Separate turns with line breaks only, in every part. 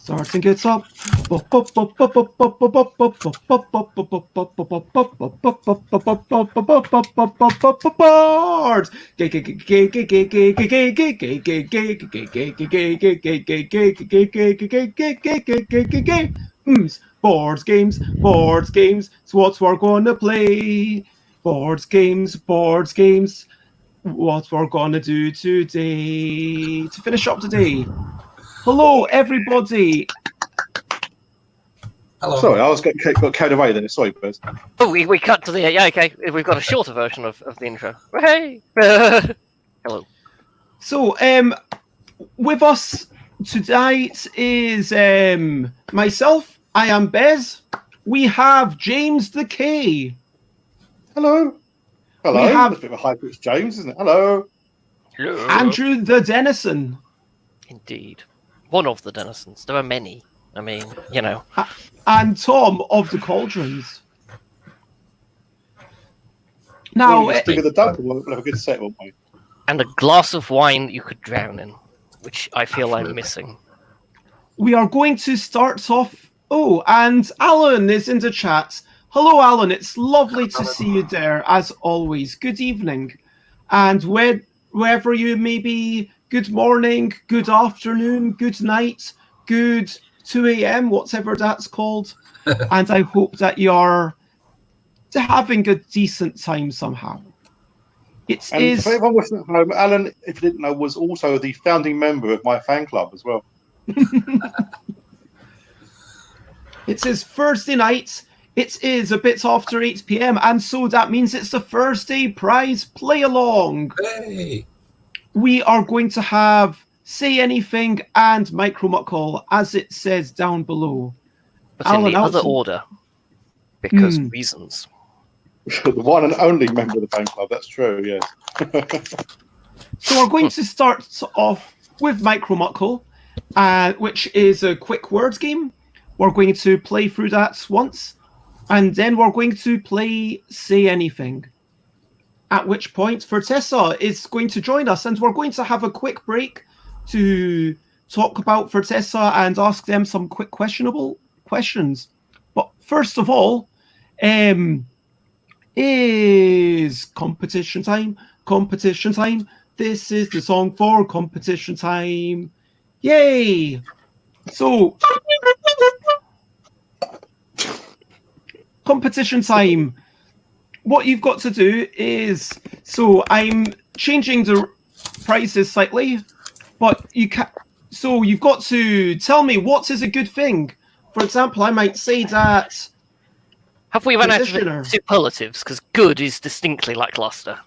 Starting it up. Boards, games, it's what we're gonna play. Boards, games, what we're gonna do today. To finish up today. Hello, everybody.
Hello.
Sorry, I was got carried away then. Sorry, Bez.
Oh, we cut to the... Yeah, okay. We've got a shorter version of the intro. Hey! Hello.
So, with us tonight is myself. I am Bez. We have James the K.
Hello. Hello.
We have-
That's a bit of a high-pitched James, isn't it? Hello.
Hello.
Andrew the Dennison.
Indeed. One of the Denisons. There are many. I mean, you know.
And Tom of the Cauldrons. Now,
Speaking of the dump, we'll have a good set, won't we?
And a glass of wine that you could drown in, which I feel I'm missing.
we are going to start off. Oh, and Alan is in the chat. Hello, Alan. It's lovely to see you there, as always. Good evening. And wherever you may be, good morning, good afternoon, good night, good 2 a.m., whatever that's called. And I hope that you're having a decent time somehow.
And for everyone watching at home, Alan, if you didn't know, was also the founding member of my fan club as well.
It's his Thursday night. It is a bit after 8 p.m. and so that means it's the Thursday prize play along.
Hey.
We are going to have Say Anything and MICRO-MUCKELL as it says down below.
But in
Alan
the other
Alton.
order. Because reasons.
The one and only member of the fan club, that's true, yes.
So we're going to start off with MICRO-MUCKELL, which is a quick words game. We're going to play through that once, and then we're going to play Say Anything. At which point, Fertessa is going to join us, and we're going to have a quick break to talk about Fertessa and ask them some quick questionable questions. But first of all, is competition time. Competition time. This is the song for competition time. Yay! So, competition time. What you've got to do is, so I'm changing the prices slightly, but you can. So you've got to tell me what is a good thing. For example, I might say that.
Have we run out
Positioner.
of superlatives? Because good is distinctly lackluster.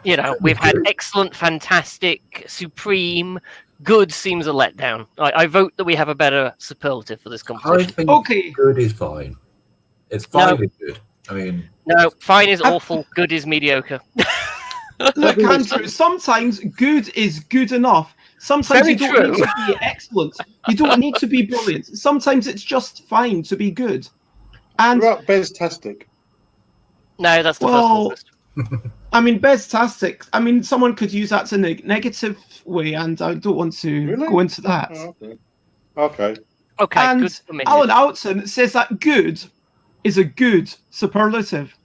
You know, we've had excellent, fantastic, supreme. Good seems a letdown. I vote that we have a better superlative for this
I
competition.
think
Okay.
good is fine. It's fine
No.
with good. I mean,
No, fine is awful. Good is mediocre.
Look, Andrew, sometimes good is good enough. Sometimes
Very
you don't
true.
need to be excellent. You don't need to be brilliant. Sometimes it's just fine to be good. And
What about Beztastic?
No, that's the
Well,
first one.
I mean, Beztastic. I mean, someone could use that in a negative way, and I don't want to
Really?
go into that.
Oh, okay. Okay.
Okay,
And
good for me.
Alan Outson says that good is a good superlative.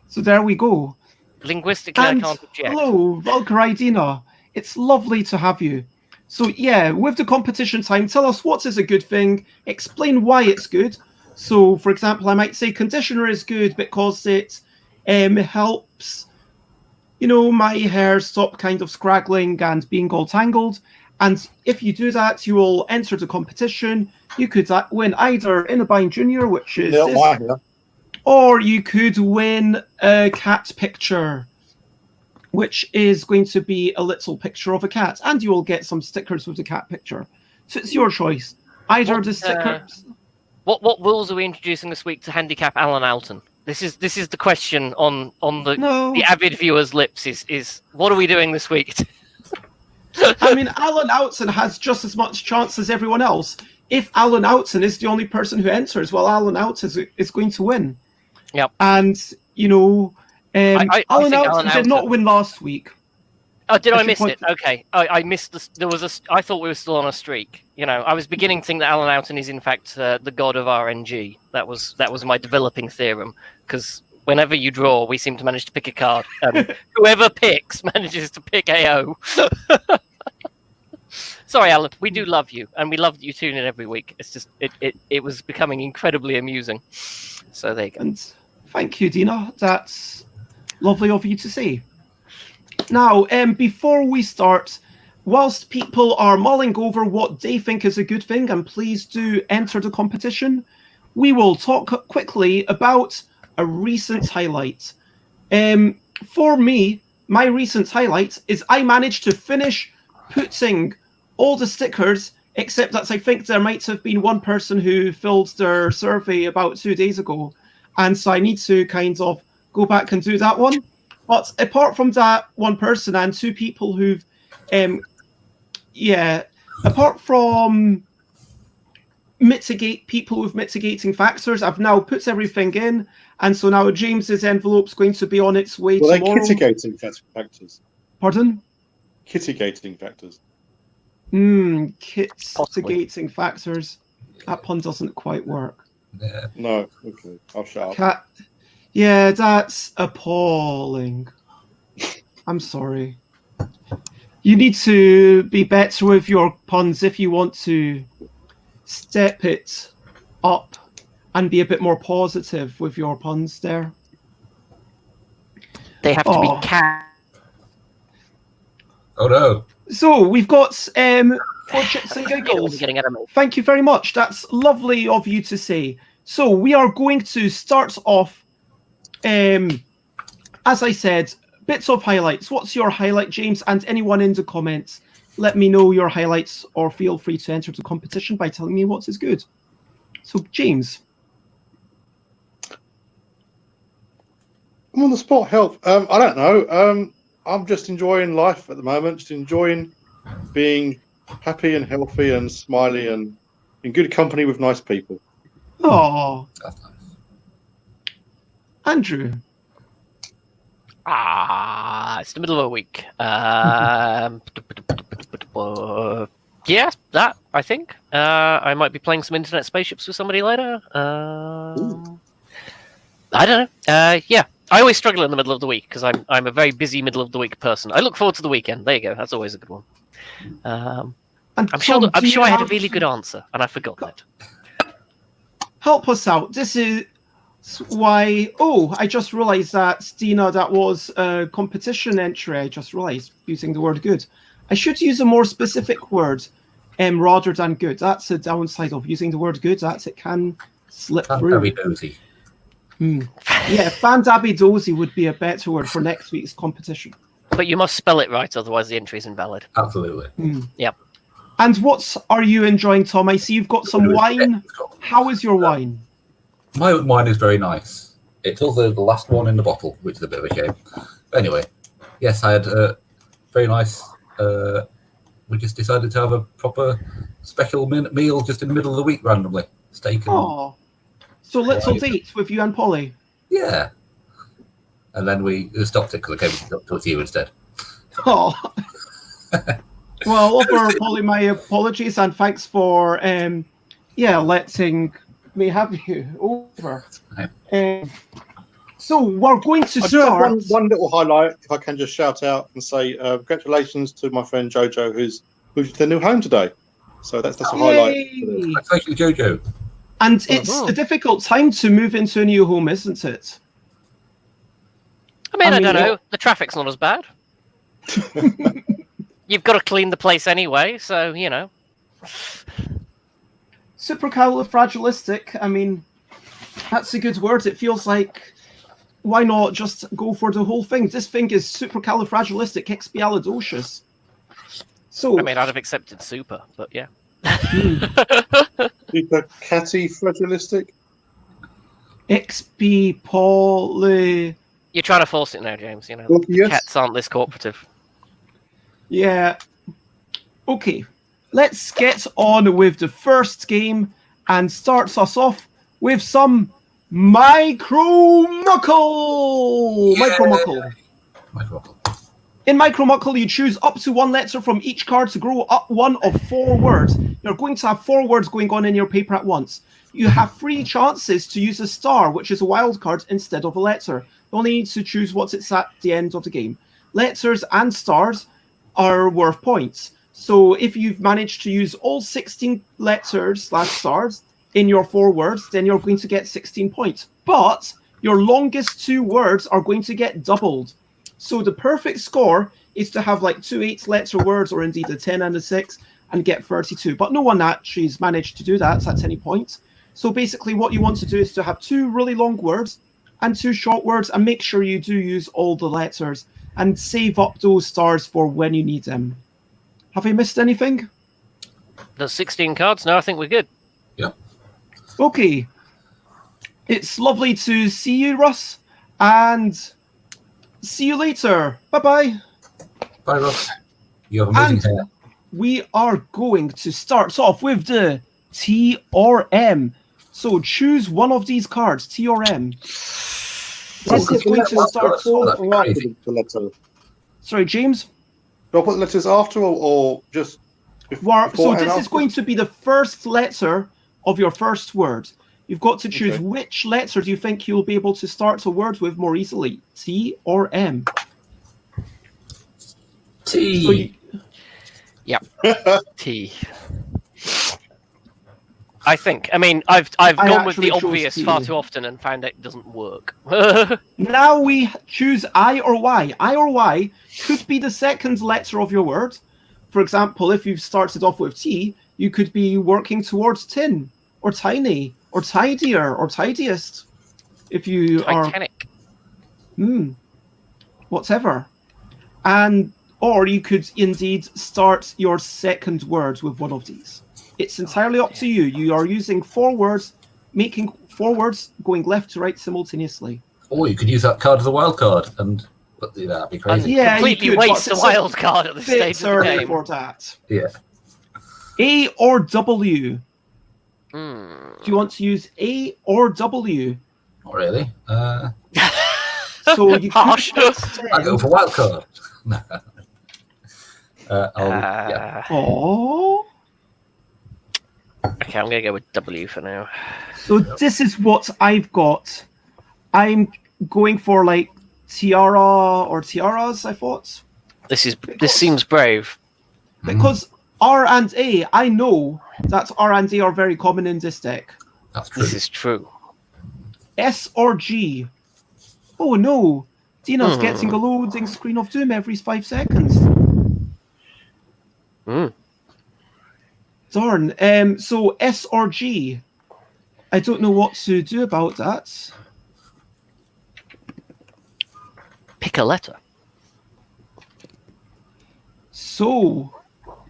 So there we go.
Linguistically,
And
I can't object.
hello, Valkyridina. It's lovely to have you. So yeah, with the competition time, tell us what is a good thing. Explain why it's good. So, for example, I might say conditioner is good because it helps, my hair stop kind of scraggling and being all tangled. And if you do that, you will enter the competition. You could win either Innerbind Junior, which is
Yeah,
this,
mine, yeah.
or you could win a cat picture, which is going to be a little picture of a cat, and you will get some stickers with the cat picture. So it's your choice. Either
What,
the stickers.
What rules are we introducing this week to handicap Alan Alton? This is the question on the avid viewer's lips. Is what are we doing this week?
I mean, Alan Outson has just as much chance as everyone else. If Alan Outson is the only person who enters, well, Alan Outson is going to win.
Yep.
And, Alan
think Alan
Outson did not
Outson-
win last week.
Oh, did
I
I
should
miss
point-
it? Okay, I missed this. I thought we were still on a streak. I was beginning to think that Alan Oughton is in fact the god of RNG. That was my developing theorem, because whenever you draw, we seem to manage to pick a card, and whoever picks manages to pick AO. Sorry, Alan, we do love you, and we love that you tune in every week. It's just it was becoming incredibly amusing. So there you go.
And thank you, Dina. That's lovely of you to say. Now, before we start, whilst people are mulling over what they think is a good thing, and please do enter the competition, we will talk quickly about a recent highlight. For me, my recent highlight is I managed to finish putting all the stickers, except that I think there might have been one person who filled their survey about 2 days ago, and so I need to kind of go back and do that one. But apart from that one person and 2 people who've, apart from people with mitigating factors, I've now put everything in, and so now James's envelope's going to be on its way tomorrow.
Well, they're mitigating factors.
Pardon?
Mitigating factors.
Mitigating factors. That pun doesn't quite work.
Yeah.
No, okay, I'll shut up.
Yeah, that's appalling. I'm sorry. You need to be better with your puns if you want to step it up and be a bit more positive with your puns there.
They have to be cat.
Oh no.
So we've got for Chits and Giggles. Thank you very much. That's lovely of you to say. So we are going to start off, as I said, bits of highlights. What's your highlight, James? And anyone in the comments, let me know your highlights, or feel free to enter the competition by telling me what is good. So, James.
I'm on the spot. Help. I don't know. I'm just enjoying life at the moment. Just enjoying being happy and healthy and smiley and in good company with nice people.
Oh, Andrew.
It's the middle of a week. Yeah, that, I think. I might be playing some Internet Spaceships with somebody later. I don't know. Yeah, I always struggle in the middle of the week because I'm a very busy middle of the week person. I look forward to the weekend. There you go. That's always a good one. I'm sure I had a really good answer, and I forgot it.
Help us out. This is why... Oh, I just realised that, Dina, that was a competition entry. I just realised, using the word good. I should use a more specific word rather than good. That's a downside of using the word good. That's it can slip through.
Dozy.
Yeah, Fandabby-dozy would be a better word for next week's competition.
But you must spell it right, otherwise the entry is invalid.
Absolutely.
Yep.
And what are you enjoying, Tom? I see you've got some wine. How is your wine?
My wine is very nice. It's also the last one in the bottle, which is a bit of a shame. But anyway, yes, I had a very nice... we just decided to have a proper special meal just in the middle of the week randomly. Steak and...
Oh, so little dates with you and Polly.
Yeah. And then we stopped it because I came to you instead.
Oh. Well, offer Polly my apologies and thanks for letting me have you over. So we're going to start.
One little highlight, if I can just shout out and say congratulations to my friend Jojo, who's moved to their new home today. So that's a highlight.
Thank you, Jojo.
And it's a difficult time to move into a new home, isn't it?
I don't know. The traffic's not as bad. You've got to clean the place anyway, so, you know.
Supercalifragilistic, I mean, that's a good word. It feels like, why not just go for the whole thing? This thing is supercalifragilistic, expialidocious. So,
I mean, I'd have accepted super, but yeah.
Super catty fragilistic?
Expi-poly...
You're trying to force it now, James. You know,
yes.
Cats aren't this cooperative.
Yeah. Okay. Let's get on with the first game and starts us off with some MICRO-MUCKELL.
Yeah.
MICRO-MUCKELL.
MICRO-MUCKELL.
In MICRO-MUCKELL, you choose up to one letter from each card to grow up one of 4 words. You're going to have 4 words going on in your paper at once. You have 3 chances to use a star, which is a wild card, instead of a letter. You only need to choose what it's at the end of the game. Letters and stars are worth points. So if you've managed to use all 16 letters/stars in your 4 words, then you're going to get 16 points. But your longest 2 words are going to get doubled. So the perfect score is to have like 2 8-letter words, or indeed a 10 and a 6, and get 32. But no one actually has managed to do that at any point. So basically what you want to do is to have 2 really long words and 2 short words, and make sure you do use all the letters and save up those stars for when you need them. Have I missed anything?
There's 16 cards now. I think we're good.
Yeah.
Okay. It's lovely to see you, Russ, and see you later. Bye-bye.
Bye, Ross. You have amazing hair.
We are going to start off with the T or M. So choose one of these cards, T or M. This is going to start off.
The letter.
Sorry, James?
Do I put the letters after or just before?
So this is going to be the first letter of your first word. You've got to choose which letter do you think you'll be able to start a word with more easily, T or M.
T.
Yeah. T. I think. I mean, I've gone with the obvious far too often and found it doesn't work.
Now we choose I or Y. I or Y could be the second letter of your word. For example, if you've started off with T, you could be working towards tin, or tiny, or tidier, or tidiest. If you
Titanic.
Whatever. And or you could indeed start your second word with one of these. It's entirely up to you. You are using 4 words, making 4 words going left to right simultaneously.
Or you could use that card as a wild card, and that'd be crazy.
Yeah,
completely
you could,
waste a wild card at this stage of the game.
For that.
Yeah.
A or W?
Mm.
Do you want to use A or W?
Not really.
So you
Harsh.
I go for wild card. Yeah.
Oh.
Okay, I'm going to go with W for now.
So this is what I've got. I'm going for like tiara or tiaras, I thought.
This seems brave.
Because R and A, I know that R and A are very common in this deck.
That's true.
This is true.
S or G. Oh no, Dina's getting a loading screen of doom every 5 seconds. Darn. So S or G. I don't know what to do about that.
Pick a letter.
So,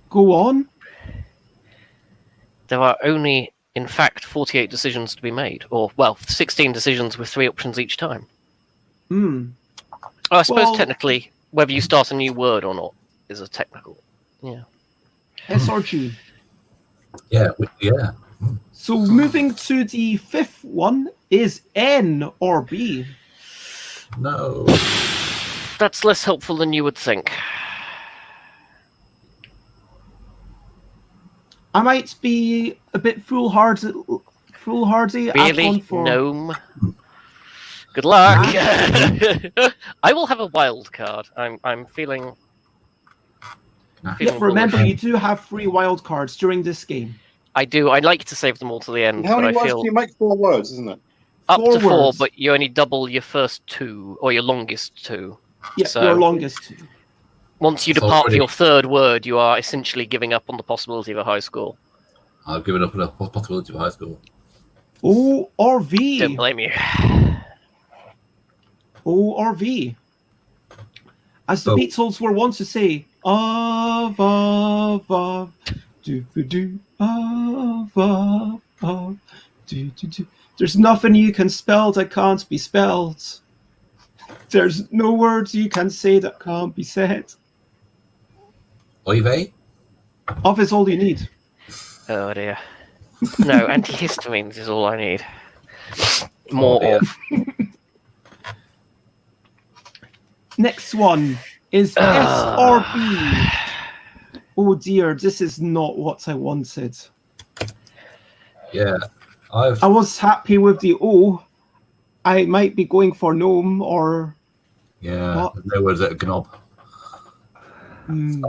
go on.
There are only, in fact, 48 decisions to be made. Or, well, 16 decisions with 3 options each time. I suppose technically, whether you start a new word or not is a technical. Yeah.
S or G.
Yeah.
So moving to the 5th one is N or B.
No.
That's less helpful than you would think.
I might be a bit foolhardy.
Really? Gnome? Good luck. I will have a wild card. I'm feeling.
Remember, you do have 3 wild cards during this game.
I do. I'd like to save them all to the end.
How
but
many
I
words
feel
do you make? 4 words, isn't it?
up
4
to 4,
words.
but you only double your first 2 or your longest 2.
Yeah,
So-
your longest 2.
Once you
It's
depart for
already-
your 3rd word, you are essentially giving up on the possibility of a high score.
I've given up on the possibility of high school.
O or V.
Don't blame you.
O or V. As the
Oh.
Beatles were wont to say, of, do, of, do. There's nothing you can spell that can't be spelled. There's no words you can say that can't be said.
Oy vey?
Of is all you need.
Oh dear. No, antihistamines is all I need. More
Oh, dear.
of.
Next one Is S or B? Oh dear, this is not what I wanted.
Yeah,
I was happy with the O. I might be going for gnome or...
there's no words at Gnob.
Hmm.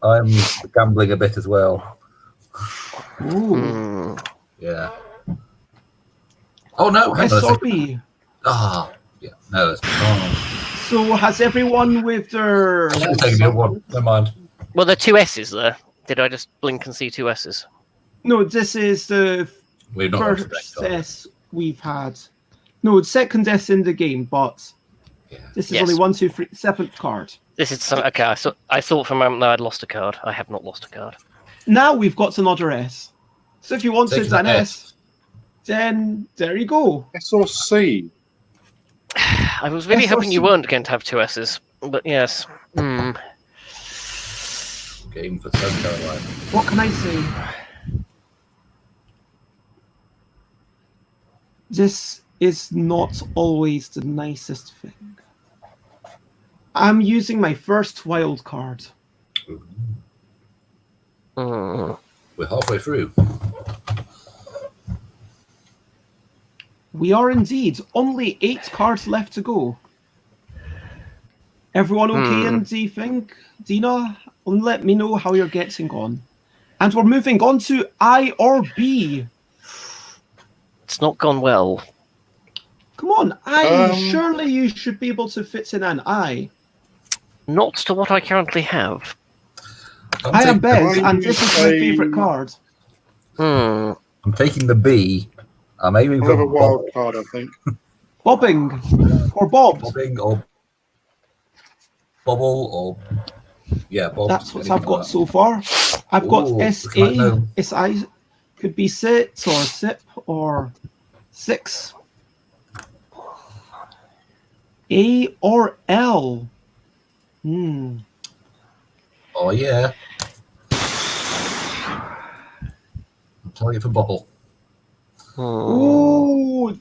I'm gambling a bit as well.
Ooh.
Yeah. Oh no, hang on a
S or
second.
B?
Yeah, no, that's wrong.
So has everyone with their...
I should have taken the other one. Never mind.
Well, there are 2 S's there. Did I just blink and see 2 S's?
No, this is the
We've not
first
lost the
S we've had. No, it's second S in the game, but this is
Yes.
only 1, 2, 3, 7th card.
This is some, okay. I thought for a moment that I'd lost a card. I have not lost a card.
Now we've got another S. So if you wanted
Taking
an
an
S, then there you go.
S or C?
I was really
S or
hoping you
C.
weren't going to have 2 S's, but yes.
game for South Carolina.
What can I say? This is not always the nicest thing. I'm using my first wild card.
Mm.
We're halfway through.
We are indeed. Only 8 cards left to go. Everyone okay in the thing? Dina, let me know how you're getting on. And we're moving on to I or B.
It's not gone well.
Come on, I. Surely you should be able to fit in an I.
Not to what I currently have.
I am Bez,
Can
and
you
this is my
say-
favourite card.
Hmm.
I'm taking the B. I'm aiming
I
for
have a wild card, I think.
Bobbing. Or bobbed.
bobbing or bobble or bob.
That's what I've got so far. I've got
Ooh,
SA,
looks like no.
SI, could be sit or sip or 6. A or L.
Oh yeah. I'm telling you for bobble.
Oh,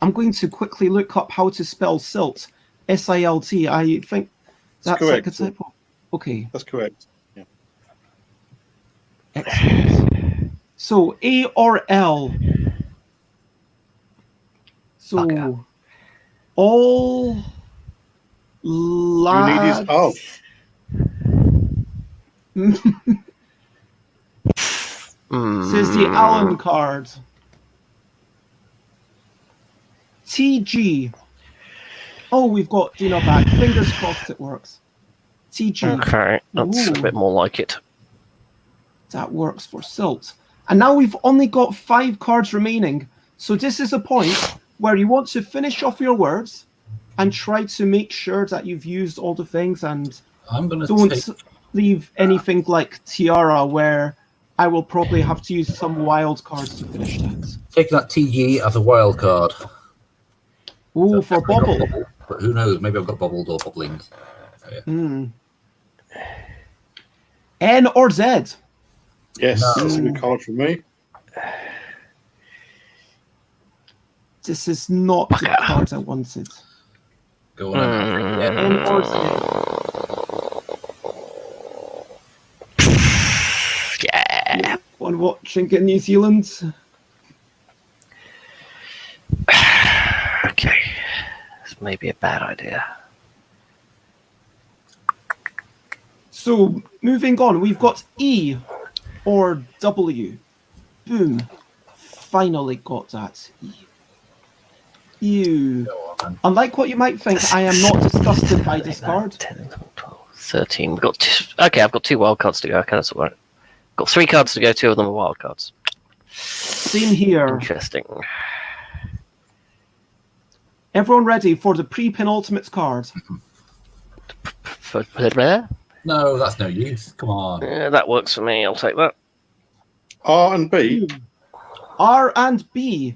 I'm going to quickly look up how to spell silt. SILT. I think that's
correct.
like a typo. Okay,
That's correct. Yeah.
excellent. So A or L. So all
You need his help.
Says the Allen card. TG. Oh, we've got Dino back. Fingers crossed it works. TG.
Okay, that's a
Ooh.
bit more like it.
That works for Silt. And now we've only got 5 cards remaining. So this is a point where you want to finish off your words and try to make sure that you've used all the things and
I'm gonna
don't
take
leave anything like Tiara where I will probably have to use some wild cards to finish that.
taking that TG as a wild card.
Ooh, for
I've got
Bobble.
But who knows? Maybe I've got bobbled or bobbling. So, yeah.
N or Z?
Yes,
No.
that's a good card for me.
This is not the card I wanted.
Go on. Yeah.
N or Z?
Yeah.
One watching in New Zealand.
Okay. This may be a bad idea.
So, moving on, we've got E or W. Boom. Finally got that. E. Ew.
Go on, man.
Unlike what you might think, I am not disgusted by this card.
10, 12, 13. We've got okay, I've got 2 wild cards to go. Okay, that's all right. Got 3 cards to go, 2 of them are wild cards.
Same here.
Interesting.
Everyone ready for the pre-penultimate card?
No, that's no use. Come on.
Yeah, that works for me. I'll take that.
R and B.
R and B.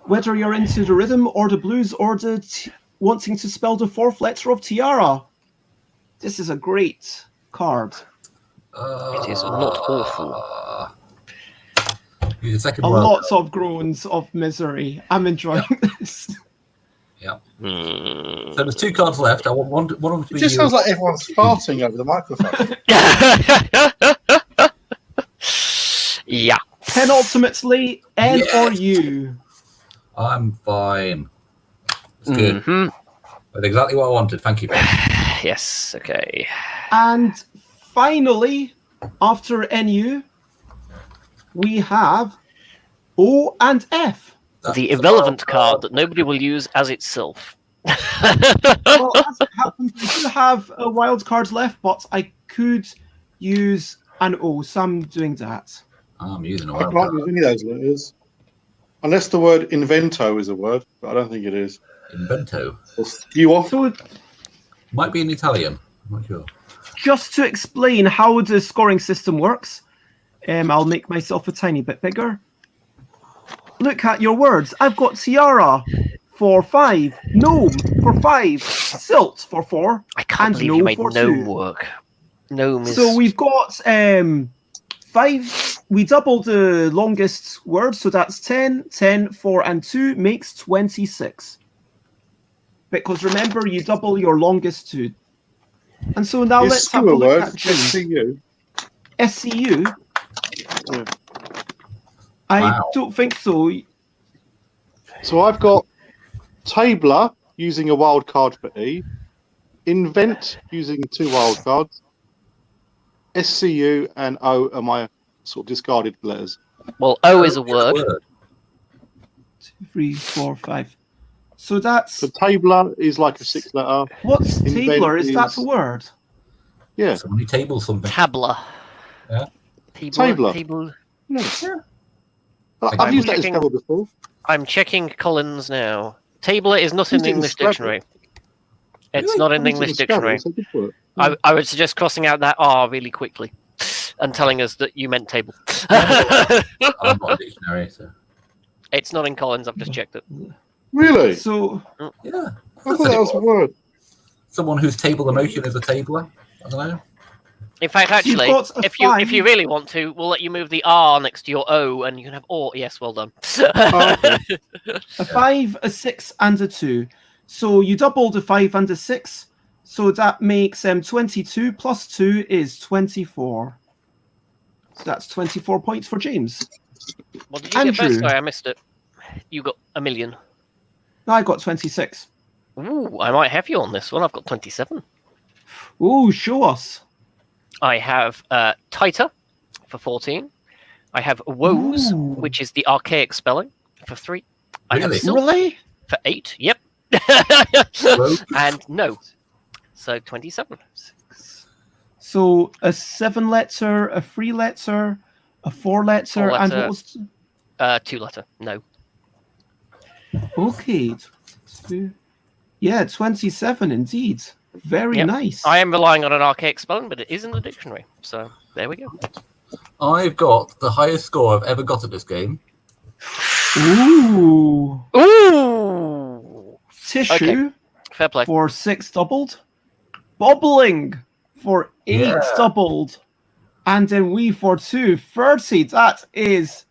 Whether you're into the rhythm or the blues or the wanting to spell the 4th letter of Tiara, this is a great card.
It is not awful.
Use the second
A
wild
lots of groans of misery. I'm enjoying this.
Yeah.
Hmm.
So there's 2 cards left. I want one of them to
It
be
just
you.
sounds like everyone's farting over the microphone.
Yeah.
Penultimately, N or U.
I'm fine. It's good.
Mhm.
That's exactly what I wanted. Thank you, Ben.
Yes. Okay.
And finally, after NU, we have O and F.
The irrelevant card that nobody will use as itself.
Well, as it happens, I do have a wild card left, but I could use an O, so I'm doing that.
I'm using a
I
wild
can't
card.
use any of those letters. Unless the word invento is a word, but I don't think it is.
Invento.
Or skew off.
So,
Might be in Italian. I'm not sure.
just to explain how the scoring system works, I'll make myself a tiny bit bigger. Look at your words. I've got tiara for 5, gnome for 5, silt for 4,
I can't
and
believe
no
you made
for
gnome
2.
work. Gnome is.
So we've got 5. We double the longest word, so that's 10. 10, 4, and 2 makes 26. Because remember, you double your longest 2. And so now
Is
let's have
skew
a
a
look
word?
at James.
SCU.
SCU?
Yeah.
I
Wow.
don't think so.
So I've got tabler using a wild card for E, invent using 2 wild cards, SCU and O are my sort of discarded letters.
Well, O is a word.
2, 3, 4, 5. So that's
So tabler is like a 6 letter.
what's
invent
tabler? Is that
is-
a word?
Yeah.
Somebody table something.
Tabler.
Tabler.
Table.
Yeah.
I'm
I've used that as
checking-
Scrabble before.
I'm checking Collins now. Tabler is not in the
Used it in
English
Scrabble.
dictionary. It's
Really?
not in
I've
the
used it
English
Scrabble,
dictionary.
so good for it.
I would suggest crossing out that R really quickly and telling us that you meant table.
I'm not a dictionary, so
It's not in Collins. I've just checked it.
Really?
So
yeah.
I thought that was a word.
Someone whose table emotion is a tabler. I don't know.
In fact,
So you've
actually,
got a
if you
5.
really want to, we'll let you move the R next to your O, and you can have O. Yes, well done.
Oh, okay.
a 5, a 6, and a 2. So you double the 5 and the 6. So that makes 22 plus 2 is 24. So that's 24 points for James.
What did you get
Andrew.
first? Sorry, I missed it. You got 1,000,000.
I got 26.
Ooh, I might have you on this one. I've got 27.
Ooh, show us.
I have Titer for 14. I have Woes,
Ooh.
which is the archaic spelling, for 3. I have
Really?
Silt
Really?
for 8. Yep.
Woes?
And No. So 27.
So a 7-letter, a 3-letter, a 4-letter, and what was...
2-letter. No.
Okay. 22. Yeah, 27 indeed. Very
Yep.
nice.
I am relying on an archaic spelling, but it is in the dictionary. So there we go.
I've got the highest score I've ever got at this game.
Ooh.
Ooh.
Tissue
Okay. Fair play.
for 6 doubled. Bobbling for 8
Yeah.
doubled. And then we for 2. 30. That is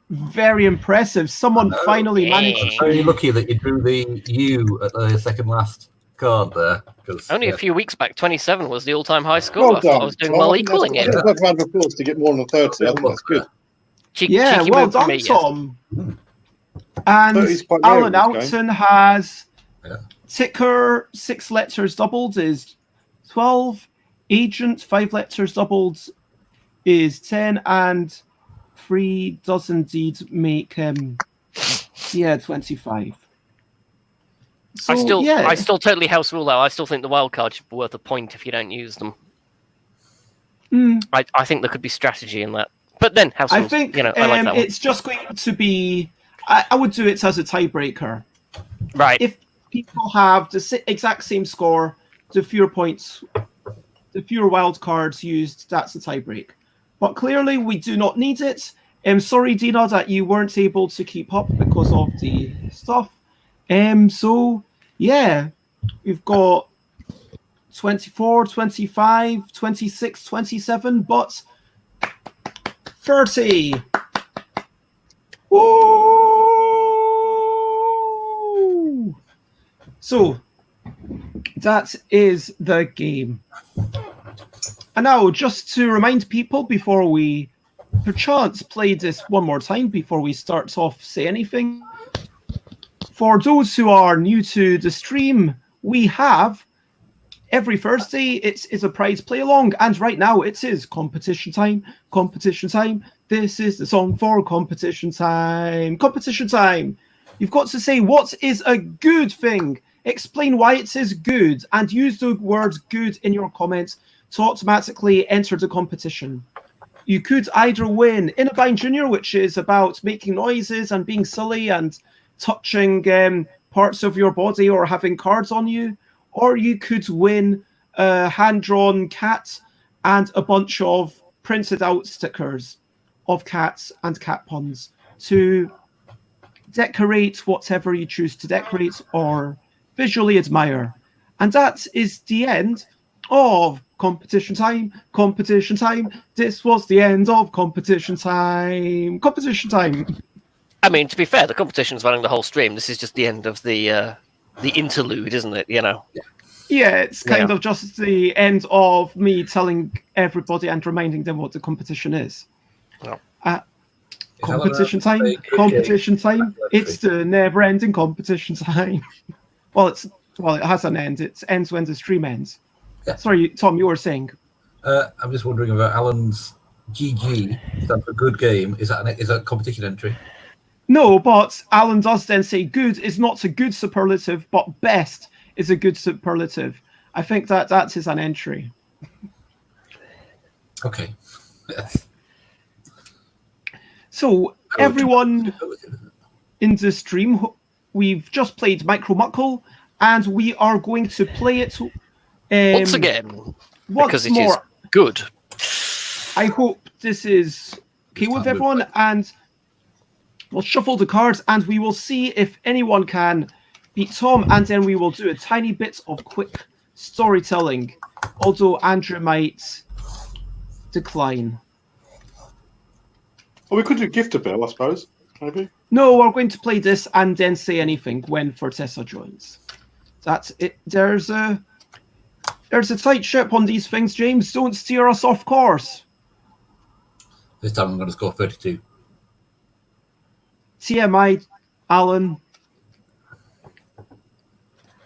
very impressive. Someone finally managed
Very
to...
lucky that you drew the U at the second last card there.
Only
yeah.
a few weeks back, 27 was the all-time high score.
Well
I thought I
done.
was doing
Tom.
well
I think
equaling
that's-
it.
I think that's a round of applause to get more than 30. I think that's good.
Yeah,
Cheeky
well
move from
done,
me, yes.
Tom. And
30's quite rare
Alan
in this game.
Alton has
Yeah.
ticker 6 letters doubled is 12. Agent 5 letters doubled is 10, and 3 does indeed make 25. So,
I still totally house rule though. I still think the wild card should be worth a point if you don't use them. I think there could be strategy in that. But then house
I
rules,
think
I like that one.
it's just going to be. I would do it as a tiebreaker.
Right.
If people have the exact same score, the fewer points, the fewer wild cards used, that's a tiebreak. But clearly, we do not need it. I'm sorry, Dina, that you weren't able to keep up because of the stuff. So, yeah, we've got 24, 25, 26, 27, but 30. Woo! So that is the game. And now, just to remind people before we perchance play this one more time, before we start off, say anything. For those who are new to the stream, we have every Thursday, it is a prize play along, and right now it is competition time. Competition time. This is the song for competition time. Competition time. You've got to say what is a good thing. Explain why it is good, and use the word good in your comments to automatically enter the competition. You could either win In a Bind Junior, which is about making noises and being silly and touching parts of your body or having cards on you, or you could win a hand-drawn cat and a bunch of printed out stickers of cats and cat puns to decorate whatever you choose to decorate or visually admire. And that is the end of competition time. Competition time. This was the end of competition time. Competition time.
I mean, to be fair, the competition's running the whole stream. This is just the end of the interlude, isn't it? You know.
Yeah, it's kind of just the end of me telling everybody and reminding them what the competition is.
Oh.
Competition time. Competition time. It's the never-ending competition time. Well, it has an end. It ends when the stream ends.
Yeah.
Sorry, Tom, you were saying.
I'm just wondering about Alan's GG, stands for good game. Is that a competition entry?
No, but Alan does then say good is not a good superlative, but best is a good superlative. I think that is an entry.
Okay. Yes.
So everyone in the stream, we've just played MICRO-MUCKELL, and we are going to play it
once again, because it is good.
I hope this is okay with everyone, and we'll shuffle the cards, and we will see if anyone can beat Tom, and then we will do a tiny bit of quick storytelling, although Andrew might decline.
Well, we could do gift a bell, I suppose. Maybe.
No, we're going to play this and then say anything when Fertessa joins. That's it. There's a tight ship on these things, James. Don't steer us off course.
This time I'm going to score 32.
TMI, Alan.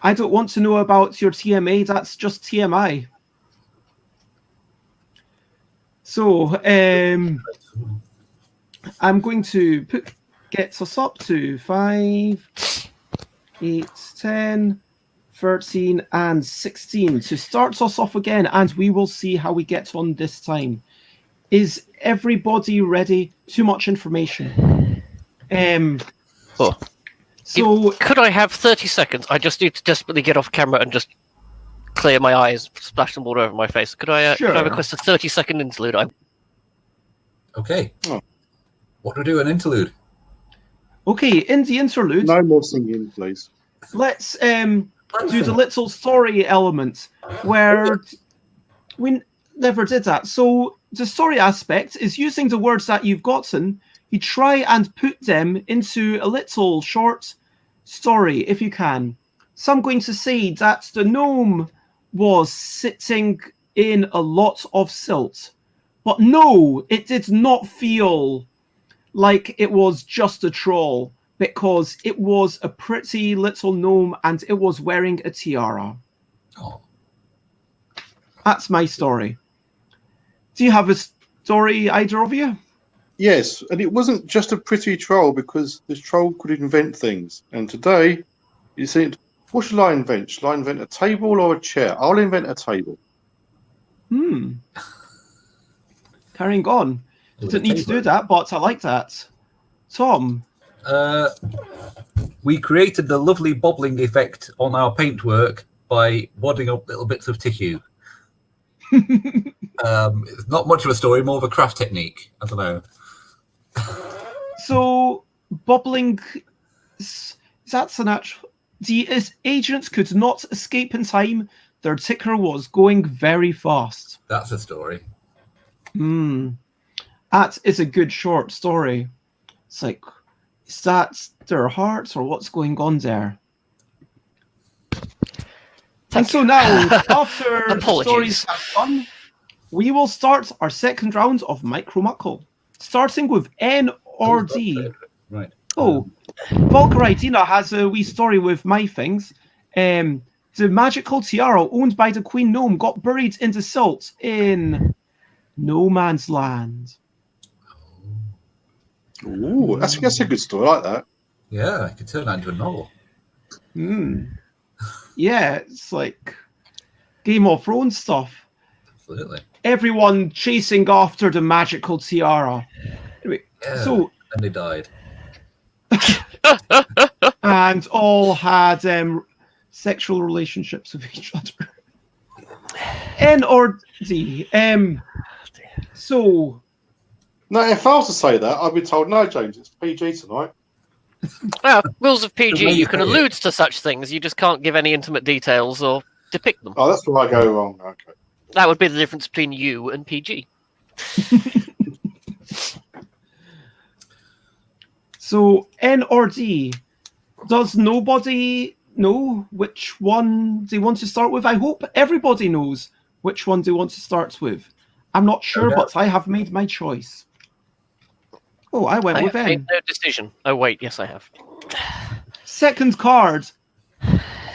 I don't want to know about your TMA. That's just TMI. So, I'm going to get us up to 5, 8, 10, 13, and 16 to start us off again, and we will see how we get on this time. Is everybody ready? Too much information. So
could I have 30 seconds? I just need to desperately get off camera and just clear my eyes, splash some water over my face. Could I request a 30-second interlude?
Okay. Oh. What do we do? An interlude?
Okay, in the interlude...
No more singing, please.
Let's do the little story element, where we never did that. So the story aspect is using the words that you've gotten. You try and put them into a little short story, if you can. So I'm going to say that the gnome was sitting in a lot of silt. But no, it did not feel like it was just a troll, because it was a pretty little gnome and it was wearing a tiara.
Oh.
That's my story. Do you have a story, either of you?
Yes, and it wasn't just a pretty troll, because this troll could invent things. And today, you said, what shall I invent? Shall I invent a table or a chair? I'll invent a table.
Carrying on. Didn't need to do that, but I like that. Tom?
We created the lovely bobbling effect on our paintwork by wadding up little bits of tissue. It's not much of a story, more of a craft technique. I don't know.
So, bobbling, that's an actual... The agents could not escape in time. Their ticker was going very fast.
That's a story.
That is a good short story. It's like, is that their hearts or what's going on there? And so now, after
Apologies.
stories have done, we will start our second round of Micro-Muckle, starting with N or D.
Right.
Oh, Valkyrie has a wee story with my things. The magical tiara owned by the Queen Gnome got buried in the silt in No Man's Land.
Ooh, that's a good story. I like that.
Yeah, I could turn that into a novel.
Yeah, it's like Game of Thrones stuff.
Absolutely.
Everyone chasing after the magical tiara. Anyway,
Yeah.
so
And they died.
and all had sexual relationships with each other. N or D. So
No, if I was to say that, I'd be told, no, James, it's PG tonight.
Well, rules of PG,
way you
you can
say it.
allude to such things, you just can't give any intimate details or depict them.
Oh, that's where I go wrong. Okay.
That would be the difference between you and PG.
So N or D. Does nobody know which one they want to start with? I hope everybody knows which one they want to start with. I'm not sure,
Okay.
but I have made my choice. Oh, I went
I
with
have made
N.
no decision. Oh, wait, yes, I have.
Second card.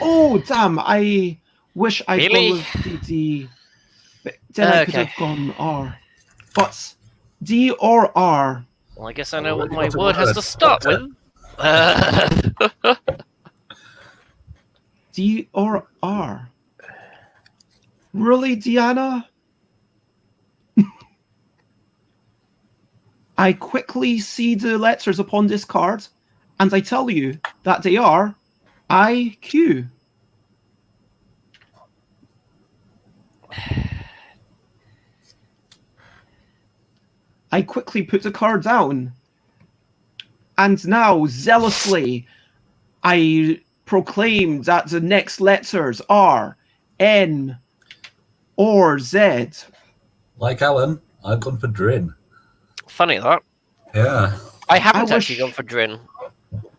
Oh, damn. I wish I'd
Really?
gone with D. But then I could
Okay.
have gone R. But D or R?
Well, I guess I know
Well,
what
you
my
got a
word has
word.
to start with.
D or R? Really, Deanna? I quickly see the letters upon this card, and I tell you that they are IQ. I quickly put the card down, and now zealously I proclaim that the next letters are N or Z.
Like Alan, I've gone for Drin.
Funny that.
Yeah.
I haven't
I
actually
wish-
gone for Drin,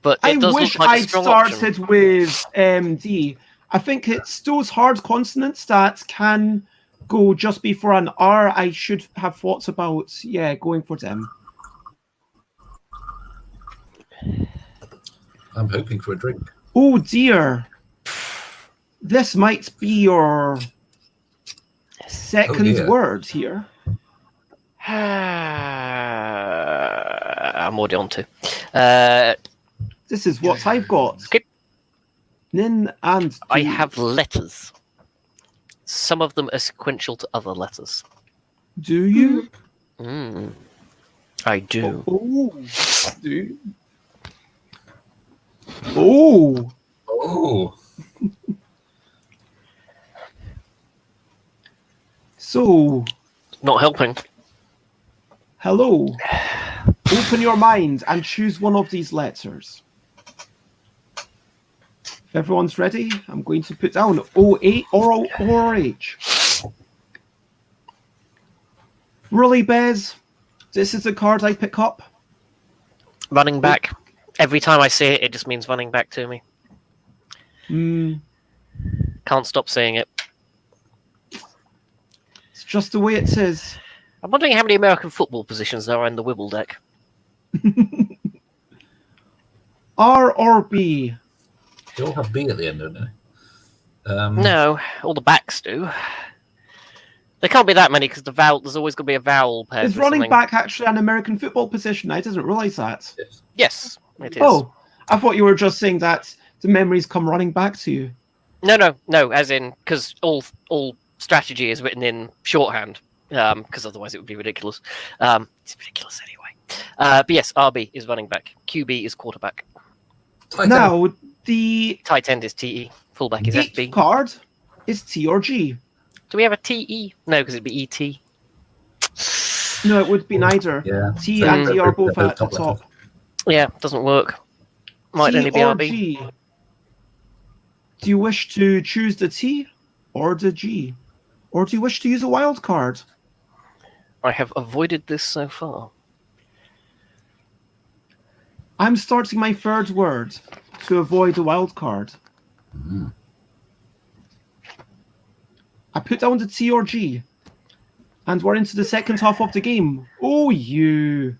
but it
I
does
wish
look like a
I'd
strong
started
option.
with D. I think it's those hard consonants that can go just before an R. I should have thought about, going for them.
I'm hoping for a drink.
Oh dear. This might be your second
dear.
word here.
I'm already on to.
This is what I've got.
Okay.
Nin and
I
D.
have letters. Some of them are sequential to other letters.
Do you?
I do.
Oh. Do. Oh.
Oh.
So,
Not helping.
hello. Open your mind and choose one of these letters. If everyone's ready, I'm going to put down O8 or H. Really, Bez? This is the card I pick up.
Running back. Every time I see it, it just means running back to me. Can't stop seeing it.
It's just the way it says.
I'm wondering how many American football positions there are in the Wibble deck.
R or B?
They all have B at the end, don't they?
No, all the backs do. There can't be that many because there's always going to be a vowel paired
Is
with
running
something.
back actually an American football position? I didn't realise that.
Yes, it is.
Oh, I thought you were just saying that the memories come running back to you.
No, as in, because all strategy is written in shorthand, because otherwise it would be ridiculous. It's ridiculous anyway. But yes, RB is running back. QB is quarterback.
Now, the
Tight end is TE. Fullback is
eighth
FB.
card is T or G.
Do we have a TE? No, because it'd be ET.
No, it would be neither.
Yeah.
T
So
and D
they're
are
both
both at the
top
top.
letters.
Yeah, doesn't work. Might
T
only be
or
RB.
G. Do you wish to choose the T or the G? Or do you wish to use a wild card?
I have avoided this so far.
I'm starting my third word to avoid a wild card. I put down the T or G. And we're into the second half of the game. Oh, you.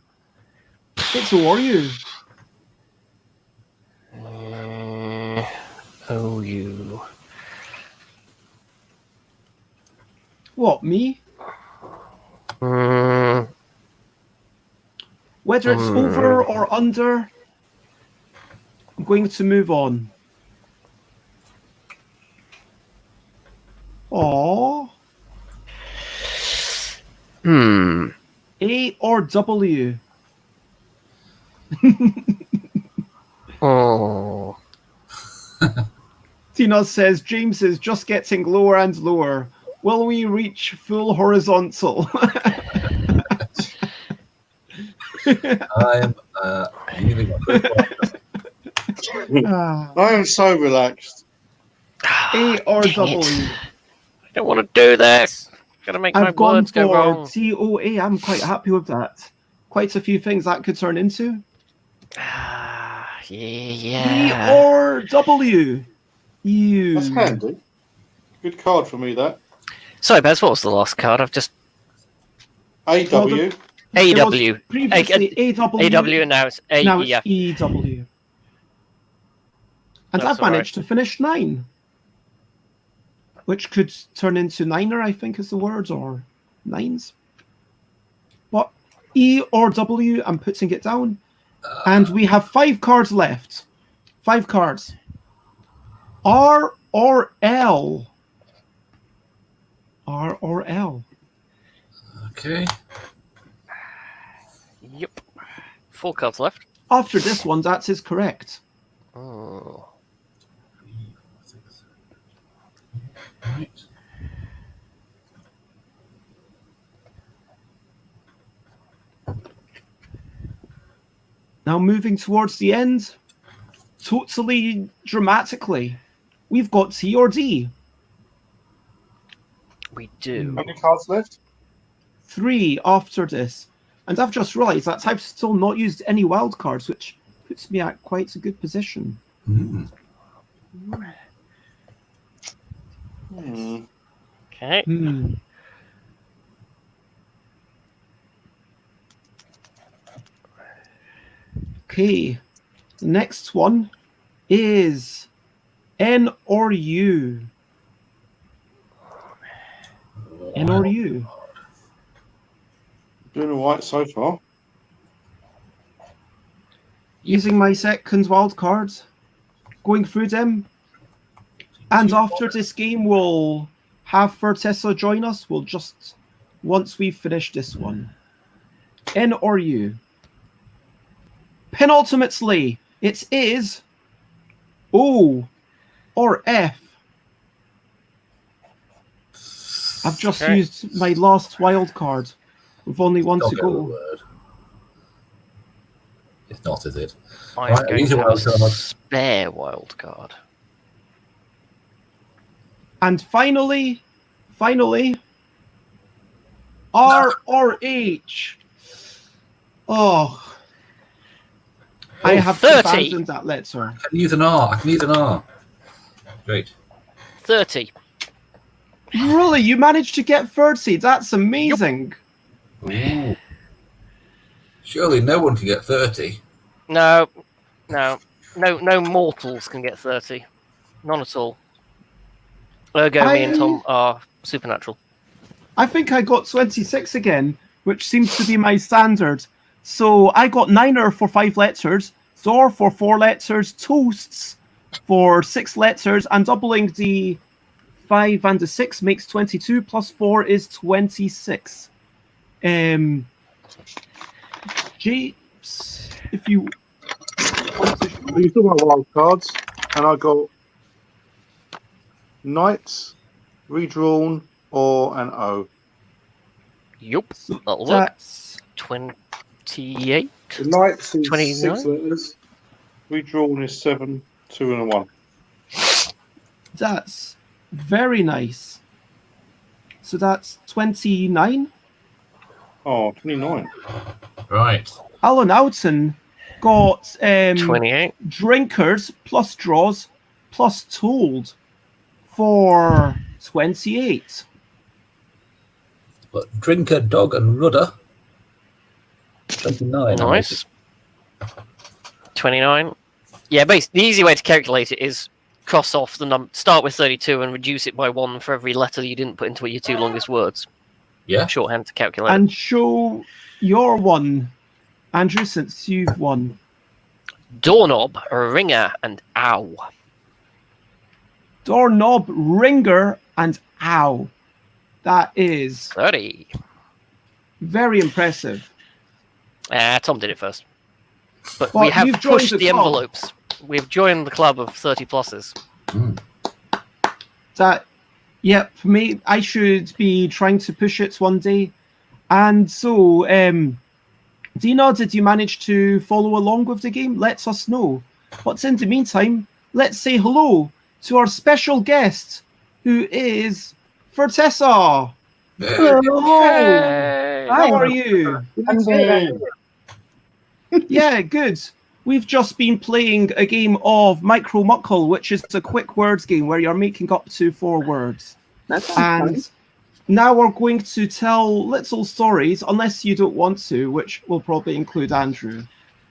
It's O or U.
Oh, you.
What, me?
Mm,
Whether it's over or under, I'm going to move on. Aww. A or W?
oh.
Tina says, James is just getting lower and lower. Will we reach full horizontal?
I'm using my
I am so relaxed.
A or
Dang
W?
it. I don't want to do this. Gotta make my
I've gone
words go
for
wrong.
TOA. I'm quite happy with that. Quite a few things that could turn into.
Yeah.
E or W? U.
That's handy. Good card for me, that.
Sorry, Bez, what was the last card? I've just...
AW.
It
AW.
was previously AW.
AW, and now it's A.
Now it's
yeah.
EW. And
That's
I've managed to finish 9. Which could turn into niner, I think is the word, or 9s. But E or W, I'm putting it down. And we have 5 cards left. 5 cards. R or L? R or L?
Okay.
Yep. 4 cards left.
After this one, that is correct.
Oh.
Right.
Now moving towards the end, totally dramatically, we've got T or D.
We do.
How many cards left?
3 after this. And I've just realised that I've still not used any wild cards, which puts me at quite a good position.
Mm.
Okay.
Okay, the next one is N or U. N or U.
Doing all right so far.
Using my second wild card, going through them. And after this game, we'll have Fertessa join us. We'll just, once we've finished this one. N or U. Penultimately, it is O or F. I've just used my last wild card. We've only one to go.
It's not, is it?
I'm
Right,
going
use
to
a
have
wild
a
card.
spare wild card.
And finally, R or H. Oh. I have
30.
abandoned that letter.
I can use an R. Great.
30.
Really? You managed to get 30? That's amazing.
Ooh. Surely no one can get 30.
No mortals can get 30. None at all. Ergo, me and Tom are supernatural.
I think I got 26 again, which seems to be my standard. So I got Niner for 5 letters, Door for 4 letters, Toasts for 6 letters, and doubling the 5 and the 6 makes 22, plus 4 is 26. James, if you want to show.
You talk about wild cards, and I got Knights, redrawn, or an O.
Yup.
So
That'll work.
that's
28.
The Knights is
29?
6 letters. Redrawn is 7, 2, and a 1.
That's very nice. So that's 29.
Oh, 29.
Right.
Alan Oughton got
28.
drinkers plus draws plus told for 28.
But drinker, dog, and rudder. 29.
Nice. 29. Yeah, basically, the easy way to calculate it is cross off the number, start with 32 and reduce it by 1 for every letter you didn't put into your 2 longest words.
Yeah.
Shorthand to calculate.
And show your one, Andrew, since you've won.
Doorknob, ringer, and ow.
Doorknob, ringer, and ow. That is
30.
very impressive.
Tom did it first. But
Well,
we have
you've joined
pushed
the
the
club.
envelopes. We've joined the club of 30 pluses.
That, yeah, for me, I should be trying to push it one day. And so, Dina, did you manage to follow along with the game? Let us know. But in the meantime, let's say hello to our special guest, who is Fertessa. Hello.
Hey.
How are you?
I'm good.
Yeah, good. We've just been playing a game of MICRO-MUCKELL, which is a quick words game where you're making up to 4 words.
That sounds
And now we're going to tell little stories, unless you don't want to, which will probably include Andrew.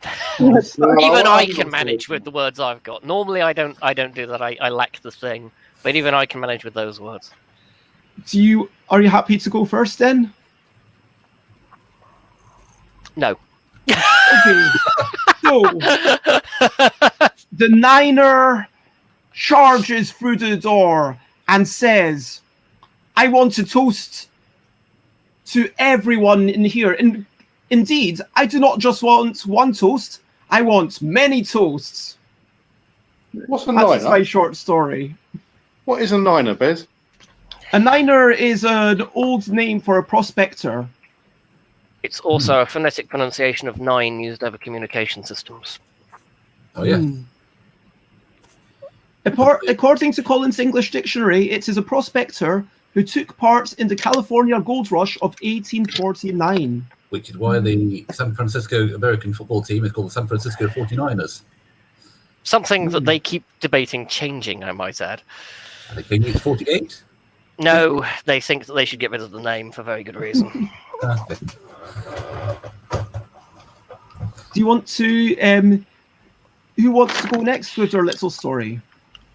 fun. Yes.
Even I can manage with the words I've got. Normally, I don't do that. I lack the thing. But even I can manage with those words.
Are you happy to go first then?
No.
Okay. So the Niner charges through the door and says, I want to toast to everyone in here. And indeed, I do not just want one toast, I want many toasts.
What's a
That's
niner?
my short story.
What is a niner, Bez?
A Niner is an old name for a prospector.
It's also a phonetic pronunciation of 9 used over communication systems.
Oh, yeah.
According to Collins English Dictionary, it is a prospector who took part in the California Gold Rush of 1849.
Which is why the San Francisco American football team is called the San Francisco 49ers.
Something that they keep debating changing, I might add.
I think it's 48.
No, they think that they should get rid of the name for very good reason.
Okay.
Do you want to, who wants to go next with their little story?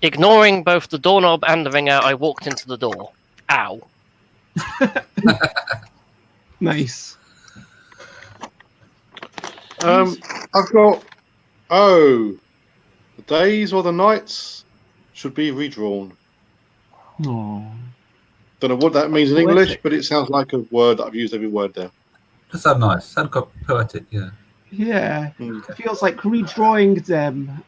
Ignoring both the doorknob and the ringer, I walked into the door. Ow.
Nice.
I've got. Oh, the days or the nights should be redrawn.
Oh.
Don't know what that means in
Poetic.
English, but it sounds like a word that I've used every word there.
Does sound nice. Sound quite poetic, yeah.
Yeah,
Mm.
it feels like redrawing them.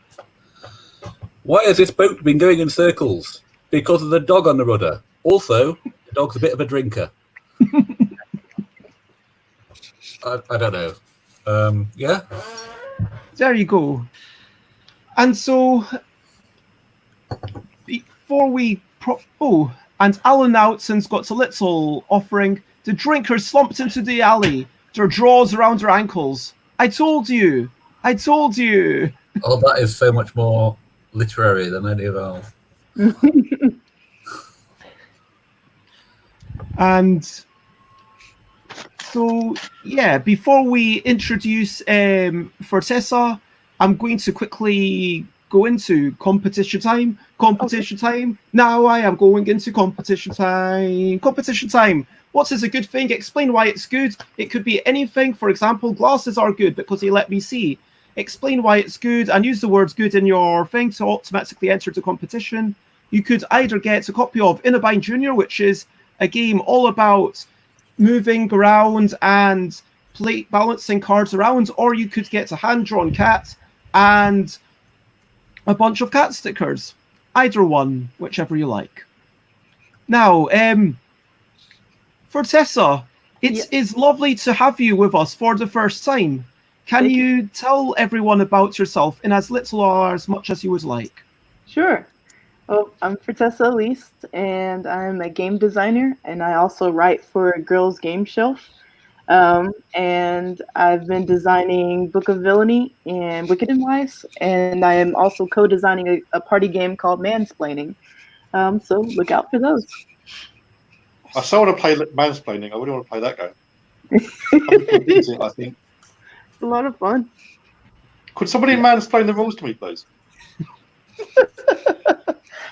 Why has this boat been going in circles? Because of the dog on the rudder. Also, the dog's a bit of a drinker. I don't know. Yeah?
There you go. And so, before we... and Alan Outson's got a little offering. The drinkers slumped into the alley, their drawers around their ankles. I told you! I told you!
Oh, that is so much more literary than any of ours.
And so, yeah, before we introduce Fertessa, I'm going to quickly go into competition time. Competition time. Now I am going into competition time. Competition time. What is a good thing? Explain why it's good. It could be anything. For example, glasses are good because they let me see. Explain why it's good and use the words good in your thing to automatically enter the competition. You could either get a copy of In a Bind Junior, which is a game all about moving around and balancing cards around, or you could get a hand-drawn cat and a bunch of cat stickers. Either one, whichever you like. Now, Fertessa, it is lovely to have you with us for the first time. Can
Thank
you tell everyone about yourself in as little or as much as you would like?
Sure. Well, I'm Fertessa Elise, and I'm a game designer, and I also write for Girls Game Shelf. And I've been designing Book of Villainy and Wicked and Wise, and I am also co-designing a party game called Mansplaining. So look out for those.
I still want to play mansplaining. I really want to play that game. I think
It's a lot of fun.
Could somebody mansplain the rules to me, please?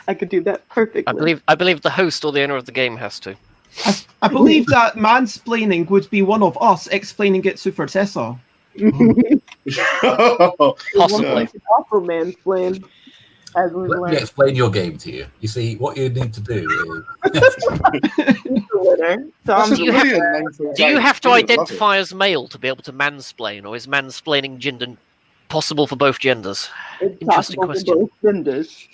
I could do that perfectly.
I believe the host or the owner of the game has to.
I believe that mansplaining would be one of us explaining it to Fertessa.
Possibly.
Also mansplain, as we
Let me
learned.
explain your game to you. You see, what you need to do is
Tom,
Do you have- Do you have to
Brilliant, love it.
identify as male to be able to mansplain, or is mansplaining gender possible for both genders?
it's
Interesting
possible for
question.
both genders.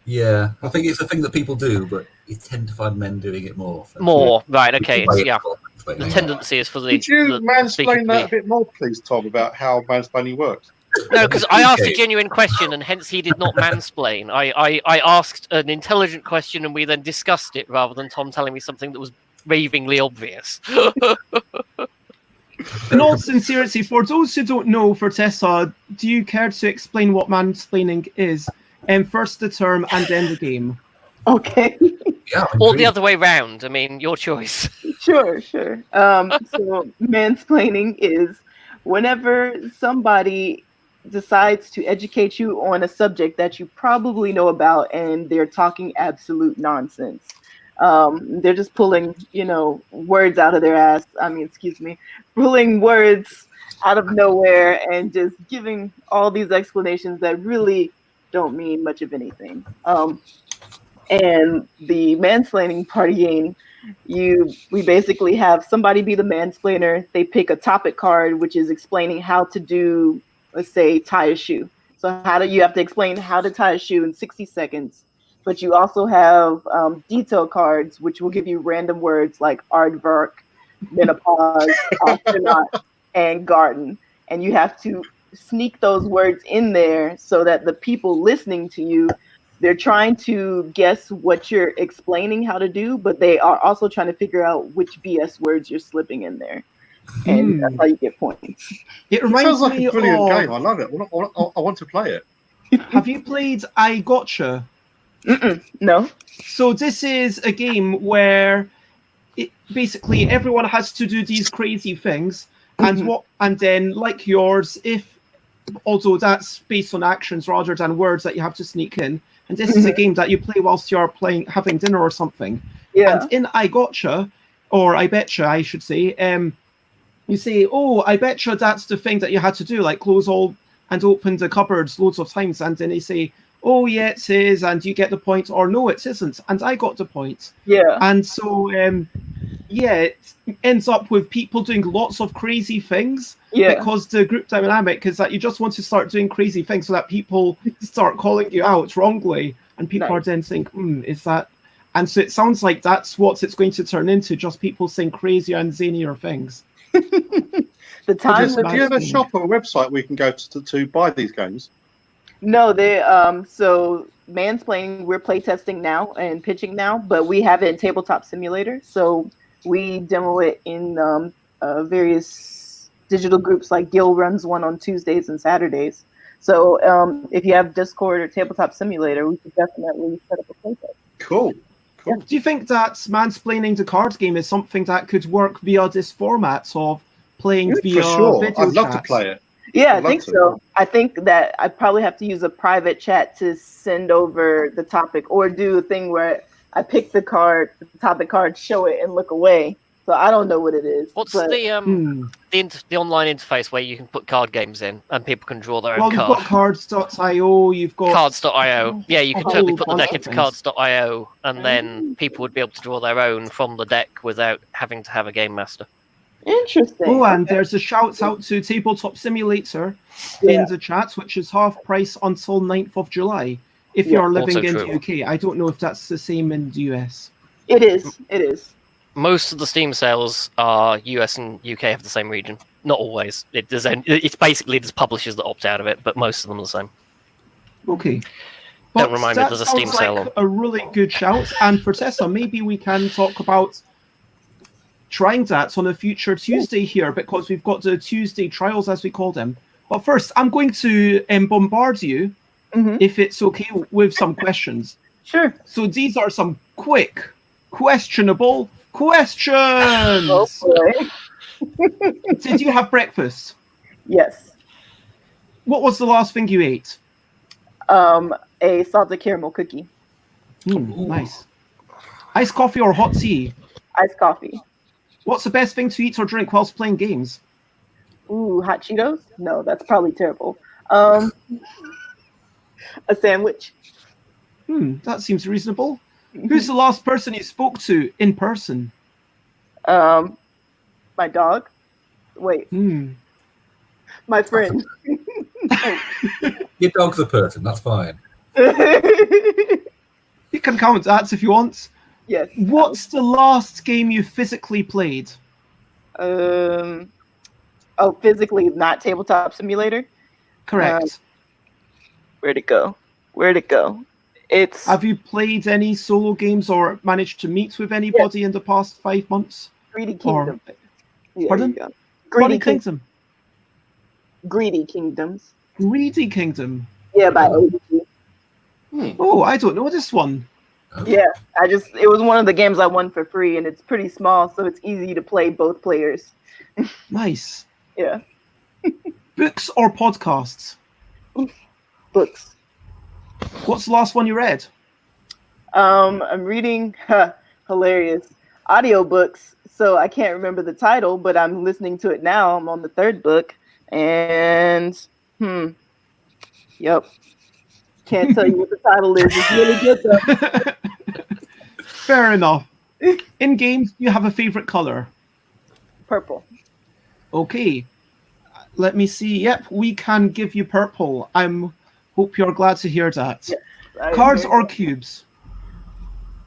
Yeah, I think it's a thing that people do, but you tend to find men doing it more. So
More, right? Okay,
Play
it's,
it
yeah.
for
The
explaining.
tendency is for the.
Could you
the speaker
mansplain
to
that a
be-
bit more, please, Tom, about how mansplaining works?
No, because I asked a
Okay.
genuine question, and hence he did not mansplain. I asked an intelligent question, and we then discussed it, rather than Tom telling me something that was ravingly obvious.
In all sincerity, for those who don't know, Fertessa, do you care to explain what mansplaining is? First the term and then the game.
Okay.
Yeah, I'm
Or the
intrigued.
other way round. I mean, your choice.
Sure. So mansplaining is whenever somebody decides to educate you on a subject that you probably know about and they're talking absolute nonsense. They're just pulling, words out of their ass. Pulling words out of nowhere and just giving all these explanations that really don't mean much of anything. And the mansplaining party game, we basically have somebody be the mansplainer. They pick a topic card, which is explaining how to do, let's say, tie a shoe. So you have to explain how to tie a shoe in 60 seconds. But you also have detail cards, which will give you random words like aardvark, menopause, astronaut, and garden. And you have to sneak those words in there so that the people listening to you, they're trying to guess what you're explaining how to do, but they are also trying to figure out which BS words you're slipping in there. And that's how you get points.
It
It
reminds
sounds like
me
a brilliant
of...
game. I love it. I want to play it.
Have you played I Gotcha?
No?
So this is a game where basically everyone has to do these crazy things, and then like yours, although that's based on actions rather than words that you have to sneak in. And this is a game that you play whilst you're having dinner or something.
Yeah.
And in I Gotcha, or I Betcha, I should say, you say, "Oh, I betcha that's the thing that you had to do, like close all and open the cupboards loads of times." And then they say, "Oh, yeah, it is," and you get the point, or "No, it isn't," and I got the point.
Yeah.
And so, it ends up with people doing lots of crazy things.
Yeah.
Because the group dynamic is that you just want to start doing crazy things so that people start calling you out wrongly, and people are then saying, is that? And so it sounds like that's what it's going to turn into, just people saying crazier and zanier things.
The time.
Do you have a shop or a website where you can go to buy these games?
No, they so mansplaining, we're playtesting now and pitching now, but we have it in Tabletop Simulator. So we demo it in various digital groups, like Gil runs one on Tuesdays and Saturdays. So if you have Discord or Tabletop Simulator, we could definitely set up a playtest.
Cool.
Do you think that mansplaining the card game is something that could work via this format of playing via
For sure.
video
I'd love to
chats?
play it.
Yeah, I
I'd
think
love to.
so. I think that I probably have to use a private chat to send over the topic, or do a thing where I pick the topic card, show it, and look away. So I don't know what it is.
What's
but
the online interface where you can put card games in and people can draw their
Well,
own
you've
card?
got cards.io, you've got...
Cards.io. Yeah, you could
a
totally
whole
put the
bunch
deck
of
into
things.
cards.io, and then people would be able to draw their own from the deck without having to have a game master.
Interesting.
Oh, and there's a shout out to Tabletop Simulator in the chat, which is half price until 9th of July. If
Yeah.
you're living
Also
in
true.
the UK, I don't know if that's the same in the US.
It is. It is.
Most of the Steam sales are US and UK have the same region. Not always. It's basically just publishers that opt out of it, but most of them are the same.
Okay.
Don't remind me
that
there's a Steam
sounds
sale
like
on.
a really good shout. And for Tessa, maybe we can talk about trying that on a future Tuesday here, because we've got the Tuesday trials, as we call them. But first, I'm going to bombard you, if it's okay, with some questions.
Sure.
So these are some quick, questionable questions.
Oh boy.
Did you have breakfast?
Yes.
What was the last thing you ate?
A salted caramel cookie.
Nice. Iced coffee or hot tea?
Iced coffee.
What's the best thing to eat or drink whilst playing games?
Ooh, hot Cheetos? No, that's probably terrible. A sandwich.
That seems reasonable. Who's the last person you spoke to in person?
My dog. Wait. My friend.
Your dog's a person, that's fine.
You can count that if you want.
Yes.
What's the last game you physically played?
Physically, not Tabletop Simulator.
Correct.
Where'd it go?
Have you played any solo games or managed to meet with anybody in the past 5 months?
Greedy Kingdom.
Pardon?
Greedy
Kingdom.
Greedy Kingdoms.
Greedy Kingdom.
Yeah, by OG.
Oh, I don't know this one.
Yeah, it was one of the games I won for free, and it's pretty small, so it's easy to play both players.
Nice.
Yeah.
Books or podcasts?
Books.
What's the last one you read?
I'm reading hilarious audiobooks, so I can't remember the title, but I'm listening to it now. I'm on the third book, and yep. Can't tell you what the title is. It's really good though.
Fair enough. In games, you have a favorite color?
Purple.
Okay. Let me see. Yep, we can give you purple. Hope you're glad to hear that.
Yes,
Cards or cubes?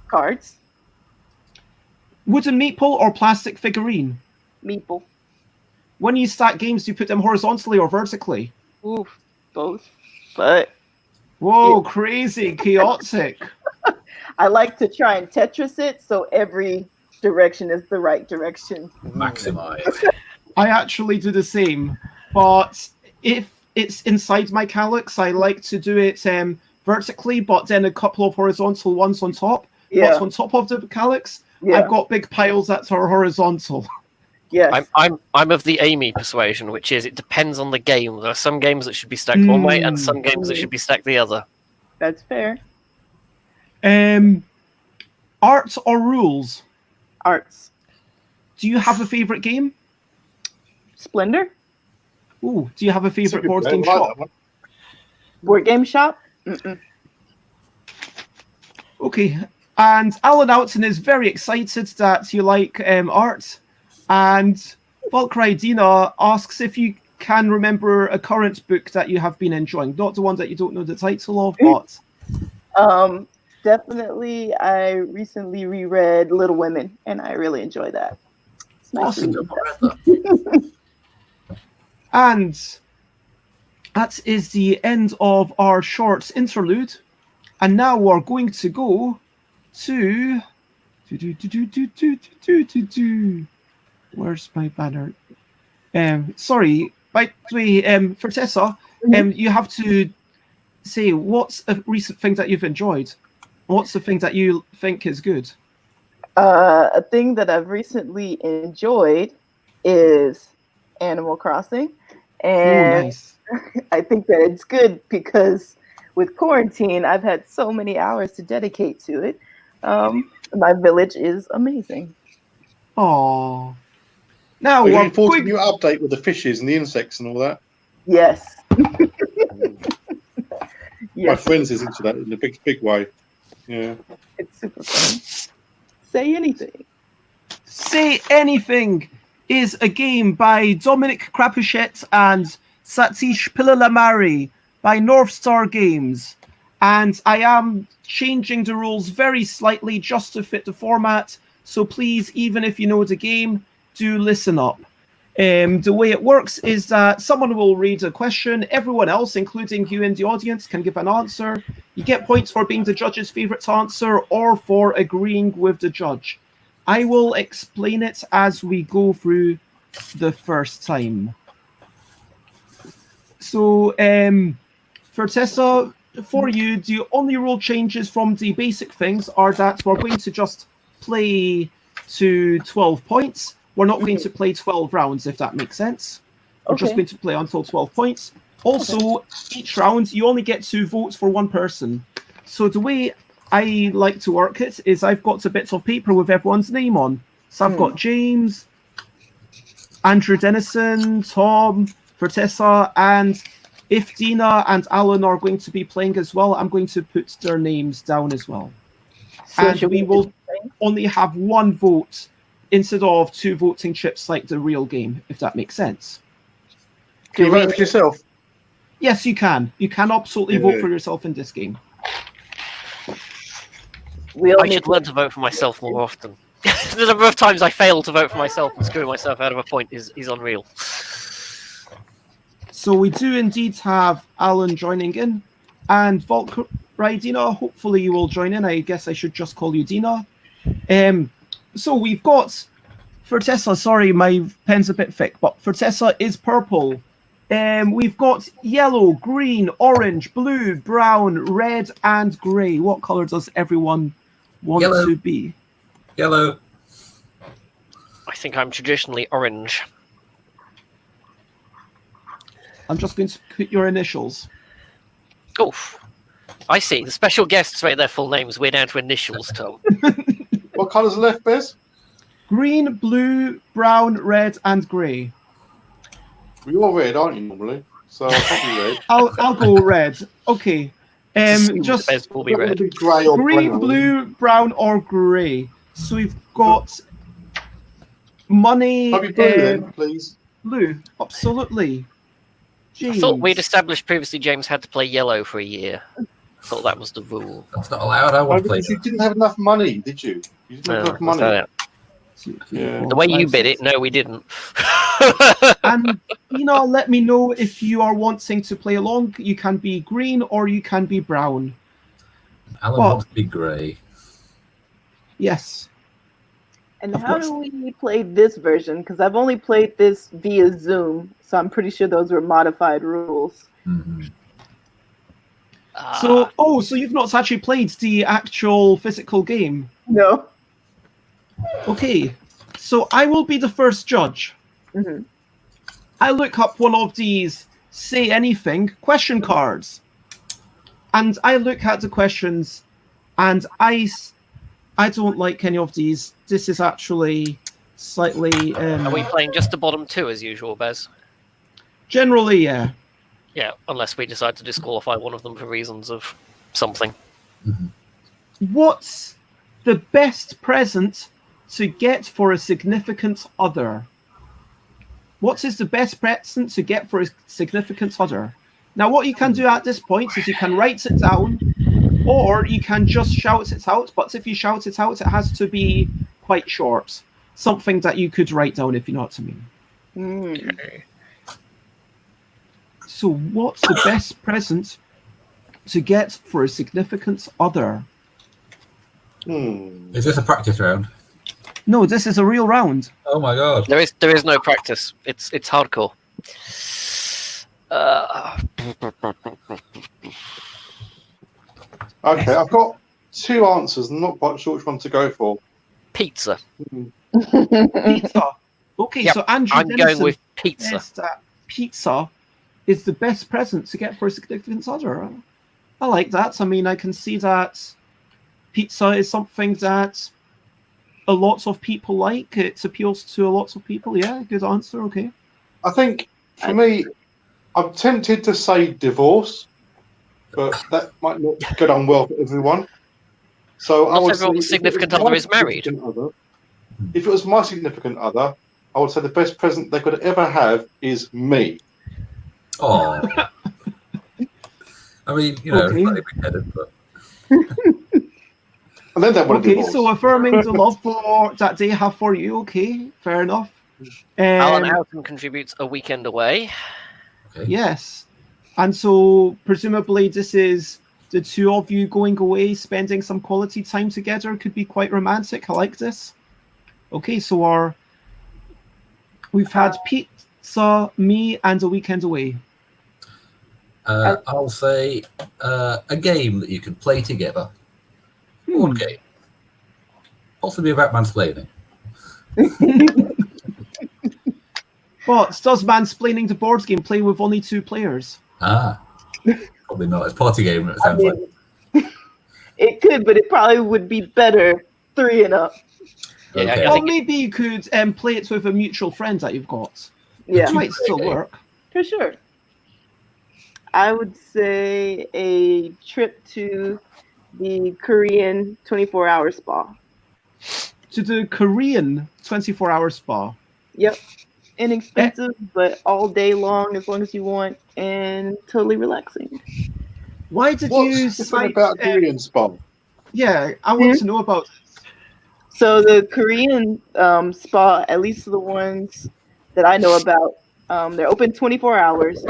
Cards.
Wooden meeple or plastic figurine?
Meeple.
When you stack games, do you put them horizontally or vertically?
Oof, both. But
whoa, crazy, chaotic.
I like to try and Tetris it so every direction is the right direction.
Maximize.
I actually do the same, but if it's inside my calyx, I like to do it vertically, but then a couple of horizontal ones on top.
Yeah.
What's on top of the calyx? Yeah. I've got big piles that are horizontal.
Yes.
I'm of the Amy persuasion, which is it depends on the game. There are some games that should be stacked one way and some games that should be stacked the other.
That's fair.
Arts or rules?
Arts.
Do you have a favorite game?
Splendor.
Ooh, do you have a favorite board game shop?
Board game shop?
Okay. And Alan Oughton is very excited that you like art. And Valkyrie Dina asks if you can remember a current book that you have been enjoying. Not the one that you don't know the title of, but...
Definitely, I recently reread Little Women, and I really enjoy that. It's nice.
Awesome. And that is the end of our short interlude. And now we're going to go to... Where's my banner? Sorry, by the way, Fertessa, you have to say what's a recent thing that you've enjoyed. What's the thing that you think is good?
A thing that I've recently enjoyed is Animal Crossing, and
nice.
I think that it's good because with quarantine, I've had so many hours to dedicate to it. My village is amazing.
Aww. Now
we're looking forward to a new update with the fishes and the insects and all that.
Yes.
My friends is into that in a big way. Yeah.
It's super fun. Say Anything.
Say Anything is a game by Dominic Crapuchettes and Satish Pillalamarri by North Star Games. And I am changing the rules very slightly just to fit the format. So please, even if you know the game, do listen up. The way it works is that someone will read a question. Everyone else, including you in the audience, can give an answer. You get points for being the judge's favorite answer or for agreeing with the judge. I will explain it as we go through the first time. So, Fertessa, for you, the only rule changes from the basic things are that we're going to just play to 12 points. We're not going to play 12 rounds, if that makes sense. We're just
Okay.
going to play until 12 points. Also, each round, you only get 2 votes for one person. So the way I like to work it is I've got a bit of paper with everyone's name on. So I've got James, Andrew Dennison, Tom, Fertessa, and if Dina and Alan are going to be playing as well, I'm going to put their names down as well.
So
And
should
we will only have 1 vote instead of 2 voting chips like the real game, if that makes sense.
Can you vote for yourself?
Yes, you can. You can absolutely vote for yourself in this game.
We all
I
need
should learn to vote for myself more often. The number of times I fail to vote for myself and screw myself out of a point is unreal.
So we do indeed have Alan joining in. And Valkyrie, Dina, hopefully you will join in. I guess I should just call you Dina. So we've got Fertessa. Sorry, my pen's a bit thick, but Fertessa is purple. We've got yellow, green, orange, blue, brown, red, and grey. What colour does everyone want
Yellow.
to be?
Yellow.
I think I'm traditionally orange.
I'm just going to put your initials.
Oof. I see. The special guests rate their full names. We're down to initials, Tom.
What colours are left, Bez?
Green, blue, brown, red, and grey.
You're red, aren't you, normally? So I'll probably red.
I'll go red. Okay. Just
the best will be red.
Grey or
green,
brown.
blue, brown, or grey. So we've got money.
Have you blue then, please?
Blue, absolutely.
I thought we'd
James.
established previously James had to play yellow for a year. I thought that was the rule.
That's not allowed. I
No,
want to play.
because you didn't have enough money, did you? You didn't have
No,
enough money.
that's
Yeah.
the way you bid it, no, we didn't.
And let me know if you are wanting to play along. You can be green or you can be brown.
Alan
What?
wants to be grey.
Yes.
And
Of
how
course.
do we play this version? Because I've only played this via Zoom, so I'm pretty sure those were modified rules.
Mhm.
So you've not actually played the actual physical game.
No.
Okay. So I will be the first judge.
Mhm.
I look up one of these say anything question cards. And I look at the questions and I don't like any of these. This is actually slightly
Are we playing just the bottom 2 as usual, Bez?
generally, yeah.
Yeah, unless we decide to disqualify one of them for reasons of something.
What's the best present to get for a significant other? What is the best present to get for a significant other? Now, what you can do at this point is you can write it down, or you can just shout it out. But if you shout it out, it has to be quite short. Something that you could write down, if you know what I mean.
Mm.
So, what's the best present to get for a significant other?
Is this a practice round?
No, this is a real round.
Oh my god.
There is no practice. It's hardcore.
Okay, I've got 2 answers. I'm not quite sure which one to go for.
Pizza.
Pizza. Okay,
Yep,
so Andrew
I'm going
Dennison
with pizza.
says that pizza is the best present to get for a significant other. I like that. I mean, I can see that pizza is something that a lot of people like. It appeals to a lot of people. Yeah, good answer. Okay.
I think, for me, I'm tempted to say divorce, but that might not get on well for everyone. So I
Not
would
everyone's
say if it
significant
was
other
my
is married.
significant other- If it was my significant other, I would say the best present they could ever have is me.
Oh. I mean,
Okay.
slightly big-headed, but
And then they want to
Okay,
divorce.
so affirming the love for that they have for you. Okay, fair enough.
Alan Houghton contributes a weekend away.
okay.
Yes. And so presumably this is the 2 of you going away, spending some quality time together. Could be quite romantic. I like this. Okay, so we've had pizza, me, and a weekend away.
I'll say a game that you can play together. One game. Also be about mansplaining.
What does mansplaining the board game play with only 2 players?
Probably not. It's party game. It sounds like.
It could, but it probably would be better 3 and up.
Yeah,
Okay.
I
Or
think
maybe you could play it with a mutual friend that you've got.
Yeah,
It might still work.
for sure. I would say a trip to the Korean 24-hour spa.
To the Korean 24-hour spa.
Yep. Inexpensive, but all day long as you want, and totally relaxing.
Why did you
What's different
cite...
about Korean spa?
Yeah, I want to know about...
So the Korean spa, at least the ones that I know about, they're open 24 hours.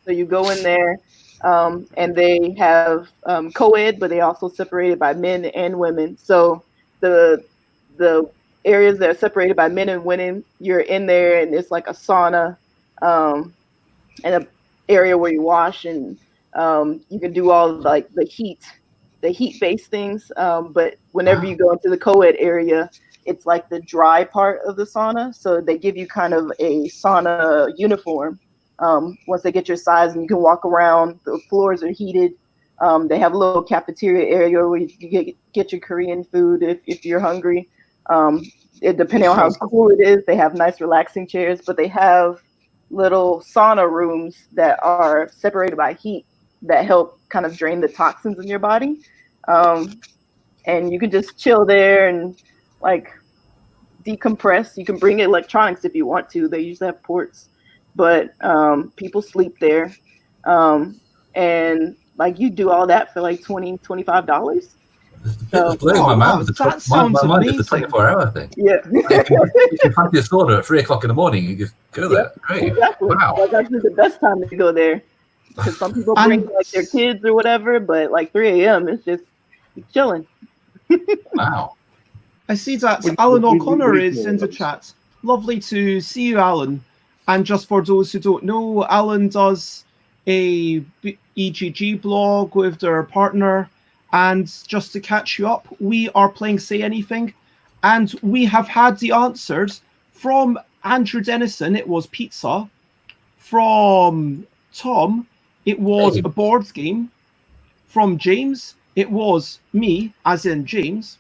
So you go in there, and they have co-ed, but they also separated by men and women. So the areas that are separated by men and women, you're in there, and it's like a sauna, and an area where you wash, and you can do all like the heat-based things. But whenever you go into the co-ed area, it's like the dry part of the sauna. So they give you kind of a sauna uniform once they get your size, and you can walk around. The floors are heated. They have a little cafeteria area where you can get your Korean food if you're hungry. Depending on how cool it is, they have nice relaxing chairs, but they have little sauna rooms that are separated by heat that help kind of drain the toxins in your body. And you can just chill there and like decompress. You can bring electronics if you want to. They usually have ports, but people sleep there. And like you do all that for like $20, $25.
It's blowing my mind.
that sounds
my mind is the
amazing.
24-hour thing.
Yeah.
You can fancy a sauna at 3 o'clock in the morning. You just go there. Great.
Exactly.
Wow.
That's actually the best time to go there. Because some people bring like their kids or whatever, but like 3 a.m. it's just chilling.
Wow.
I see that
We-
Alan
we- we-
O'Connor
we-
is in the chat. Lovely to see you, Alan. And just for those who don't know, Alan does a EGG blog with their partner. And just to catch you up, we are playing Say Anything. And we have had the answers from Andrew Dennison. It was pizza. From Tom, it was a board game. From James, it was me, as in James.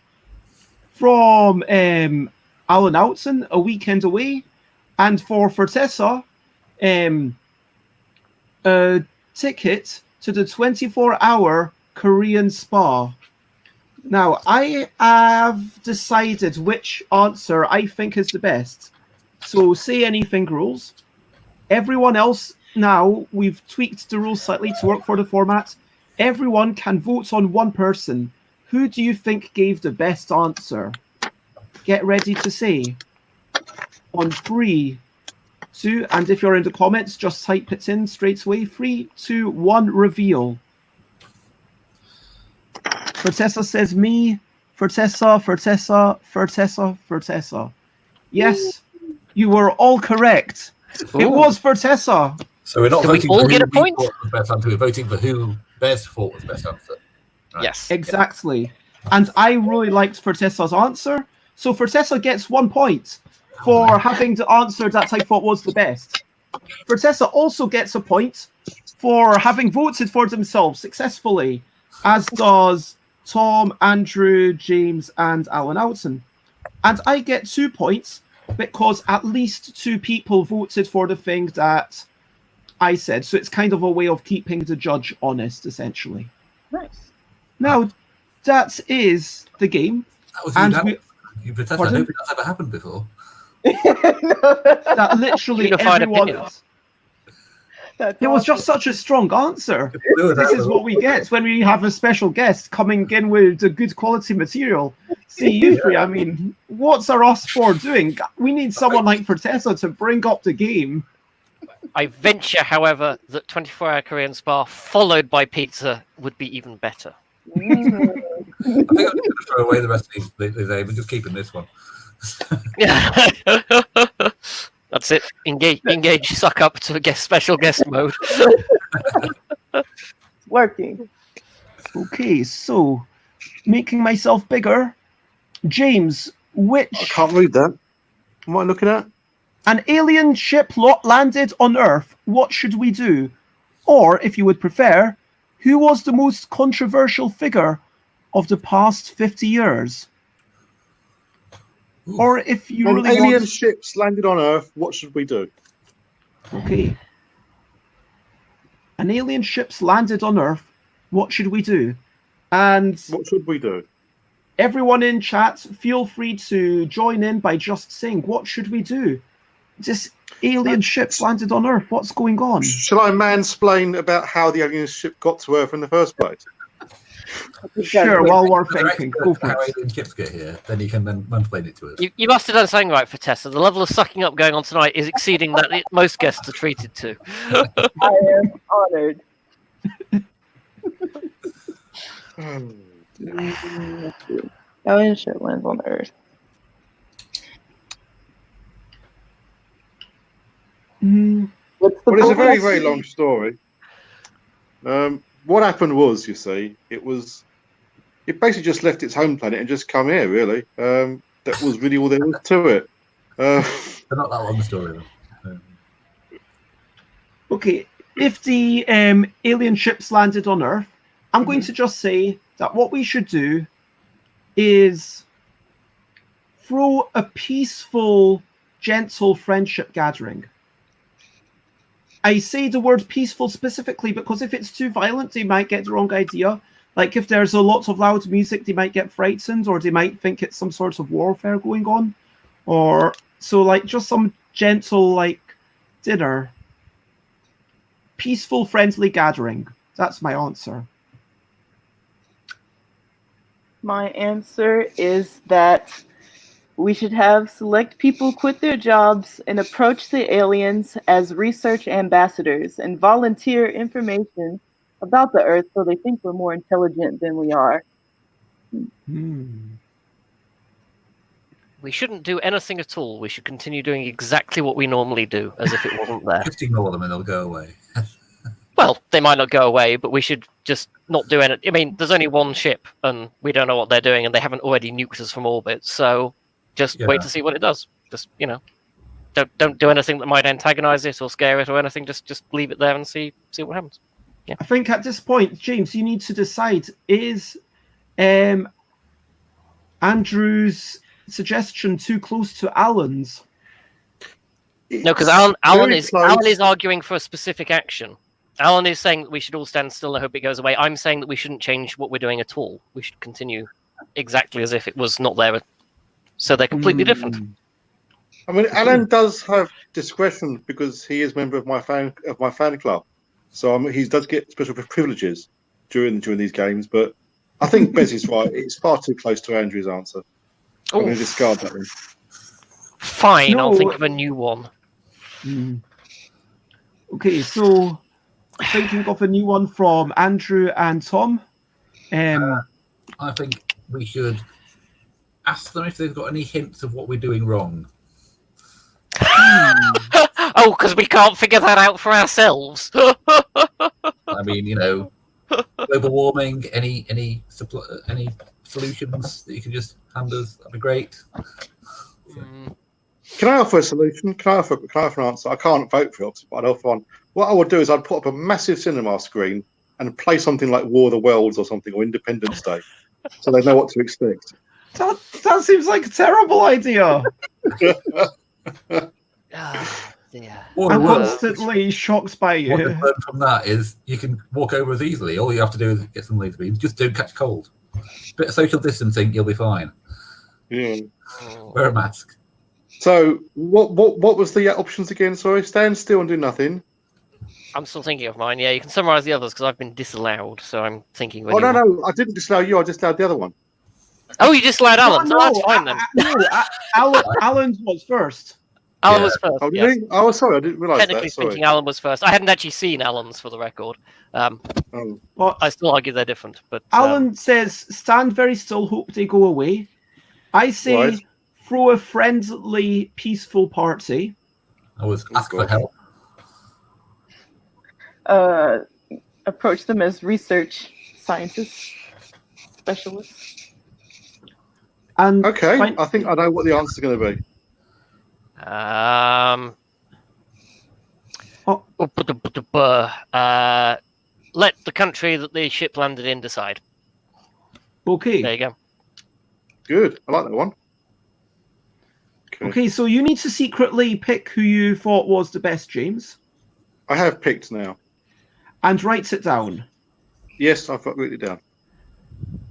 From Alan Outson, a weekend away. And for Fertessa, a ticket to the 24-hour Korean spa. Now, I have decided which answer I think is the best. So, Say Anything rules. Everyone else, now, we've tweaked the rules slightly to work for the format. Everyone can vote on one person. Who do you think gave the best answer? Get ready to say. On 3, 2, and if you're in the comments, just type it in straight away. 3, 2, 1, reveal. Fertessa says me. Fertessa. Yes, you were all correct.
Ooh.
It was Fertessa.
So we're not
Can we
voting
all
for
get
who
a point?
we thought was the best answer. We're voting for who best thought was the best answer. Right.
Yes.
Exactly. And I really liked Fertessa's answer. So Fertessa gets 1 point for having the answer that I thought was the best. Fertessa also gets a point for having voted for themselves successfully, as does Tom, Andrew, James, and Alan Outson. And I get 2 points because at least 2 people voted for the thing that I said. So it's kind of a way of keeping the judge honest, essentially.
Nice.
Now, that is the game.
That was
And
unanimous. Fertessa, I
Pardon?
don't think that's ever happened before.
That literally
Unified
everyone...
opinions.
That's
It was
awesome.
just such a strong answer.
Blew it
This
out
is
the
what we get when we have a special guest coming in with a good quality material. See, you three, I mean, what's our us four doing? We need someone like Fertessa to bring up the game.
I venture, however, that 24-hour Korean spa followed by pizza would be even better.
Mm.
I think I'm just going to throw away the rest of these names and just keeping this one.
Yeah. That's it. Engage, suck up to get special guest mode.
It's working.
Okay, so making myself bigger. James,
I
which
can't read that. am I looking at?
An alien ship landed on Earth. What should we do? Or, if you would prefer, who was the most controversial figure of the past 50 years?
Ooh.
Or if you
When
really
alien
want...
ships landed on Earth, what should we do?
Okay. An alien ship's landed on Earth. What should we do? And
What should we do?
everyone in chat, feel free to join in by just saying, what should we do? This alien ship's landed on Earth. What's going on?
Shall I mansplain about how the alien ship got to Earth in the first place?
Sure, while we're
If you're
thinking, go for
how
it.
alien ships get here, then you can then mansplain it to us.
You must have done something right for Tessa. The level of sucking up going on tonight is exceeding that most guests are treated to.
I am honored. Alien ship lands on Earth. What's the
Well, it's a very,
bonus?
very long story. What happened was, you see, it basically just left its home planet and just come here, really. That was really all there was to it.
They're not that long story, though.
Okay, if the alien ships landed on Earth, I'm going to just say that what we should do is throw a peaceful, gentle friendship gathering. I say the word peaceful specifically because if it's too violent, they might get the wrong idea. Like if there's a lot of loud music, they might get frightened, or they might think it's some sort of warfare going on. Or so like just some gentle like dinner. Peaceful, friendly gathering. That's my answer.
My answer is that we should have select people quit their jobs and approach the aliens as research ambassadors and volunteer information about the Earth so they think we're more intelligent than we are.
We shouldn't do anything at all. We should continue doing exactly what we normally do, as if it wasn't there.
Just ignore them and they'll go away.
Well, they might not go away, but we should just not do anything. I mean, there's only one ship, and we don't know what they're doing, and they haven't already nuked us from orbit, so just wait to see what it does. Just, don't do anything that might antagonize it or scare it or anything. Just leave it there and see what happens. Yeah.
I think at this point, James, you need to decide, is Andrew's suggestion too close to Alan's?
No, because Alan
Very
is
close.
arguing for a specific action. Alan is saying that we should all stand still and hope it goes away. I'm saying that we shouldn't change what we're doing at all. We should continue exactly as if it was not there. So they're completely different.
I mean, Alan does have discretion because he is a member of my fan club, so he does get special privileges during these games. But I think Bez is right; it's far too close to Andrew's answer. I'm going to discard that one.
Fine, I'll
No.
think of a new one.
Okay, so thinking of a new one from Andrew and Tom.
I think we should ask them if they've got any hints of what we're doing wrong.
Oh, because we can't figure that out for ourselves.
I mean, global warming, any solutions that you can just hand us, that'd be great.
Can I offer a solution? Can I offer an answer? I can't vote for it, but I'd offer one. What I would do is I'd put up a massive cinema screen and play something like War of the Worlds or something, or Independence Day, so they know what to expect.
That seems like a terrible idea.
Yeah.
I'm constantly shocked by
What
you.
I've learned from that is you can walk over as easily. All you have to do is get some laser beams. Just don't catch cold. Bit of social distancing, you'll be fine.
Yeah.
Wear a mask.
So what was the options again? Sorry, stand still and do nothing.
I'm still thinking of mine. Yeah, you can summarize the others because I've been disallowed, so I'm thinking.
Oh no, I didn't disallow you. I disallowed the other one.
Oh, you disallowed Alan. So that's fine then.
Alan's was first.
Alan was first.
Oh, did
Yes.
he? Oh, sorry, I didn't realise
Technically
that. Sorry.
speaking, Alan was first. I hadn't actually seen Alan's for the record.
Oh.
Well,
I still argue they're different. But
Alan says, stand very still, hope they go away. I say,
Right.
throw a friendly, peaceful party.
I was ask for help.
Approach them as research scientists, specialists.
And
Okay, I think I know what the answer's going to be.
Let the country that the ship landed in decide.
Okay.
There you go.
Good. I like that one.
Okay, so you need to secretly pick who you thought was the best, James,
I have picked now.
and write it down.
Yes, I've written it down.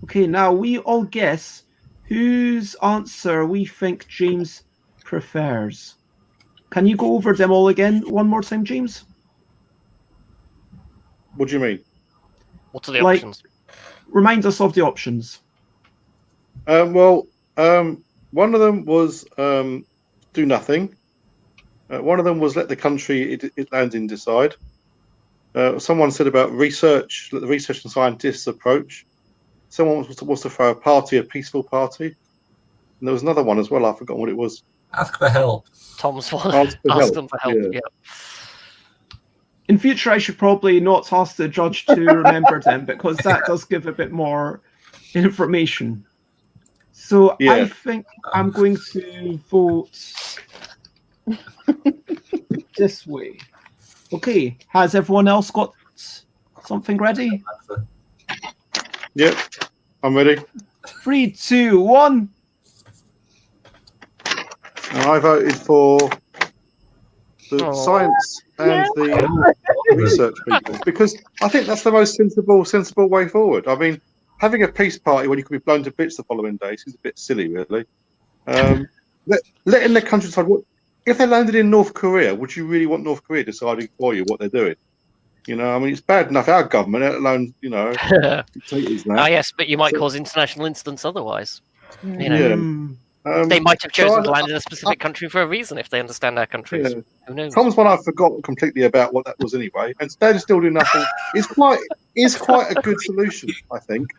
Okay, now we all guess whose answer we think James prefers. Can you go over them all again one more time, James?
What do you mean?
What are the
Like-
options?
Remind us of the options.
One of them was do nothing. One of them was let the country it lands in decide. Someone said about research, let the research and scientists approach. Someone was to throw a peaceful party. And there was another one as well. I've forgotten what it was.
Ask for help.
Tom's one.
Ask for
Ask
help.
them for help.
Yeah.
Yeah.
In future, I should probably not ask the judge to remember them because that does give a bit more information. So
Yeah.
I think I'm going to vote this way. Okay, has everyone else got something ready?
Yep, I'm ready.
3, 2, 1.
And I voted for the science and the research people because I think that's the most sensible way forward. I mean, having a peace party when you could be blown to bits the following day seems a bit silly, really. Letting the country decide if they landed in North Korea, would you really want North Korea deciding for you what they're doing? You know, I mean, it's bad enough our government, let alone dictators now.
Ah, yes, but you might cause international incidents otherwise. You know,
Yeah.
they might have chosen to
I-
land in a specific country for a reason if they understand our countries.
Yeah.
Who knows?
Tom's one I forgot completely about what that was anyway, and they still do nothing. Is quite a good solution, I think.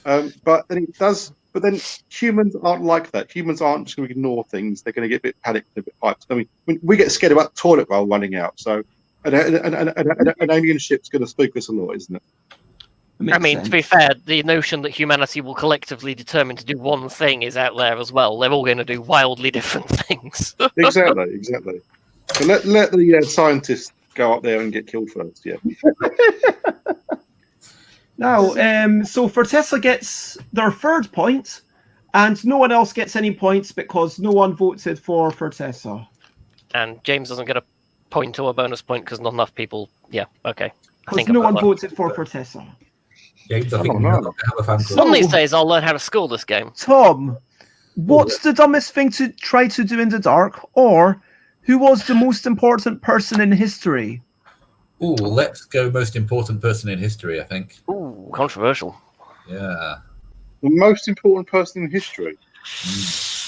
But then it does. But then humans aren't like that. Humans aren't just going to ignore things. They're going to get a bit panicked, a bit hyped. I mean, we get scared about toilet roll running out. So an alien ship's going to spook us a lot, isn't it?
I mean, to be fair, the notion that humanity will collectively determine to do one thing is out there as well. They're all going to do wildly different things.
Exactly. So let the scientists go up there and get killed first. Yeah.
Now, so Fertessa gets their 3rd point, and no one else gets any points because no one voted for Fertessa.
And James doesn't get a point or a bonus point because not enough people. Yeah, okay.
Because no one voted for Fertessa.
James, I think
no.
you have a fan club.
One of these days I'll learn how to score this game.
Tom, what's the dumbest thing to try to do in the dark? Or who was the most important person in history?
Ooh, let's go most important person in history, I think.
Ooh, controversial.
Yeah.
The most important person in history.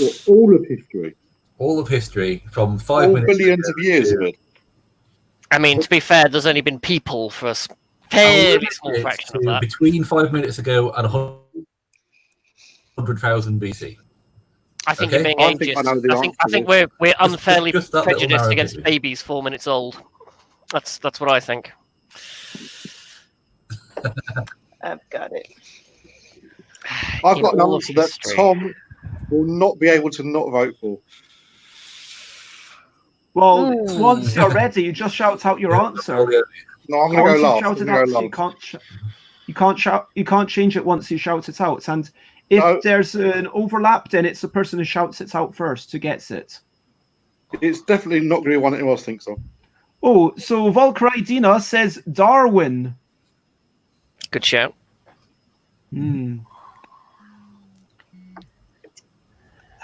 Or all of history.
All of history from 5
All
minutes
billions of years of it.
I mean, to be fair, there's only been people for a fairly small fraction of that.
Between 5 minutes ago and 100,000 BC.
I think
Okay.
you're being
I think
ageist.
I know the
I think
answer.
we're unfairly
just that little
prejudiced against
narrative.
babies 4 minutes old. That's what I think.
I've got it.
I've
In
got an
all of
answer that
history.
Tom will not be able to not vote for.
Well, once you're ready, you just shout out your answer.
No, I'm going to
Once
go last.
you've shouted
I'm
out,
gonna
you
go last.
you can't change it once you shout it out. And if
No.
there's an overlap, then it's the person who shouts it out first who gets it.
It's definitely not going to be one anyone else thinks of.
Oh, so Valkyrie Dina says Darwin.
Good shout.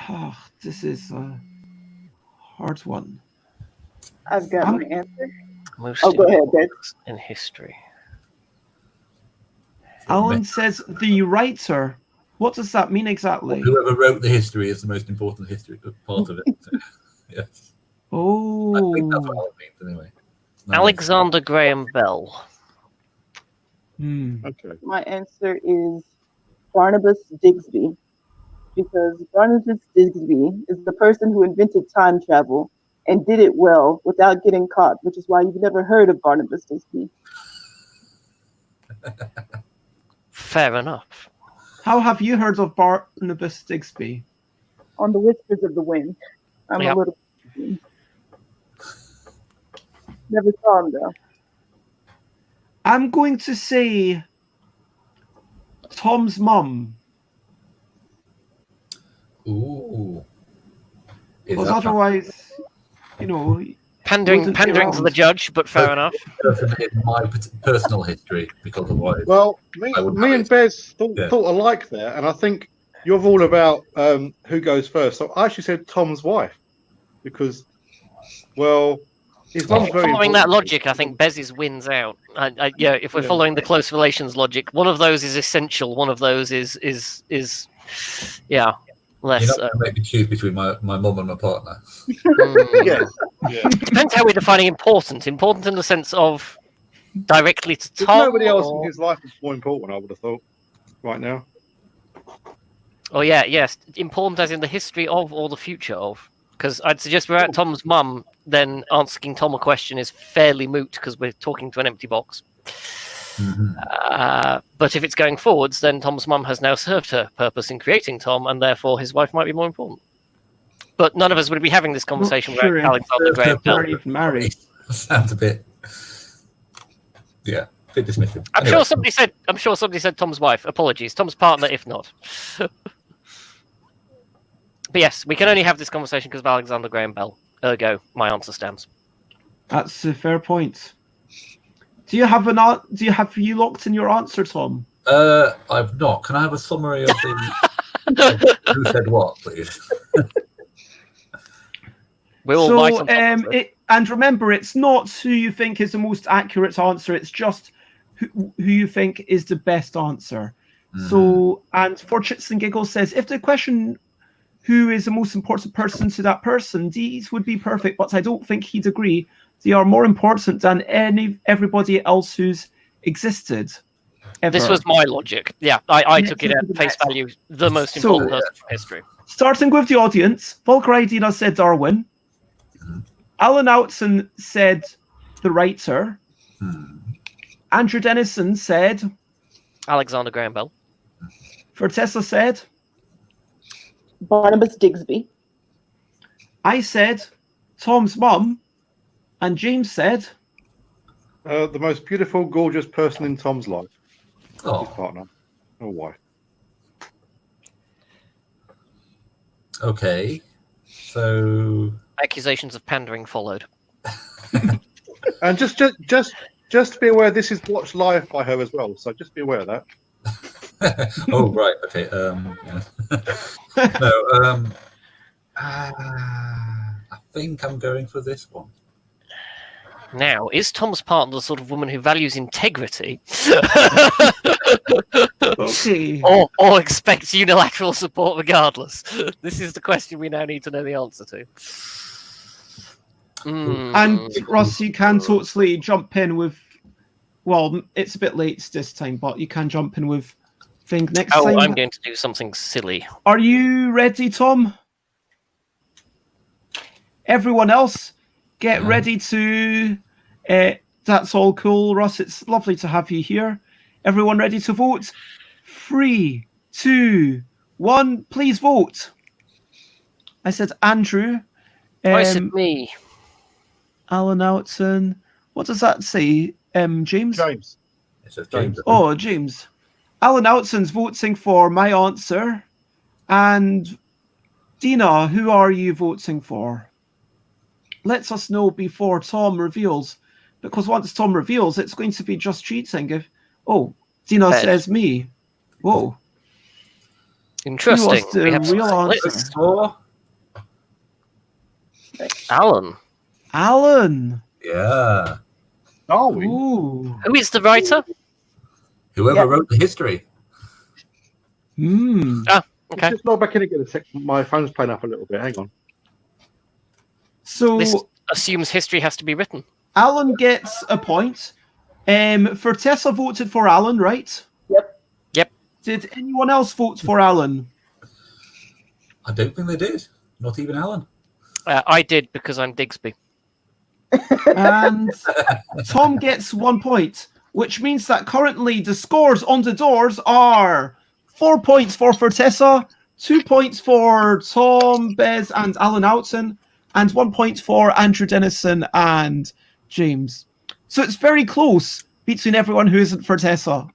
Oh, this is a hard one.
I've got my answer.
Most
Oh, go ahead, Dave.
in history.
Alan says the writer. What does that mean exactly?
Whoever wrote the history is the most important history part of it. Yes.
Oh,
I think that's what it means anyway. No,
Alexander Graham Bell.
Okay.
My answer is Barnabas Digsby, because Barnabas Digsby is the person who invented time travel and did it well without getting caught, which is why you've never heard of Barnabas Digsby.
Fair enough.
how have you heard of Barnabas Digsby?
On the Whispers of the Wind. I'm
Yep.
a little Never saw him though.
I'm going to say Tom's mum.
Ooh. Is
Because
that
otherwise, you know,
Pandering
wouldn't be
to the
around.
judge, but fair enough.
person in my personal history? Because otherwise,
Well,
I wouldn't
me
have
and
it.
Bez
Yeah.
thought alike there, and I think you're all about who goes first. So I actually said Tom's wife because, well, his mum's very
Following that
important.
logic, I think Bez's wins out. Yeah, if we're
Yeah.
following the close relations logic, one of those is essential. One of those is yeah,
You're
less.
not going to make me choose between my mum and my partner.
Yes. Yeah.
Depends how we're defining important. Important in the sense of directly to
There's
Tom.
nobody else
or-
in his life is more important, I would have thought, right now.
Oh yeah, yes, important as in the history of or the future of. Because I'd suggest we're at Tom's mum, then asking Tom a question is fairly moot because we're talking to an empty box. But if it's going forwards, then Tom's mum has now served her purpose in creating Tom, and therefore his wife might be more important. But none of us would be having this conversation
sure
without
if
Alexander Graham Bell.
they're even married.
Sounds a bit, yeah, a bit dismissive.
I'm
Anyway,
sure somebody said Tom's wife. Apologies, Tom's partner, if not. But yes, we can only have this conversation because of Alexander Graham Bell. Ergo, my answer stands.
That's a fair point. Do you have you locked in your answer, Tom?
I've not. Can I have a summary of the who said what, please?
We're all right on top of it.
And remember, it's not who you think is the most accurate answer. It's just who you think is the best answer. So, and for Chits and Giggles says, if the question who is the most important person to that person, these would be perfect, but I don't think he'd agree. They are more important than everybody else who's existed. Ever.
This was my logic. Yeah, I
Yeah,
took it at
the
face
best.
value. The most
So-
important person from history.
Starting with the audience, Volker Idina said Darwin. Alan Outson said the writer. Andrew Dennison said.
Alexander Graham Bell.
Fertessa said.
Barnabas Digsby.
I said Tom's mum. And James said.
The most beautiful, gorgeous person in Tom's life. His
Oh,
partner or wife.
okay. So
Accusations of pandering followed.
And just to be aware, this is watched live by her as well. So just be aware of that.
oh right, okay. Yeah. No, I think I'm going for this one.
Now, is Tom's partner the sort of woman who values integrity
Okay.
or expects unilateral support regardless? This is the question we now need to know the answer to.
And Ross, you can totally jump in with. Well, it's a bit late this time, but you can jump in with thing next
Oh,
time.
I'm going to do something silly.
Are you ready, Tom? Everyone else, get ready to. That's all cool, Russ. It's lovely to have you here. Everyone ready to vote? 3, 2, 1. Please vote. I said Andrew.
I said me.
Alan Outson. What does that say? James?
James.
It says James.
Oh, James. Alan Outson's voting for my answer. And Dina, who are you voting for? Let us know before Tom reveals. Because once Tom reveals, it's going to be just cheating. If Dina says me. Whoa.
Interesting.
Who was the
We have some
real
splits.
answer?
Four.
Alan.
Alan.
Yeah.
Darwin.
Ooh.
Who is the writer?
Whoever wrote the history.
Okay.
Just log back in again a second. My phone's playing up a little bit. Hang on.
So
This assumes history has to be written.
Alan gets a point. Fertessa voted for Alan, right?
Yep.
Did anyone else vote for Alan?
I don't think they did. Not even Alan.
I did because I'm Digsby.
And Tom gets 1 point, which means that currently the scores on the doors are 4 points for Fertessa, 2 points for Tom, Bez, and Alan Outson, and 1 point for Andrew Dennison and James. So it's very close between everyone who isn't Fertessa.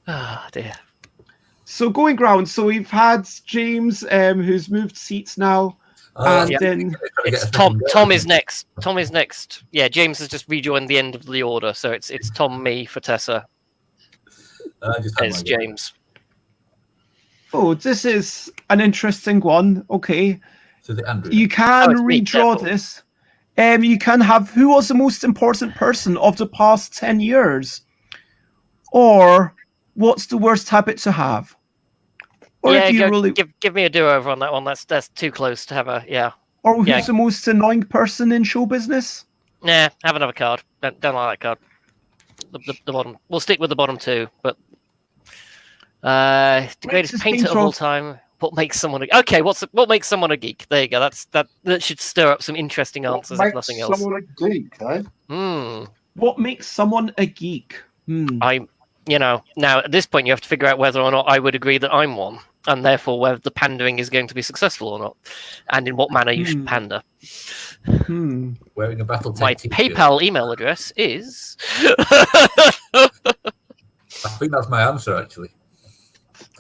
Ah, dear.
So going round, so we've had James, who's moved seats now, and
Yeah.
then
It's Tom. Tom is next. Tom is next. Yeah, James has just rejoined the end of the order, so it's Tom, me, Fertessa, as James.
oh, this is an interesting one. Okay,
So the Andrew.
you can
it's me,
redraw
careful.
this. You can have who was the most important person of the past 10 years, or what's the worst habit to have. Or
Yeah,
if you
go,
really,
give me a do-over on that one. That's too close to have a
or who's
yeah.
the most annoying person in show business.
Nah, have another card. Don't like that card. The bottom. We'll stick with the bottom two, but the greatest
Greatest
painter of
painter
all
of-
time. What makes someone okay? What makes someone a geek? There you go. That should stir up some interesting answers, if nothing else.
Someone a geek, eh?
What makes someone a geek?
Now at this point you have to figure out whether or not I would agree that I'm one, and therefore whether the pandering is going to be successul or not, and in what manner you should pander.
Wearing a battle
My
t-shirt.
PayPal email address is.
I think that's my answer, actually.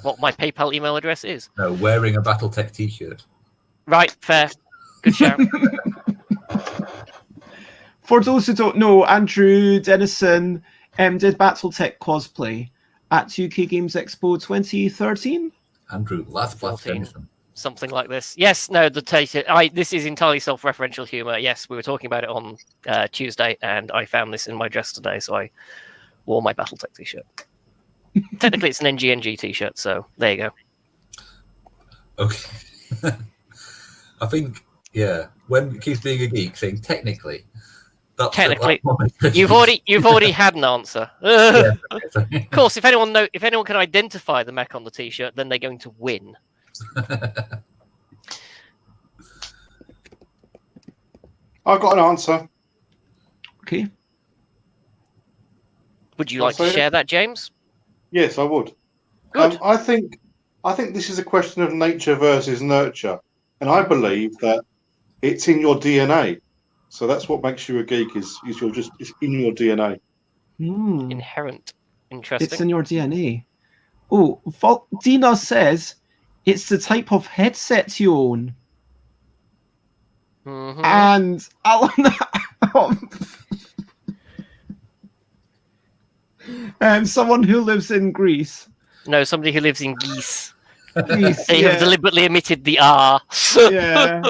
What my PayPal email address is.
No, wearing a BattleTech t-shirt.
Right, fair. Good shout.
For those who don't know, Andrew Dennison did BattleTech cosplay at UK Games Expo 2013.
Andrew, last class
14.
Denison.
Something like this. Yes, no, this is entirely self-referential humor. Yes, we were talking about it on Tuesday, and I found this in my dress today, so I wore my BattleTech t-shirt. Technically, it's an NGNG t-shirt, so there you go.
Okay. I think, yeah, when it keeps being a geek, saying technically.
Technically, you've already had an answer.
Yeah,
Of course, if anyone can identify the mech on the t-shirt, then they're going to win.
I've got an answer.
Okay.
Would you
Can I
like to
say it?
share that, James?
Yes, I would.
Good.
I think this is a question of nature versus nurture, and I believe that it's in your DNA. So that's what makes you a geek. It's in your DNA.
Inherent. Interesting.
It's in your DNA. Oh, Dina says it's the type of headset you own.
Mhm.
And someone who lives in Greece.
No, somebody who lives in Geese.
Greece,
They have deliberately omitted the R.
yeah.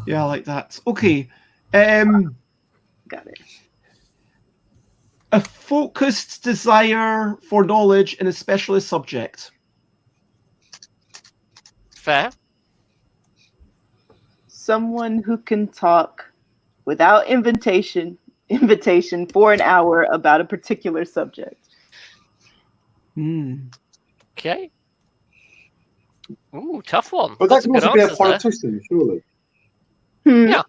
Yeah, I like that. Okay.
Got it.
A focused desire for knowledge in a specialist subject.
Fair.
Someone who can talk without invitation for an hour about a particular subject.
Okay. Ooh, tough one.
But
That's
that
a good
must be a
answer there.
politician, surely.
Yeah.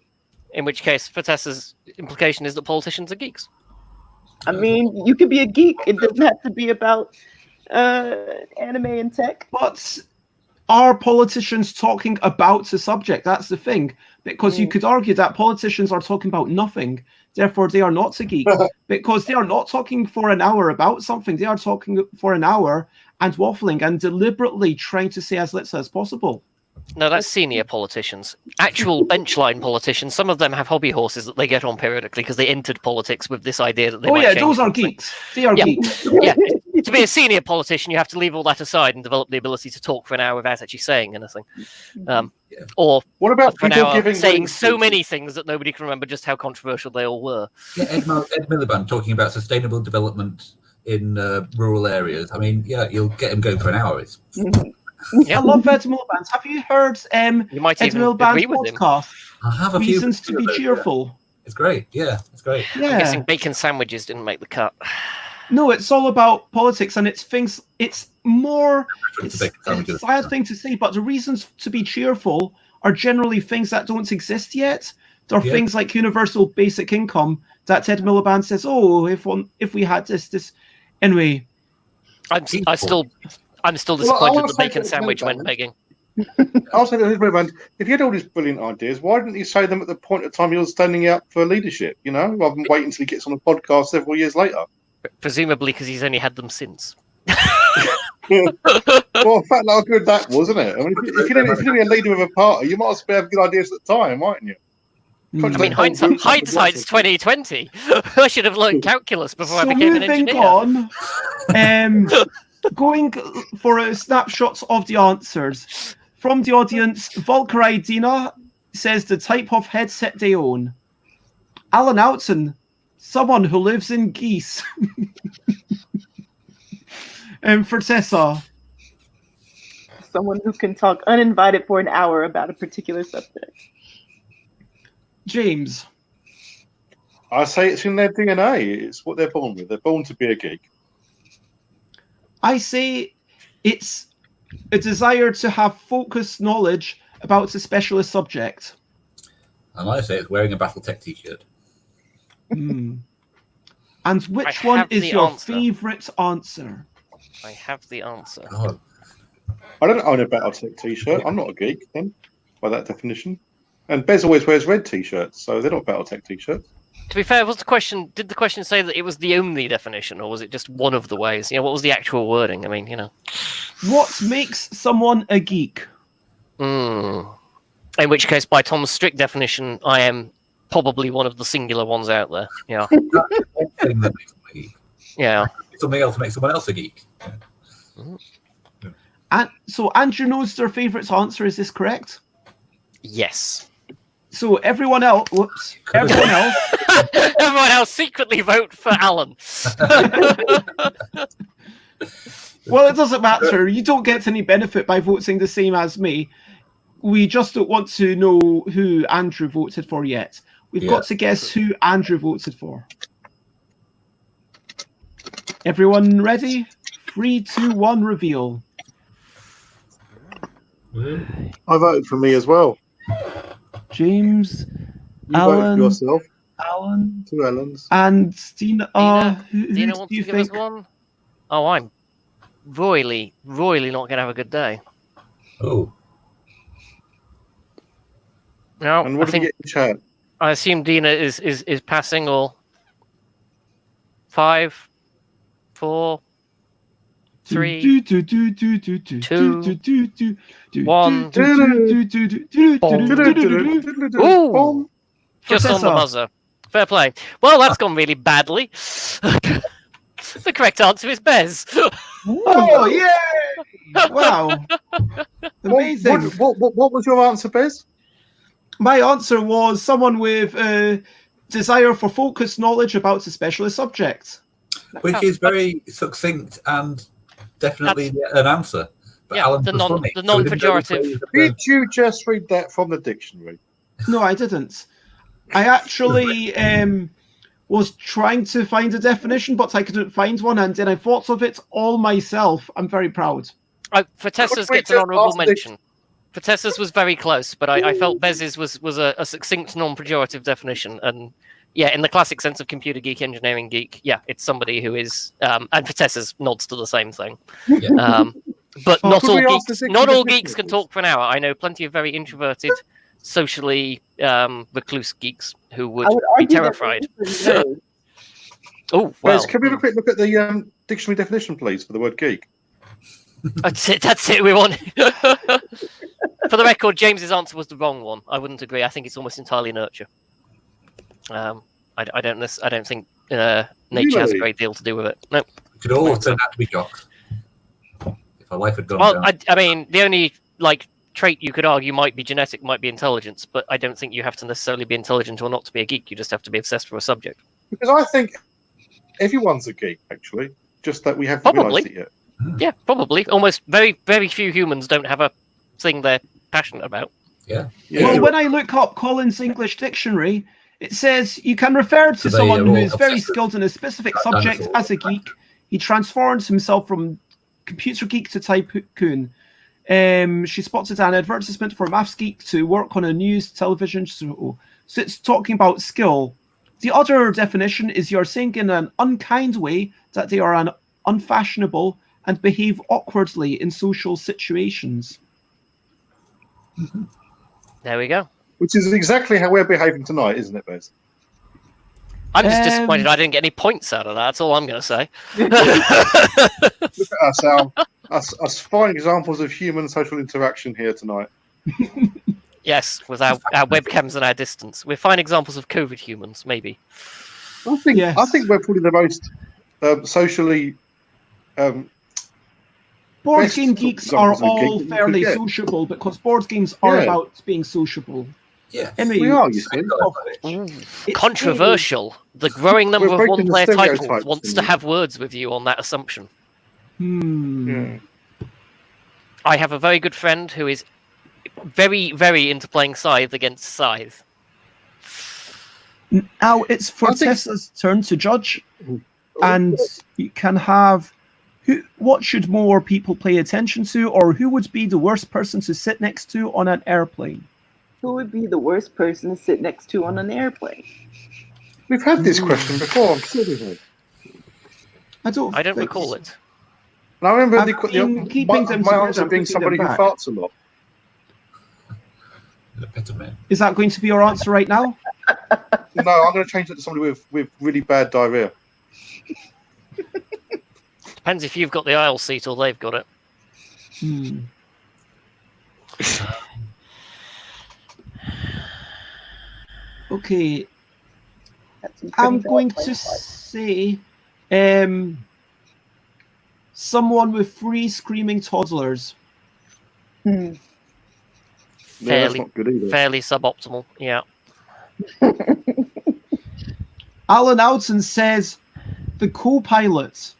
In which case, Fertessa's implication is that politicians are geeks.
I mean, you could be a geek. It doesn't have to be about anime and tech.
But are politicians talking about the subject? That's the thing. Because you could argue that politicians are talking about nothing. Therefore, they are not a geek. Because they are not talking for an hour about something. They are talking for an hour and waffling and deliberately trying to say as little as possible.
No, that's senior politicians. Actual benchline politicians, some of them have hobby horses that they get on periodically because they entered politics with this idea that they might change
those are
something.
geeks. They are geeks.
Yeah, to be a senior politician, you have to leave all that aside and develop the ability to talk for an hour without actually saying anything. Or
What about
for an
people
hour
giving
saying
wing
so
speeches?
many things that nobody can remember just how controversial they all were.
Yeah, Ed Miliband talking about sustainable development in rural areas. I mean, yeah, you'll get him going for an hour. It's
I love Ed Miliband. Have you heard
You might
Ed
even
Miliband's
agree with him.
podcast?
I have a few
Reasons to be
of those, yeah.
cheerful.
It's great. Yeah, it's great.
I'm
Yeah.
guessing bacon sandwiches didn't make the cut.
No, it's all about politics and it's things. It's more.
Reference
It's
to bacon
a
sandwiches.
sad thing to say, but the reasons to be cheerful are generally things that don't exist yet. There are things like universal basic income that Ted Miliband says, "Oh, if we had this." Anyway,
I'm still disappointed the bacon sandwich went begging.
I'll say that if you had all these brilliant ideas, why didn't you say them at the point of time you were standing out for leadership? Rather than waiting until he gets on a podcast several years later.
Presumably because he's only had them since.
Well, in fact, how good that was, isn't it? I mean, if you're going to be a leader of a party, you might as well have good ideas at the time, mightn't you?
I mean, hindsight's 2020. I should have learned calculus before I became an engineer.
Moving on, going for a snapshot of the answers. From the audience, Valkyrie Dina says the type of headset they own. Alan Oughton, someone who lives in geese. Fertessa.
Someone who can talk uninvited for an hour about a particular subject.
James.
I say it's in their DNA. It's what they're born with. They're born to be a geek.
I say it's a desire to have focused knowledge about a specialist subject.
And I say it's wearing a BattleTech t-shirt.
And which one is your favourite answer?
I have the answer.
God.
I don't own a BattleTech t-shirt. I'm not a geek, then, by that definition. And Bez always wears red t-shirts, so they're not BattleTech t-shirts.
To be fair, did the question say that it was the only definition, or was it just one of the ways? What was the actual wording? I mean,
What makes someone a geek?
In which case, by Tom's strict definition, I am probably one of the singular ones out there. Yeah.
That's one thing that makes someone a geek.
Yeah.
Something else makes someone else a geek.
And so Andrew knows their favourite answer. Is this correct?
Yes.
So everyone else,
everyone else secretly vote for Alan.
Well, it doesn't matter. You don't get any benefit by voting the same as me. We just don't want to know who Andrew voted for yet. We've got to guess who Andrew voted for. Everyone ready? 3, 2, 1, reveal.
I voted for me as well.
James,
You
Alan,
voted for yourself.
Alan,
2 Allens.
and Dina. Who
Dina
do
wants
you
to give us
think?
one? Oh, I'm royally not going to have a good day.
Oh.
No,
And what
I
did you
think
get in chat?
I assume Dina is passing all. 5, 4, 3, 2, 1. Ooh, just on the buzzer. Fair play. Well, that's gone really badly. The correct answer is Bez.
Oh, yay! Wow. Amazing.
What was your answer, Bez?
My answer was someone with a desire for focused knowledge about a specialist subject.
Which is very succinct and definitely an answer. But
Yeah,
Alan's
the
was
non-
funny,
the
so we didn't know
non-pejorative.
which way
Did you just read that from the dictionary?
No, I didn't. I actually was trying to find a definition, but I couldn't find one, and then I thought of it all myself. I'm very proud.
Fertessa's gets an honourable mention. Fertessa's was very close, but I felt Bez's was a succinct, non-pejorative definition. And yeah, in the classic sense of computer geek, engineering geek, yeah, it's somebody who is, and Fertessa's nods to the same thing.
Yeah.
But not
could
all
we ask
geeks.
the
Not all
definition,
geeks can
please?
talk for an hour. I know plenty of very introverted, socially recluse geeks who would
I would
be
argue that
terrified.
these are nerds.
Oh well,
Bez, can we have a quick look at the dictionary definition, please, for the word geek?
that's it. That's it. We want. For the record, James's answer was the wrong one. I wouldn't agree. I think it's almost entirely nurture. I don't think nature has a
Really?
great deal to do with it. No.
We could all turn out to be jocks. If our life had gone
Well,
down.
I mean, the only trait you could argue might be genetic, might be intelligence, but I don't think you have to necessarily be intelligent or not to be a geek. You just have to be obsessed with a subject.
Because I think everyone's a geek, actually, just that we haven't
Probably.
realised it yet.
Yeah, probably. Almost very, very few humans don't have a thing they're passionate about.
Yeah.
Well, when I look up Collins English Dictionary, it says you can refer to
So they
someone
are
who
all
is very
obsessed with
skilled in a specific
that
subject
dinosaur.
as a geek. He transforms himself from computer geek to tycoon. She spotted an advertisement for Maths Geek to work on a news television show So it's talking about skill. The other definition is you're saying in an unkind way that they are unfashionable and behave awkwardly in social situations.
There we go.
Which is exactly how we're behaving tonight, isn't it, Bez?
I'm just disappointed I didn't get any points out of that. That's all I'm going to say.
Look at us fine examples of human social interaction here tonight.
Yes, with our webcams and our distance. We're fine examples of COVID humans, maybe.
I think we're probably the most socially.
Board game geeks are all fairly sociable because board games are about being sociable.
Yeah,
we are. You see,
Controversial. The growing number of one-player titles wants to have words with you on that assumption.
Yeah.
I have a very good friend who is very, very into playing Scythe against Scythe.
Now it's Fertessa's turn to judge, and you can have what should more people pay attention to, or who would be the worst person to sit next to on an airplane?
Who would be the worst person to sit next to on an airplane?
We've had this question before. I'm sure we have.
I don't
recall it.
And I remember my answer being somebody who farts a lot.
Is that going to be your answer right now?
No, I'm going to change it to somebody with really bad diarrhea.
Depends if you've got the aisle seat or they've got it.
Okay. I'm going to say someone with 3 screaming toddlers.
Fairly suboptimal, yeah.
Alan Alton says the co-pilot.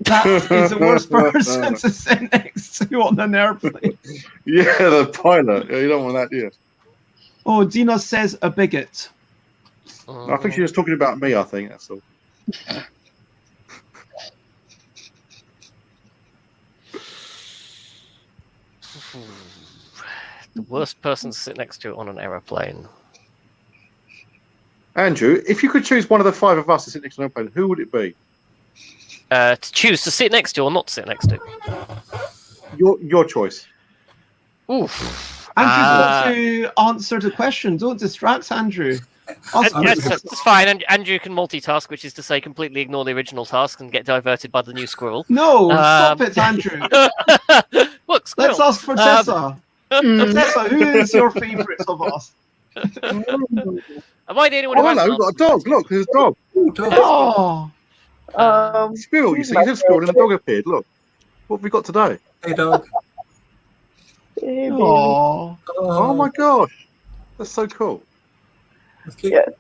That is the worst person to sit next to on an airplane.
Yeah, the pilot. Yeah, you don't want that, do you?
Oh, Dina says a bigot.
I think she was talking about me, I think, that's all.
The worst person to sit next to on an aeroplane.
Andrew, if you could choose one of the 5 of us to sit next to an airplane, who would it be?
To choose to sit next to or not to sit next to?
Your choice.
Oof.
Andrew's got to answer the question. Don't distract Andrew.
It's fine. Andrew can multitask, which is to say completely ignore the original task and get diverted by the new squirrel.
No, stop it, Andrew.
Look, squirrel.
Let's ask Fertessa. Fertessa, who is your favourite of us?
Am I the only one who
hello, we've got a dog. Look, there's a dog.
Oh.
Squirrel, you see, you said squirrel and a dog appeared. Look, what have we got today?
Hey, dog.
Oh my gosh, that's so cool.
Yes.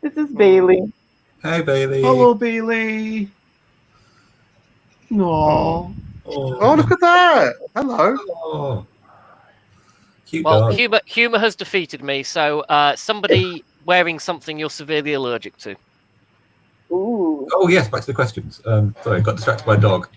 This is Bailey.
Hey, Bailey.
Hello, Bailey.
Oh, look at that. Hello.
Oh. Cute
well,
dog.
humor has defeated me, so somebody wearing something you're severely allergic to.
Ooh.
Oh, yes, back to the questions. Sorry, got distracted by a dog.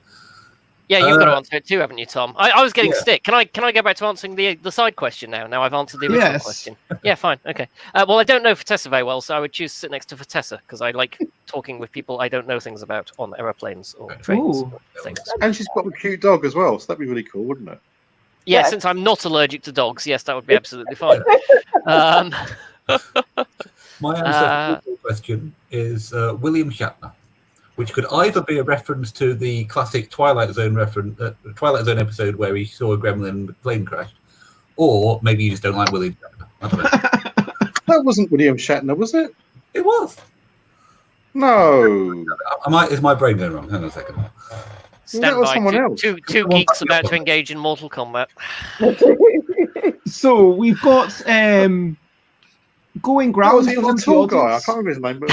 Yeah, you've got to answer it too, haven't you, Tom? I was getting stick. Can I go back to answering the side question now? Now I've answered the original question. Yeah, fine. Okay. Well, I don't know Fertessa very well, so I would choose to sit next to Fertessa because I like talking with people I don't know things about on aeroplanes or trains or things.
And she's got a cute dog as well, so that'd be really cool, wouldn't it?
Yeah, since I'm not allergic to dogs, yes, that would be absolutely fine.
My answer to the question is William Shatner, which could either be a reference to the classic Twilight Zone episode where he saw a gremlin and the plane crashed, or maybe you just don't like William Shatner. I don't know.
That wasn't William Shatner, was it?
It was.
No.
Is my brain going wrong? Hang on a second.
Stand by. Two geeks about to engage in Mortal Kombat.
So we've got going ground.
He was a tall guy. I can't remember his name, but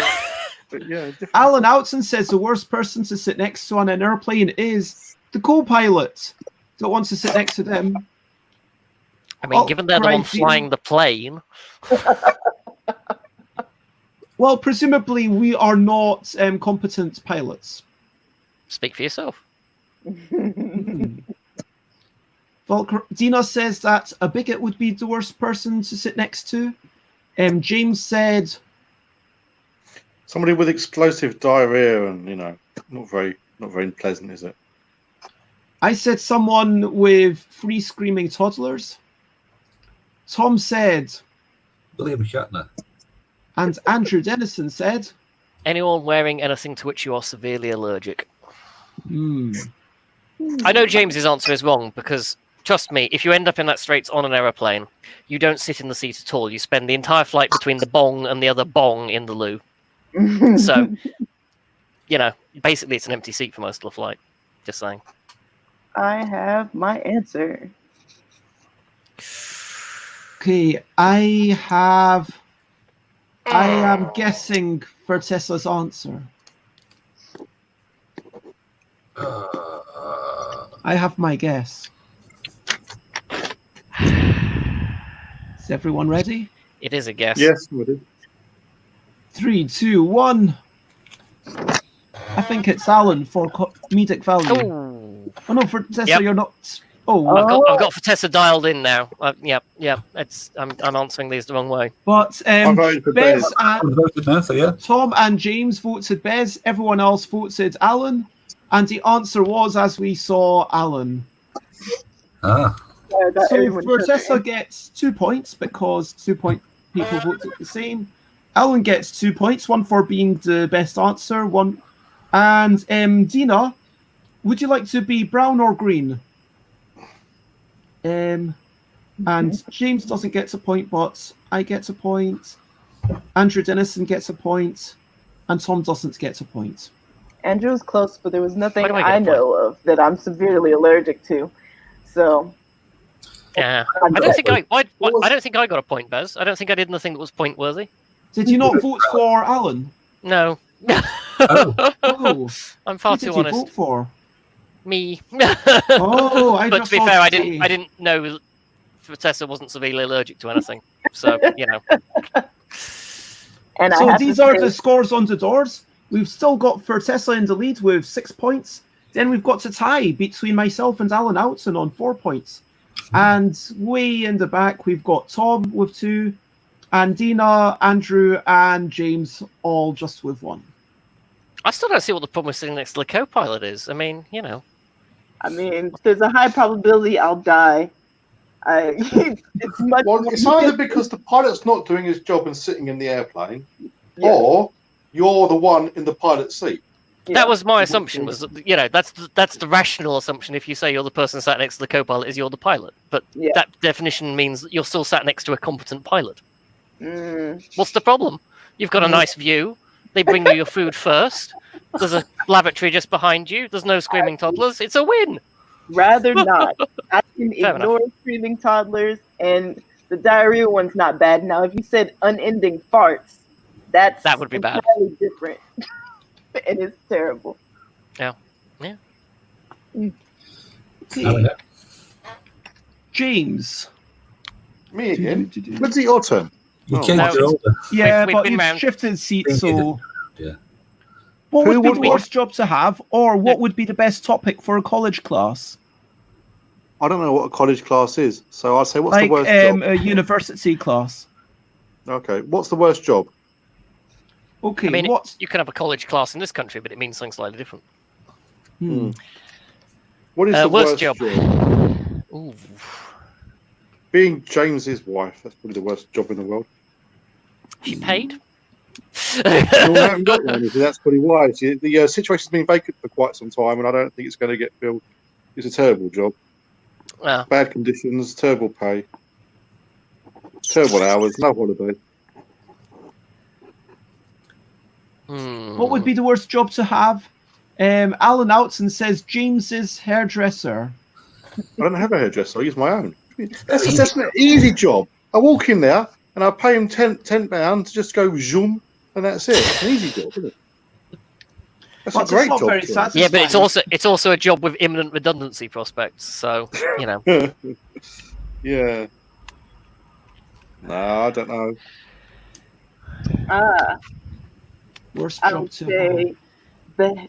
yeah.
Alan Outson says the worst person to sit next to on an airplane is the co-pilot. Don't want to sit next to them.
I mean, given they're the one flying the plane.
Well, presumably we are not competent pilots.
Speak for yourself.
Dina says that a bigot would be the worst person to sit next to. James said
somebody with explosive diarrhea and not very pleasant, is it?
I said someone with 3 screaming toddlers. Tom said
William Shatner.
And Andrew Dennison said
anyone wearing anything to which you are severely allergic.
Hmm.
I know James's answer is wrong because, trust me, if you end up in that straits on an aeroplane, you don't sit in the seat at all. You spend the entire flight between the bong and the other bong in the loo. So, basically it's an empty seat for most of the flight. Just saying.
I have my answer.
Okay, I am guessing Fertessa's answer. I have my guess. Is everyone ready?
It is a guess.
Yes, we do.
3, 2, 1. I think it's Alan for comedic value. Oh no, Fertessa,
Yep.
you're not. Oh,
I've got Fertessa dialed in now. Yep. I'm answering these the wrong way.
but
I voted for
Bez
Bez.
and
Voted now, so yeah.
Tom and James voted Bez. Everyone else voted Alan, and the answer was, as we saw, Alan.
Ah,
That
So
everyone took
Fertessa
it.
gets 2 points because 2 point people voted the same. Alan gets 2 points, one for being the best answer, one. And Dina, would you like to be brown or green? And James doesn't get a point, but I get a point. Andrew Dennison gets a point, and Tom doesn't get a point.
Andrew was close, but there was nothing
Why do I get a
I
point?
know of that I'm severely allergic to. So
Yeah. I don't think I got a point, Bez. I don't think I did anything that was point worthy.
Did you not vote for Alan?
No.
Oh,
I'm far
who
too
did you
honest.
vote for?
Me.
Oh, I
But
just
to be
thought
fair, I
to
didn't know Fertessa wasn't severely allergic to anything. So,
and I
So
have
these
to
are
say,
the scores on the doors. We've still got Fertessa in the lead with 6 points. Then we've got to tie between myself and Alan Outson on 4 points. And way in the back, we've got Tom with 2, and Dina, Andrew, and James all just with 1.
I still don't see what the problem with sitting next to the co-pilot is. I mean,
I mean, there's a high probability I'll die. It's much
Well,
more
it's either because the pilot's not doing his job and sitting in the airplane,
Yeah.
or you're the one in the pilot's seat.
Yeah.
that was my assumption. Was that, that's the rational assumption. If you say you're the person sat next to the co-pilot, is you're the pilot. But
Yeah.
that definition means that you're still sat next to a competent pilot.
Mm.
What's the problem? You've got a nice view. They bring you your food first. There's a lavatory just behind you. There's no screaming toddlers. It's a win.
Rather not. I can
Fair
ignore screaming toddlers, and the diarrhea one's not bad. Now, if you said unending farts, that
would be bad.
entirely different, and it's terrible.
Okay. James.
Me again? When's it your turn?
you
Oh.
changed
No,
your order.
Yeah,
we've
but
been
you've
round.
shifted seats,
Thank
so...
Yeah.
What
Who
would be
would
the
we-
worst job to have, or what would be the best topic for a college class?
I don't know what a college class is, so I'll say what's
Like
the worst job?
a university class.
Okay, what's the worst job?
Okay,
I mean,
what's...
you can have a college class in this country, but it means something slightly different.
What is the
Worst
worst
job.
job?
Ooh.
Being James's wife, that's probably the worst job in the world.
She paid?
No, I haven't got one, that's probably why. The situation's been vacant for quite some time, and I don't think it's going to get filled. It's a terrible job.
Well,
Bad conditions, terrible pay, terrible hours, no holiday.
What would be the worst job to have? Alan Outson says James's hairdresser.
I don't have a hairdresser, I use my own. That's an easy job. I walk in there and I pay him £10 to just go zoom, and that's it. It's an easy job, isn't it? That's
But
a great
it's not
job.
very
to
satisfying.
yeah, but it's also a job with imminent redundancy prospects. So
have. Yeah. No, I don't know.
Worst
I
job
would
to
say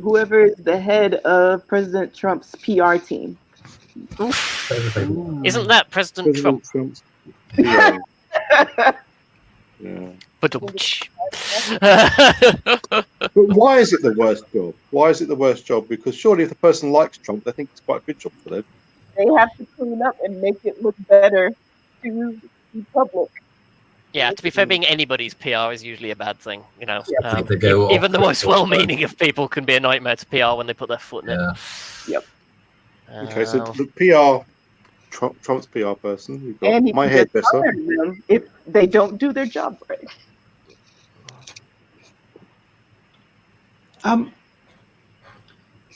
whoever is the head of President Trump's PR team.
Isn't that President Trump?
Trump's PR. Yeah.
But
But why is it the worst job? Why is it the worst job? Because surely if the person likes Trump, they think it's quite a good job for them.
They have to clean up and make it look better to the public.
yeah, to be fair, being anybody's PR is usually a bad thing. You know,
I think they go
even
off
the
the
most
top,
well-meaning of people can be a nightmare to PR when they put their foot in it.
Yeah.
Yep.
Okay, so the PR, Trump's PR person, you've got
And he
my
can
head
just
better.
fire them if they don't do their job right.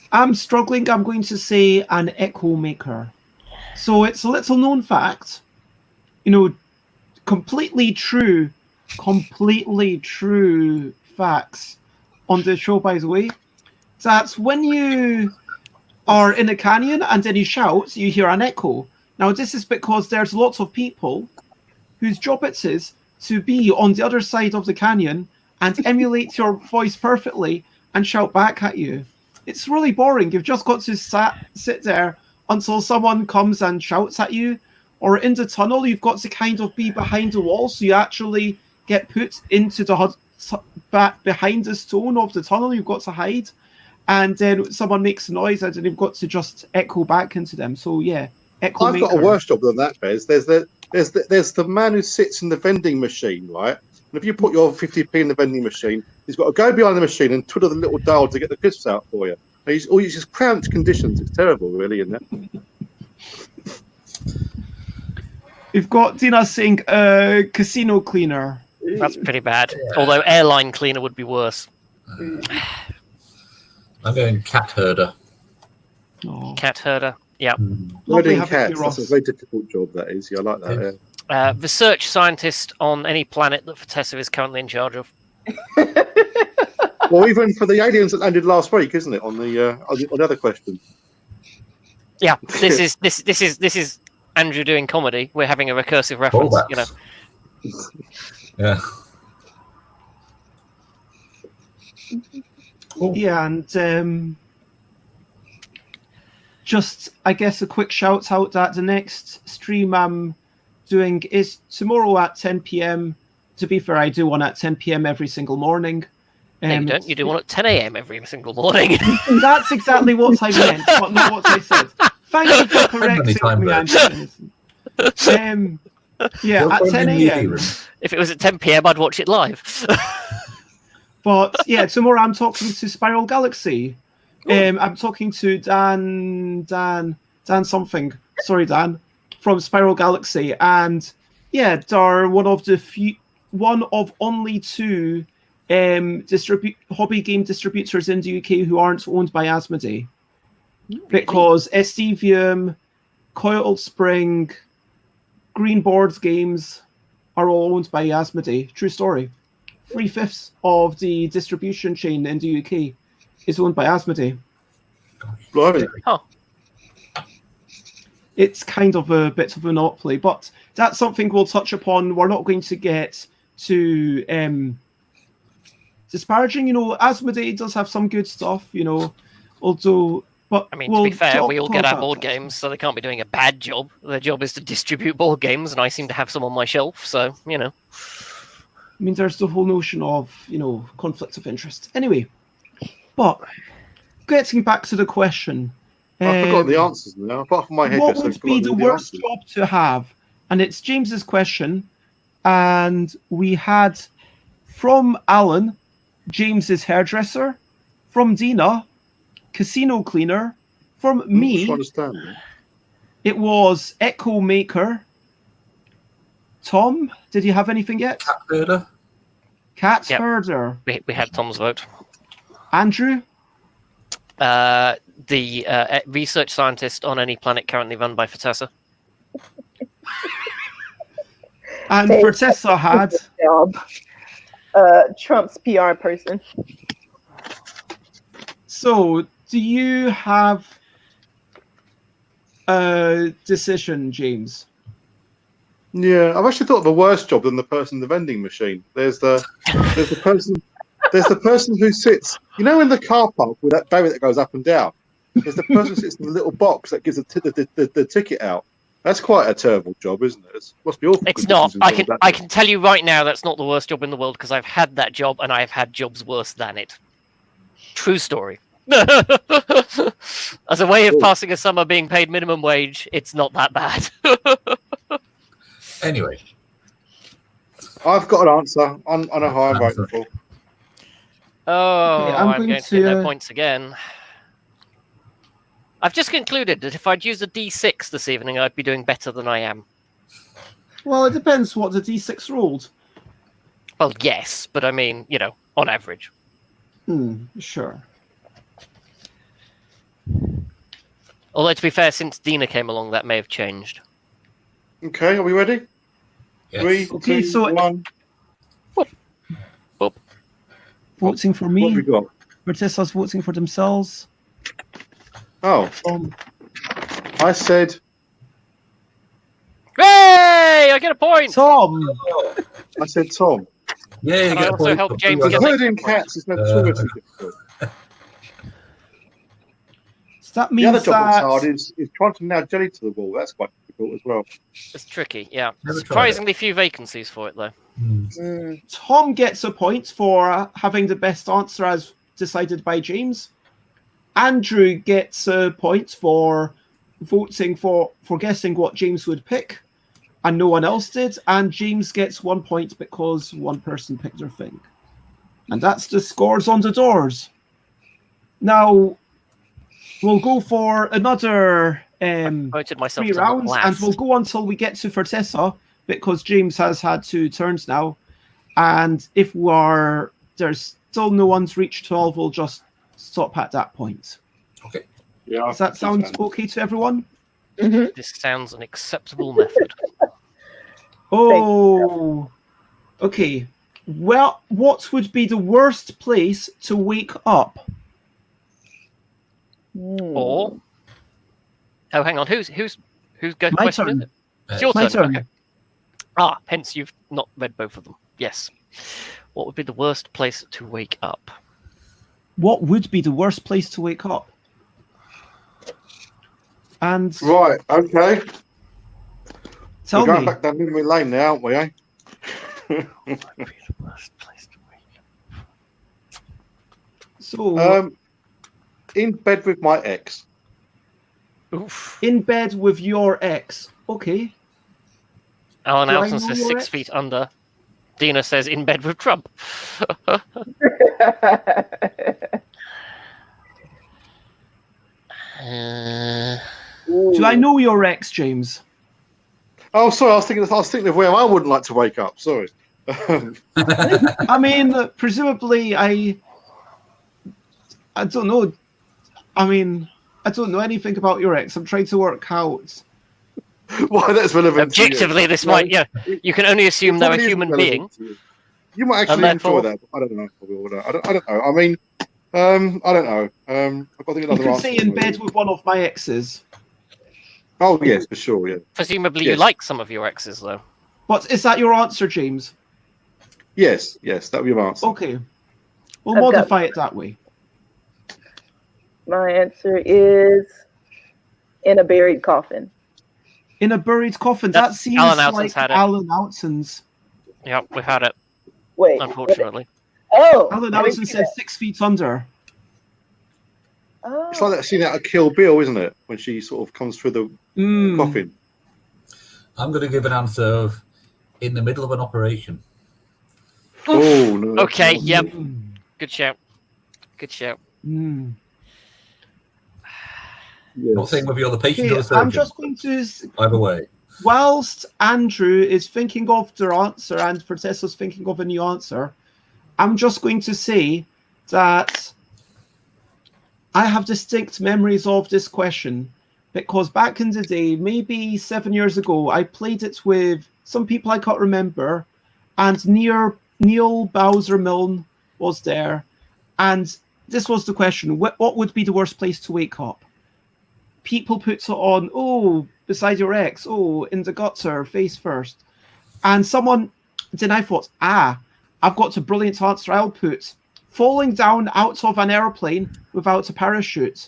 I'm struggling. I'm going to say an echo maker. So it's a little known fact, completely true facts on the show, by the way. That's when you are in a canyon and then you shout, you hear an echo. Now, this is because there's lots of people whose job it is to be on the other side of the canyon and emulate your voice perfectly and shout back at you. It's really boring. You've just got to sit there until someone comes and shouts at you. Or in the tunnel, you've got to kind of be behind the wall, so you actually get put into the back behind the stone of the tunnel. You've got to hide, and then someone makes a noise, and then you've got to just echo back into them. So yeah, echo
I've got a
maker.
worse job than that, Bez. There's the man who sits in the vending machine, right? And if you put your 50p in the vending machine, he's got to go behind the machine and twiddle the little dial to get the crisps out for you. And he's just cramped conditions. It's terrible, really, isn't it?
We've got Dina saying casino cleaner.
That's pretty bad. Although airline cleaner would be worse.
I'm going cat herder.
Oh,
Cat herder. Yeah.
lovely
Herding
having
cats,
you, Ross.
that's a very difficult job, that is. Yeah, I like that. Yeah.
Research scientist on any planet that Fertessa is currently in charge of.
Well, even for the aliens that landed last week, isn't it? On the other question.
Yeah, this is Andrew doing comedy. We're having a recursive reference.
Callbacks. Yeah.
Yeah, and just, I guess, a quick shout out that the next stream I'm doing is tomorrow at 10 p.m. To be fair, I do one at 10 p.m. every single morning.
No, you don't. You do one at 10 a.m. every single morning.
That's exactly what I meant, but not what I said. Thank you for correcting
time
me,
zones.
Anderson. Yeah,
You're
at
from
10
the media
a.m.
room.
If it was at 10 p.m., I'd watch it live.
But yeah, tomorrow I'm talking to Spiral Galaxy. I'm talking to Dan something. Sorry, Dan, from Spiral Galaxy, and yeah, they're one of only two hobby game distributors in the UK who aren't owned by Asmodee, because Estevium, Coiled Spring, Green Board Games are all owned by Asmodee. True story. 3/5 of the distribution chain in the UK is owned by Asmodee.
Blimey.
Huh.
It's kind of a bit of a monopoly, but that's something we'll touch upon. We're not going to get to disparaging. Asmodee does have some good stuff, although. But
I mean, to be fair, we all get our board games, so they can't be doing a bad job. Their job is to distribute board games, and I seem to have some on my shelf, so,
I mean, there's the whole notion of, conflict of interest. Anyway, but getting back to the question.
I've forgotten the answers now. Apart from my head,
What would be the worst job to have? And it's James's question. And we had from Alan, James's hairdresser, from Dina, casino cleaner, from me, it was echo maker. Tom, did you have anything yet?
Cat herder.
Cat
Yep.
herder.
we had Tom's vote.
Andrew?
The research scientist on any planet currently run by Fertessa.
And
Hey,
Fertessa had...
Job. Trump's PR person.
So, do you have a decision, James?
Yeah, I've actually thought of a worse job than the person in the vending machine. There's the person who sits, in the car park with that barrier that goes up and down. is the person sits in the little box that gives the ticket out. That's quite a terrible job, isn't it? It must be awful.
It's not. I can tell you right now that's not the worst job in the world because I've had that job and I've had jobs worse than it. True story. As a way of passing a summer being paid minimum wage, it's not that bad.
Anyway,
I've got an answer on a high I'm voting for.
Oh,
I'm
I'm
going
going to get no
to-
points again. I've just concluded that if I'd used a D6 this evening, I'd be doing better than I am.
Well, it depends what the D6 rolled.
Well, yes, but I mean, on average.
Sure.
Although, to be fair, since Dina came along, that may have changed.
Okay, are we ready?
yes.
3,
Okay,
2,
so-
1.
Voting for
What
me.
have we got?
Fertessa's voting for themselves.
Oh, I said
Hey! I get a point!
Tom.
Tom.
Yeah, you
And I
get a
also
point.
helped James
The
get
herding
extra points.
cats is notoriously difficult.
So that
The
means
other job that's hard
that
is trying to nail jelly to the wall. That's quite difficult as well.
It's tricky, yeah.
Never tried it.
Surprisingly few vacancies for it, though.
Tom gets a point for having the best answer as decided by James. Andrew gets a point for voting for guessing what James would pick, and no one else did. And James gets 1 point because one person picked their thing. And that's the scores on the doors. Now, we'll go for another
Voted myself
3
to
rounds,
last.
and we'll go until we get to Fertessa, because James has had 2 turns now. And if there's still no one's reached 12, we'll just stop at that point.
Okay.
Yeah.
Does that sound okay to everyone?
This sounds an acceptable method.
Oh, okay. Well, what would be the worst place to wake up?
Or... Oh, hang on. Who's going
My
question?
turn.
Is it? It's your
My
turn.
turn.
Okay. Hence you've not read both of them. Yes. What would be the worst place to wake up?
What would be the worst place to wake up? And
Right. Okay.
tell
We're going
me.
back down memory lane now, aren't we? Eh?
What would be the worst place to wake up?
So,
In bed with my ex.
Oof.
in bed with your ex. Okay.
Alan
Do I
Alton
know
says
your
6
ex?
feet under. Dina says in bed with Trump.
Do I know your ex, James?
Oh, sorry. I was thinking of where I wouldn't like to wake up. Sorry.
I mean, presumably, I don't know. I mean, I don't know anything about your ex. I'm trying to work out.
Why that's relevant? to you.
Objectively, this
No,
might, you can only assume they're a
probably isn't
human
relevant
being.
to you. You might actually
And
enjoy
therefore-
that. But I don't know. I don't know. I mean, I don't know. I've got to think
You
another
could
answer.
say in bed with one of my exes.
Oh yes, for sure. Yeah.
Presumably you
Yes.
like some of your exes, though.
But is that your answer, James?
Yes. That would be my answer.
Okay. We'll
I've got-
modify it that way.
My answer is in a buried coffin.
In a buried coffin.
That-
That seems
Alan Alton's
like
had it.
Alan Alton's.
Yeah, we've had it,
Wait.
unfortunately.
Oh.
Alan
I didn't
Alton
see
said
that.
6 feet under.
Oh.
It's like that scene out of Kill Bill, isn't it? When she sort of comes through the
Mm.
coffin.
I'm going to give an answer of in the middle of an operation.
Oh no.
Okay,
no.
yep.
Mm.
Good shout. Good shout.
Mm.
Not saying whether you're the patient or
Okay,
the surgeon.
I'm just going to.
Either way.
Whilst Andrew is thinking of their answer and Fertessa's thinking of a new answer, I'm just going to say that I have distinct memories of this question because back in the day, maybe 7 years ago, I played it with some people I can't remember, and Neil Bowser Milne was there, and this was the question: what would be the worst place to wake up? People put it on, oh, beside your ex, oh, in the gutter, face first. And then I thought, I've got a brilliant answer. I'll put falling down out of an airplane without a parachute.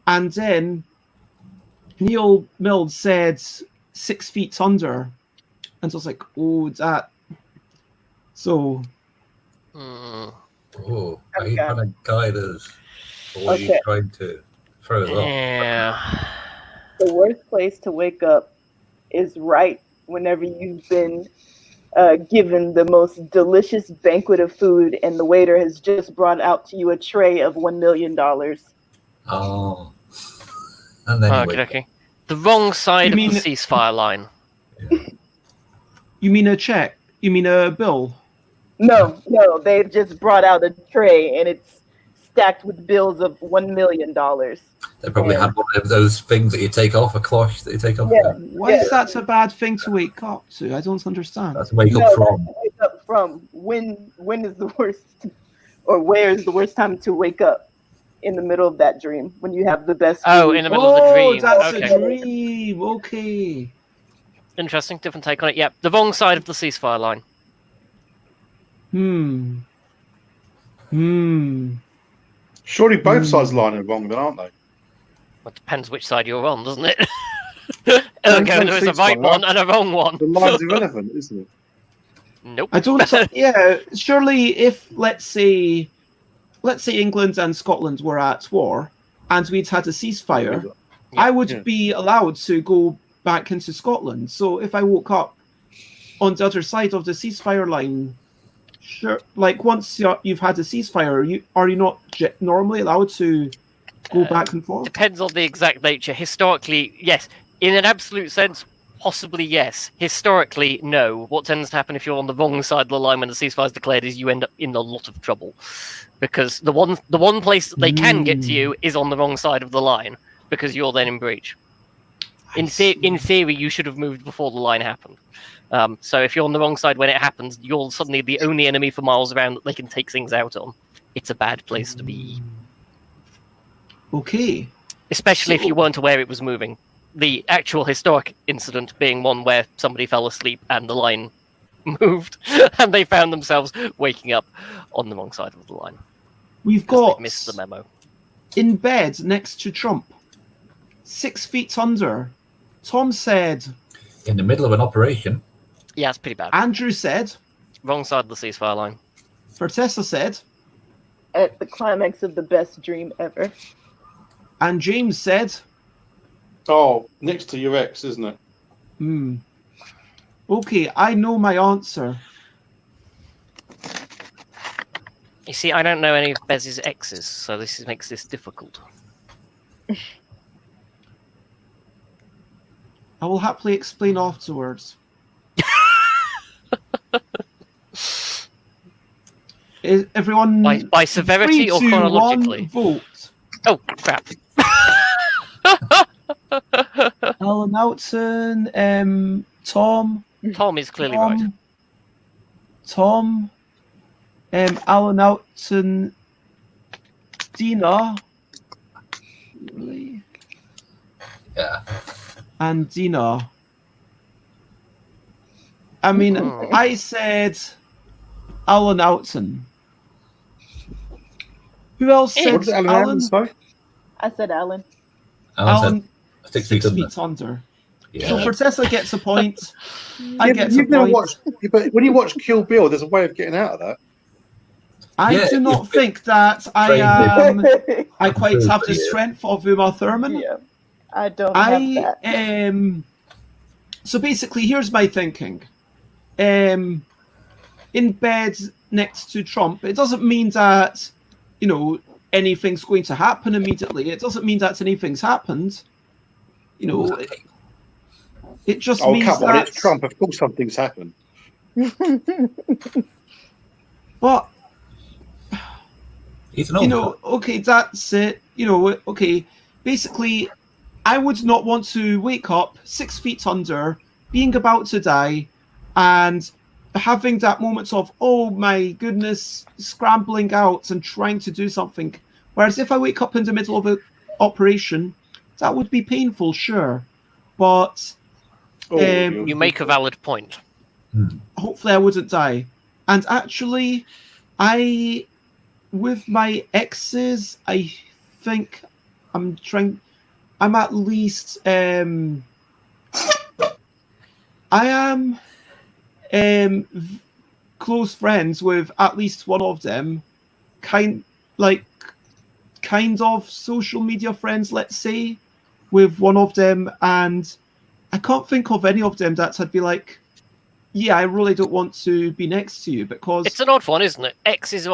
And then Neil Mills said 6 feet under. And so I was like, oh, that. So.
Oh, are you trying to guide us? Or are you
Okay.
trying to throw us off?
Yeah.
The worst place to wake up is right whenever you've been given the most delicious banquet of food, and the waiter has just brought out to you a tray of $1 million.
Oh. And then you wake up.
Okay. The wrong side
You
of the
mean-
ceasefire line.
You mean a check? You mean a bill?
No, they've just brought out a tray, and it's stacked with bills of $1 million.
They probably had one of those things that you take off, a cloche that you take off.
Yeah.
Why is that a bad thing to wake up to? I don't understand.
That's wake
No,
up from.
that's wake up from. When is the worst, or where is the worst time to wake up? In the middle of that dream, when you have the best.
Oh,
food.
in the middle of the dream.
That's
Okay.
a dream. Okay.
Interesting, different take on it. Yeah, the wrong side of the ceasefire line.
Surely both sides of the line are wrong, then, aren't they?
Well, it depends which side you're on, doesn't it?
Don't
Okay, there's a
ceasefire,
right one and a wrong one.
The line's irrelevant, isn't it?
Nope.
I don't. Yeah, surely if let's say England and Scotland were at war and we'd had a ceasefire, I would be allowed to go back into Scotland. So if I woke up on the other side of the ceasefire line, sure, like once you've had a ceasefire, are you not normally allowed to go back and forth?
Depends on the exact nature. Historically, yes. In an absolute sense, possibly yes. Historically, no. What tends to happen if you're on the wrong side of the line when the ceasefire is declared is you end up in a lot of trouble, because the one place that they can get to you is on the wrong side of the line, because you're then in breach. In theory, you should have moved before the line happened. So if you're on the wrong side when it happens, you're suddenly the only enemy for miles around that they can take things out on. It's a bad place to be.
Okay.
Especially if you weren't aware it was moving. The actual historic incident being one where somebody fell asleep and the line moved, and they found themselves waking up on the wrong side of the line.
We've got
missed the memo.
In bed next to Trump, 6 feet under. Tom said.
In the middle of an operation.
Yeah, it's pretty bad.
Andrew said.
Wrong side of the ceasefire line.
Fertessa said.
At the climax of the best dream ever.
And James said.
Oh, next to your ex, isn't it?
Okay, I know my answer.
You see, I don't know any of Bez's exes, so this makes this difficult.
I will happily explain afterwards. Is everyone
by severity
3,
or
2,
chronologically?
1, vote.
Oh crap!
Alan Oughton, Tom.
Tom is clearly right.
Tom, Alan Oughton, Dina. Really?
Yeah.
And Dina. I mean, I said Alan Oughton. Who else said
What did Alan say?
I said Alan.
Alan,
said
6 feet under.
Yeah.
So Fertessa gets a point. I get a
You've never
point.
watched, but when you watch Kill Bill, there's a way of getting out of that.
I do not think that I quite have the strength of Uma Thurman.
Yeah, I don't have that.
So basically, here's my thinking. In bed next to Trump, it doesn't mean that, anything's going to happen immediately. It doesn't mean that anything's happened. It just means
come on,
that
it's Trump. Of course, something's happened.
But
He's an old
okay, that's it. Okay. Basically, I would not want to wake up 6 feet under, being about to die, and having that moment of, oh my goodness, scrambling out and trying to do something. Whereas if I wake up in the middle of an operation, that would be painful, sure. But
you make a valid point.
Hopefully I wouldn't die. And actually, with my exes, I think I'm at least I am close friends with at least one of them, kind of social media friends, let's say, with one of them, and I can't think of any of them that I'd be like, yeah, I really don't want to be next to you, because
It's an odd one, isn't it? X is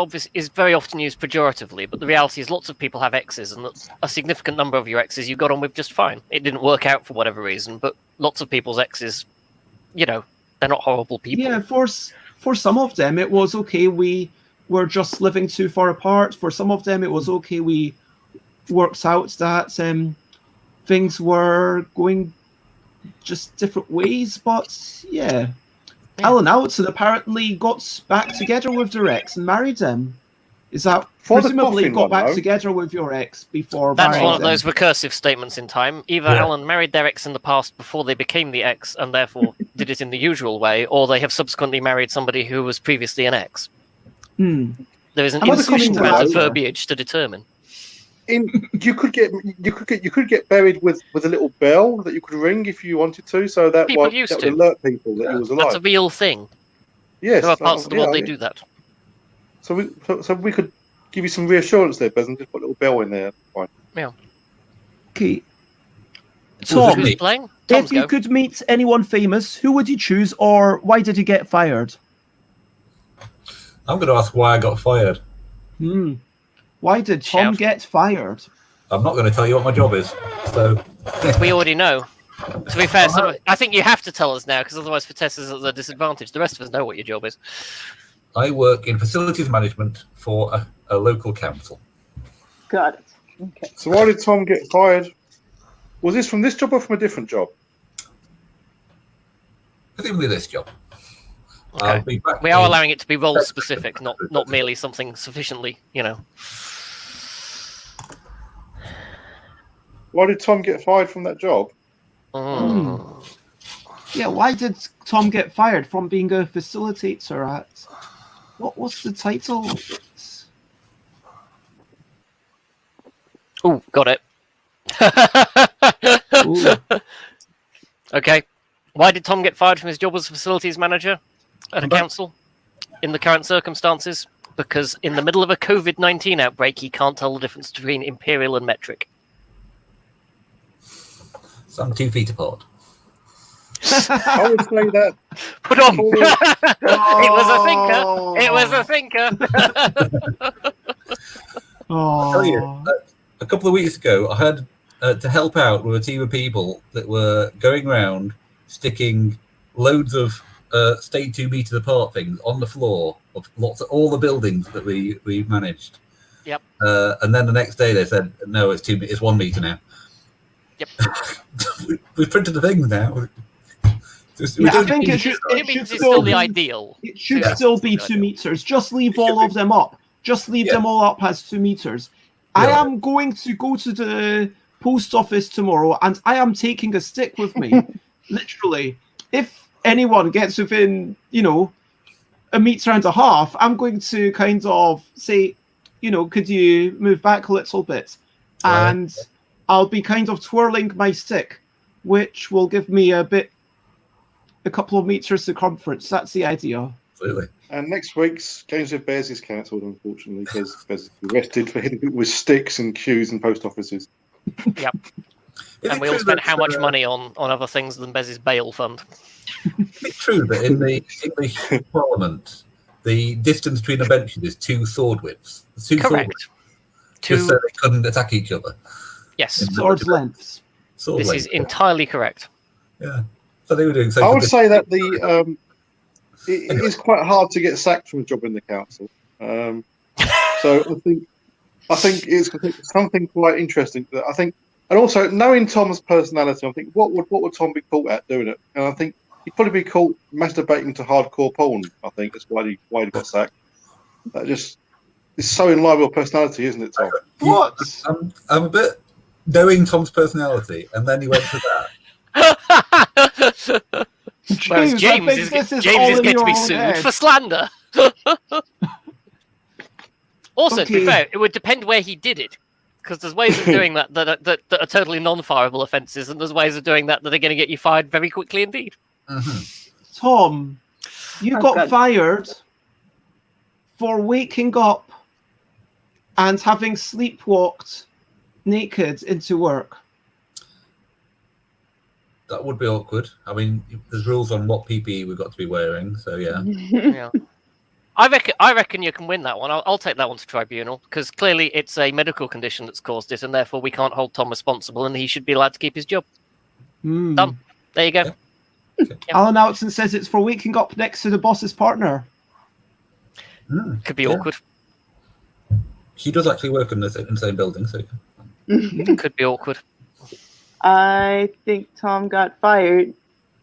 very often used pejoratively, but the reality is lots of people have X's, and a significant number of your X's you got on with just fine. It didn't work out for whatever reason, but lots of people's X's, they're not horrible people.
yeah, for some of them it was okay. We were just living too far apart. For some of them it was okay. We worked out that things were going just different ways, but yeah. Alan Alton apparently got back together with their ex and married them. Is that
For the
presumably
coffin
got
one,
back
though.
together with your ex before
That's
marrying
one of
them?
those recursive statements in time. Either Alan married their ex in the past before they became the ex and therefore did it in the usual way, or they have subsequently married somebody who was previously an ex.
Hmm.
There is an
Another
insufficient
question,
amount of
though.
verbiage to determine.
You could get buried with a little bell that you could ring if you wanted to, so that
People
would,
used
that
to.
would alert people that you was alive.
That's a real thing.
Yes,
There are parts of the world they do that.
So we could give you some reassurance there, Bez, and just put a little bell in there. Fine.
Okay.
Was
Tom,
it
Who's
me?
playing?
if
Tom's
you
go.
could meet anyone famous, who would you choose, or why did you get fired?
I'm going to ask why I got fired.
Why did Tom
Shout.
get fired?
I'm not going to tell you what my job is. So
We already know. To be fair, I think you have to tell us now, because otherwise Fertessa's at a disadvantage. The rest of us know what your job is.
I work in facilities management for a local council.
Got it. Okay.
So why did Tom get fired? Was this from this job or from a different job?
Presumably this job.
Okay.
I'll be back
We are
in-
allowing it to be role specific, not merely something sufficiently,
Why did Tom get fired from that job?
Yeah, why did Tom get fired from being a facilitator at... What was the title?
Oh, got it.
Ooh.
Okay. Why did Tom get fired from his job as a facilities manager at a council in the current circumstances? Because in the middle of a COVID-19 outbreak, he can't tell the difference between imperial and metric.
So I'm 2 feet apart.
I would say that.
Put on! It was a thinker! It was a thinker!
Oh.
Tell you, a couple of weeks ago, I had to help out with a team of people that were going around sticking loads of stay 2 meters apart things on the floor of all the buildings that we managed.
Yep.
And then the next day they said, no, it's 1 meter now.
Yep.
We've printed the things now.
I think it should
still the ideal.
It should
Yeah.
still be 2 meters. Just leave all of them up. Just leave them all up as 2 meters. I
Yeah.
am going to go to the post office tomorrow, and I am taking a stick with me. Literally. If anyone gets within, 1.5 meters, I'm going to kind of say, could you move back a little bit?
Right.
And I'll be kind of twirling my stick, which will give me a couple of meters circumference. That's the idea.
Absolutely.
And next week's Games with Bears is cancelled, unfortunately, because Bez is arrested for hitting people with sticks and queues in post offices.
Yep.
Is
And
it
we all
true
spent
that,
how much money on other things than Bez's bail fund?
Is it true that in the English Parliament, the distance between the benches is 2 sword widths? 2 sword
Correct.
widths, just so they couldn't attack each other.
Yes,
Sword lengths.
Sword
this
length.
is entirely correct.
Yeah. So they were doing so.
I would say that it is quite hard to get sacked from a job in the council. So I think it's something quite interesting. That I think, and also knowing Tom's personality, I think what would Tom be caught at doing it? And I think he'd probably be caught masturbating to hardcore porn. I think that's why he got sacked. That just is so in line with your personality, isn't it, Tom?
What?
I'm a bit knowing Tom's personality, and then he went to that.
Whereas James
I
is
think this is
James
all
is
in
going to
your
be
own
sued
head.
for slander. Also, to be
Okay.
fair, it would depend where he did it. Because there's ways of doing that that are totally non-fireable offences, and there's ways of doing that that are going to get you fired very quickly indeed.
Tom, you got fired for waking up and having sleepwalked naked into work.
That would be awkward. I mean, there's rules on what PPE we've got to be wearing, so yeah.
Yeah. I reckon you can win that one. I'll take that one to tribunal, because clearly it's a medical condition that's caused it, and therefore we can't hold Tom responsible, and he should be allowed to keep his job. Done. There you go.
Okay.
Alan Alton says it's for waking up next to the boss's partner.
Could be awkward.
He does actually work in the same building, so
Could be awkward.
I think Tom got fired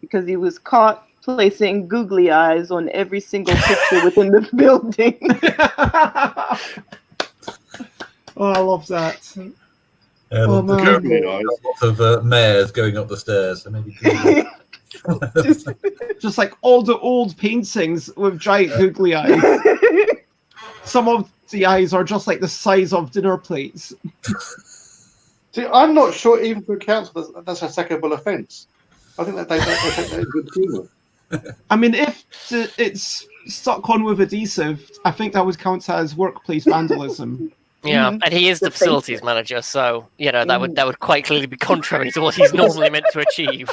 because he was caught placing googly eyes on every single picture within the building.
Oh, I love that.
oh,
man.
Lots of mayors going up the stairs, so maybe.
Just like all the old paintings with giant googly eyes. Some of the eyes are just like the size of dinner plates.
See, I'm not sure even for council that's a sackable offence. I think that they take that in good humour.
I mean, if it's stuck on with adhesive, I think that would count as workplace vandalism.
Yeah, and he is the facilities manager, so that would quite clearly be contrary to what he's normally meant to achieve.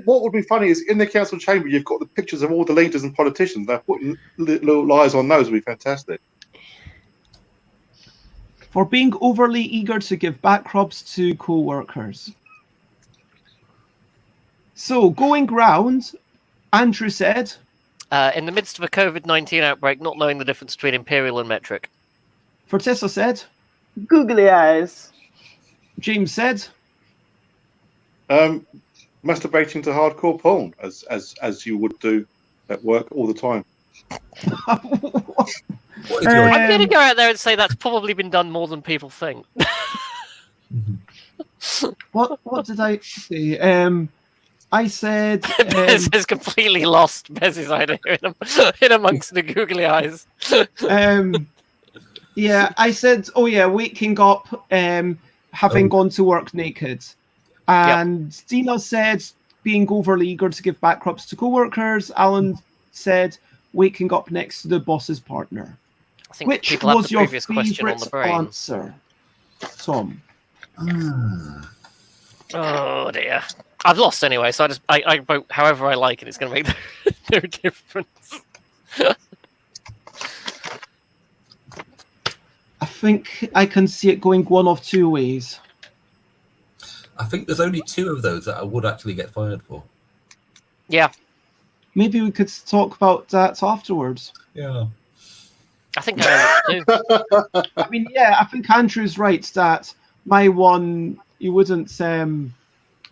What would be funny is in the council chamber you've got the pictures of all the leaders and politicians. They're putting little eyes on those would be fantastic.
For being overly eager to give back rubs to co-workers. So, going round, Andrew said...
in the midst of a COVID-19 outbreak, not knowing the difference between imperial and metric.
Fertessa said...
Googly eyes.
James said...
Masturbating to hardcore porn, as you would do at work all the time.
I'm going to go out there and say that's probably been done more than people think.
What did I say? I said...
Bez is completely lost Bez's idea in amongst the googly eyes.
Yeah, I said, waking up, having gone to work naked. And Dina said being overly eager to give back rubs to co-workers. Alan said waking up next to the boss's partner.
I think
Which
people have
was
the
your
previous question on the
favourite
brain.
answer, Tom?
Oh dear. I've lost anyway, so I vote however I like, and it's going to make no difference.
I think I can see it going one of two ways.
I think there's only 2 of those that I would actually get fired for.
Yeah.
Maybe we could talk about that afterwards.
Yeah.
I think I know what to do.
I mean, yeah, I think Andrew's right that my one, you wouldn't,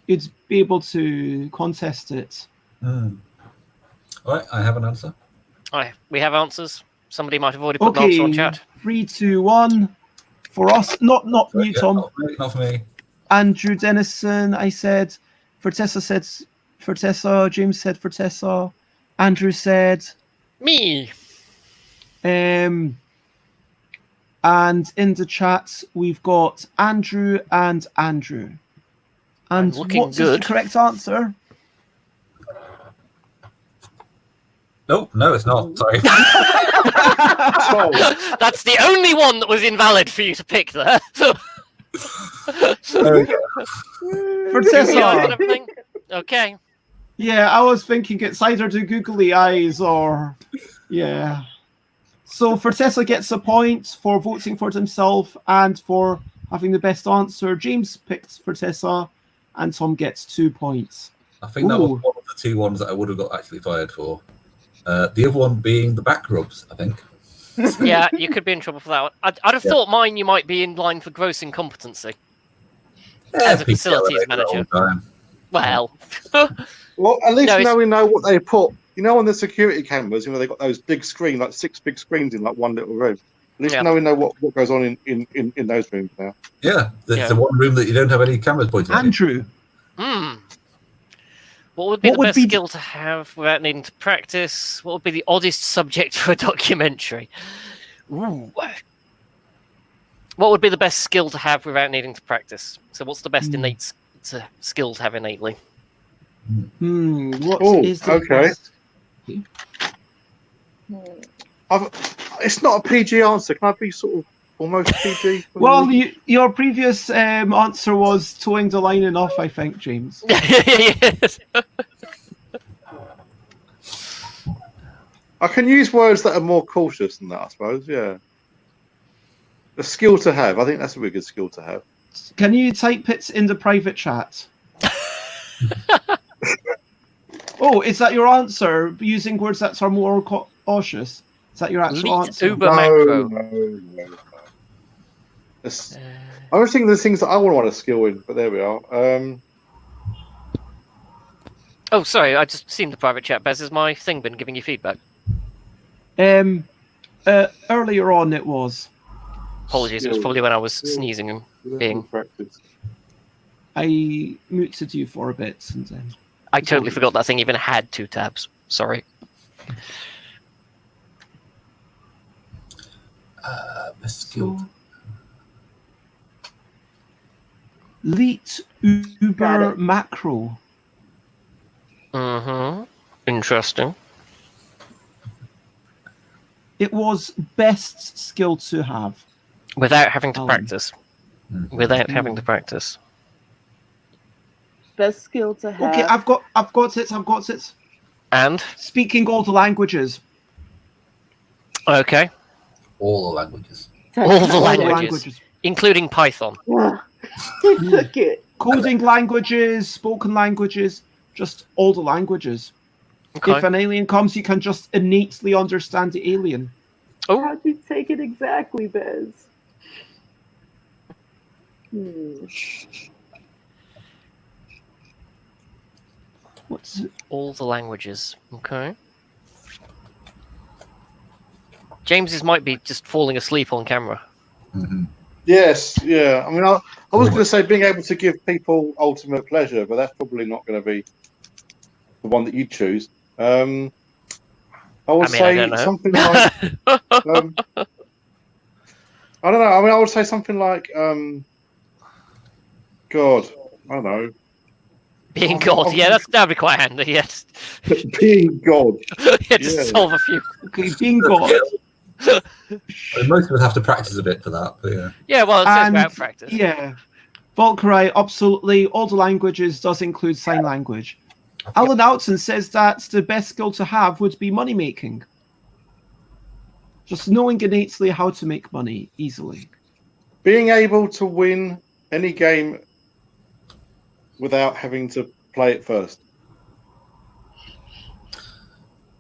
you'd be able to contest it.
All right, I have an answer.
We have answers. Somebody might have already put an answer on chat.
3, 2, 1. For us, not you, Tom.
Not for me.
Andrew Dennison, I said. Fertessa said Fertessa. James said Fertessa. Andrew said...
Me.
And in the chat, we've got Andrew and Andrew. And what's the correct answer?
No, it's not. Sorry.
That's the only one that was invalid for you to pick there.
Fertessa.
Okay.
Yeah, I was thinking it's either the googly eyes or... Yeah. So Fertessa gets a point for voting for himself and for having the best answer. James picks Fertessa and Tom gets 2 points.
I think that was one of the 2 ones that I would have got actually fired for. The other one being the back rubs, I think.
Yeah, you could be in trouble for that one. I'd have thought mine you might be in line for gross incompetency. As a facilities manager. Well.
Well, at least now we know what they put. On the security cameras, they got those big screens, like 6 big screens in like one little room. At least now we know what goes on in those rooms now.
Yeah, the one room that you don't have any cameras pointing at.
Andrew.
What would be the best skill to have without needing to practice? What would be the oddest subject for a documentary? Ooh. What would be the best skill to have without needing to practice? So what's the best innate skill to have innately?
What is the best?
It's not a PG answer. Can I be sort of almost PG?
Well, your previous answer was towing the line enough, I think, James.
Yes.
I can use words that are more cautious than that, I suppose. Yeah. A skill to have. I think that's a really good skill to have.
Can you type it in the private chat? Oh, is that your answer? Using words that are more cautious? Is that your actual answer?
Uber macro.
No. I was thinking there's things that I wouldn't want to skill in, but there we are.
Oh, sorry, I just seen the private chat. Bez, has my thing been giving you feedback?
Earlier on it was.
Apologies, it was probably when I was sneezing and being...
I muted you for a bit and then...
I totally forgot that thing even had 2 tabs. Sorry.
Skill.
Leet Uber Macro.
Interesting.
It was best skill to have.
Without having to practice. Without having to practice.
Best skill to have.
Okay, I've got it.
And?
Speaking all the languages.
Okay.
All the languages.
All the languages. Including Python.
Look it.
Coding languages, spoken languages, just all the languages.
Okay.
If an alien comes, you can just innately understand the alien.
Oh.
How'd you take it exactly, Bez?
What's it?
All the languages. Okay. James's might be just falling asleep on camera.
Yes, yeah. I mean, I was going to say being able to give people ultimate pleasure, but that's probably not going to be the one that you choose. I would say something like... I don't know. I mean, I would say something like... God, I don't know.
Being God, yeah, that'd be quite handy, yes.
Being God.
Yeah, just solve a few.
Okay, being God.
I mean, most of us have to practice a bit for that, but yeah.
Yeah, well, it says about practice.
Yeah. Valkyrie, absolutely. All the languages does include sign language. Alan Alton says that the best skill to have would be money making. Just knowing innately how to make money easily.
Being able to win any game without having to play it first.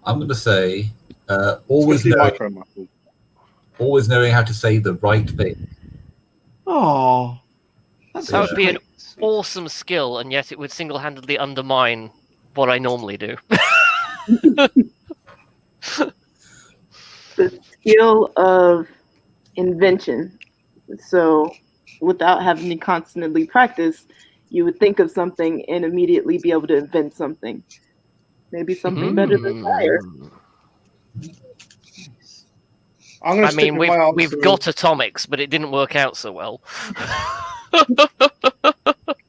I'm going to say always knowing how to say the right thing.
Oh,
that would be an awesome skill, and yet it would single-handedly undermine what I normally do.
The skill of invention. So, without having to constantly practice, you would think of something and immediately be able to invent something. Maybe something better than fire.
I mean, we've got atomics, but it didn't work out so well.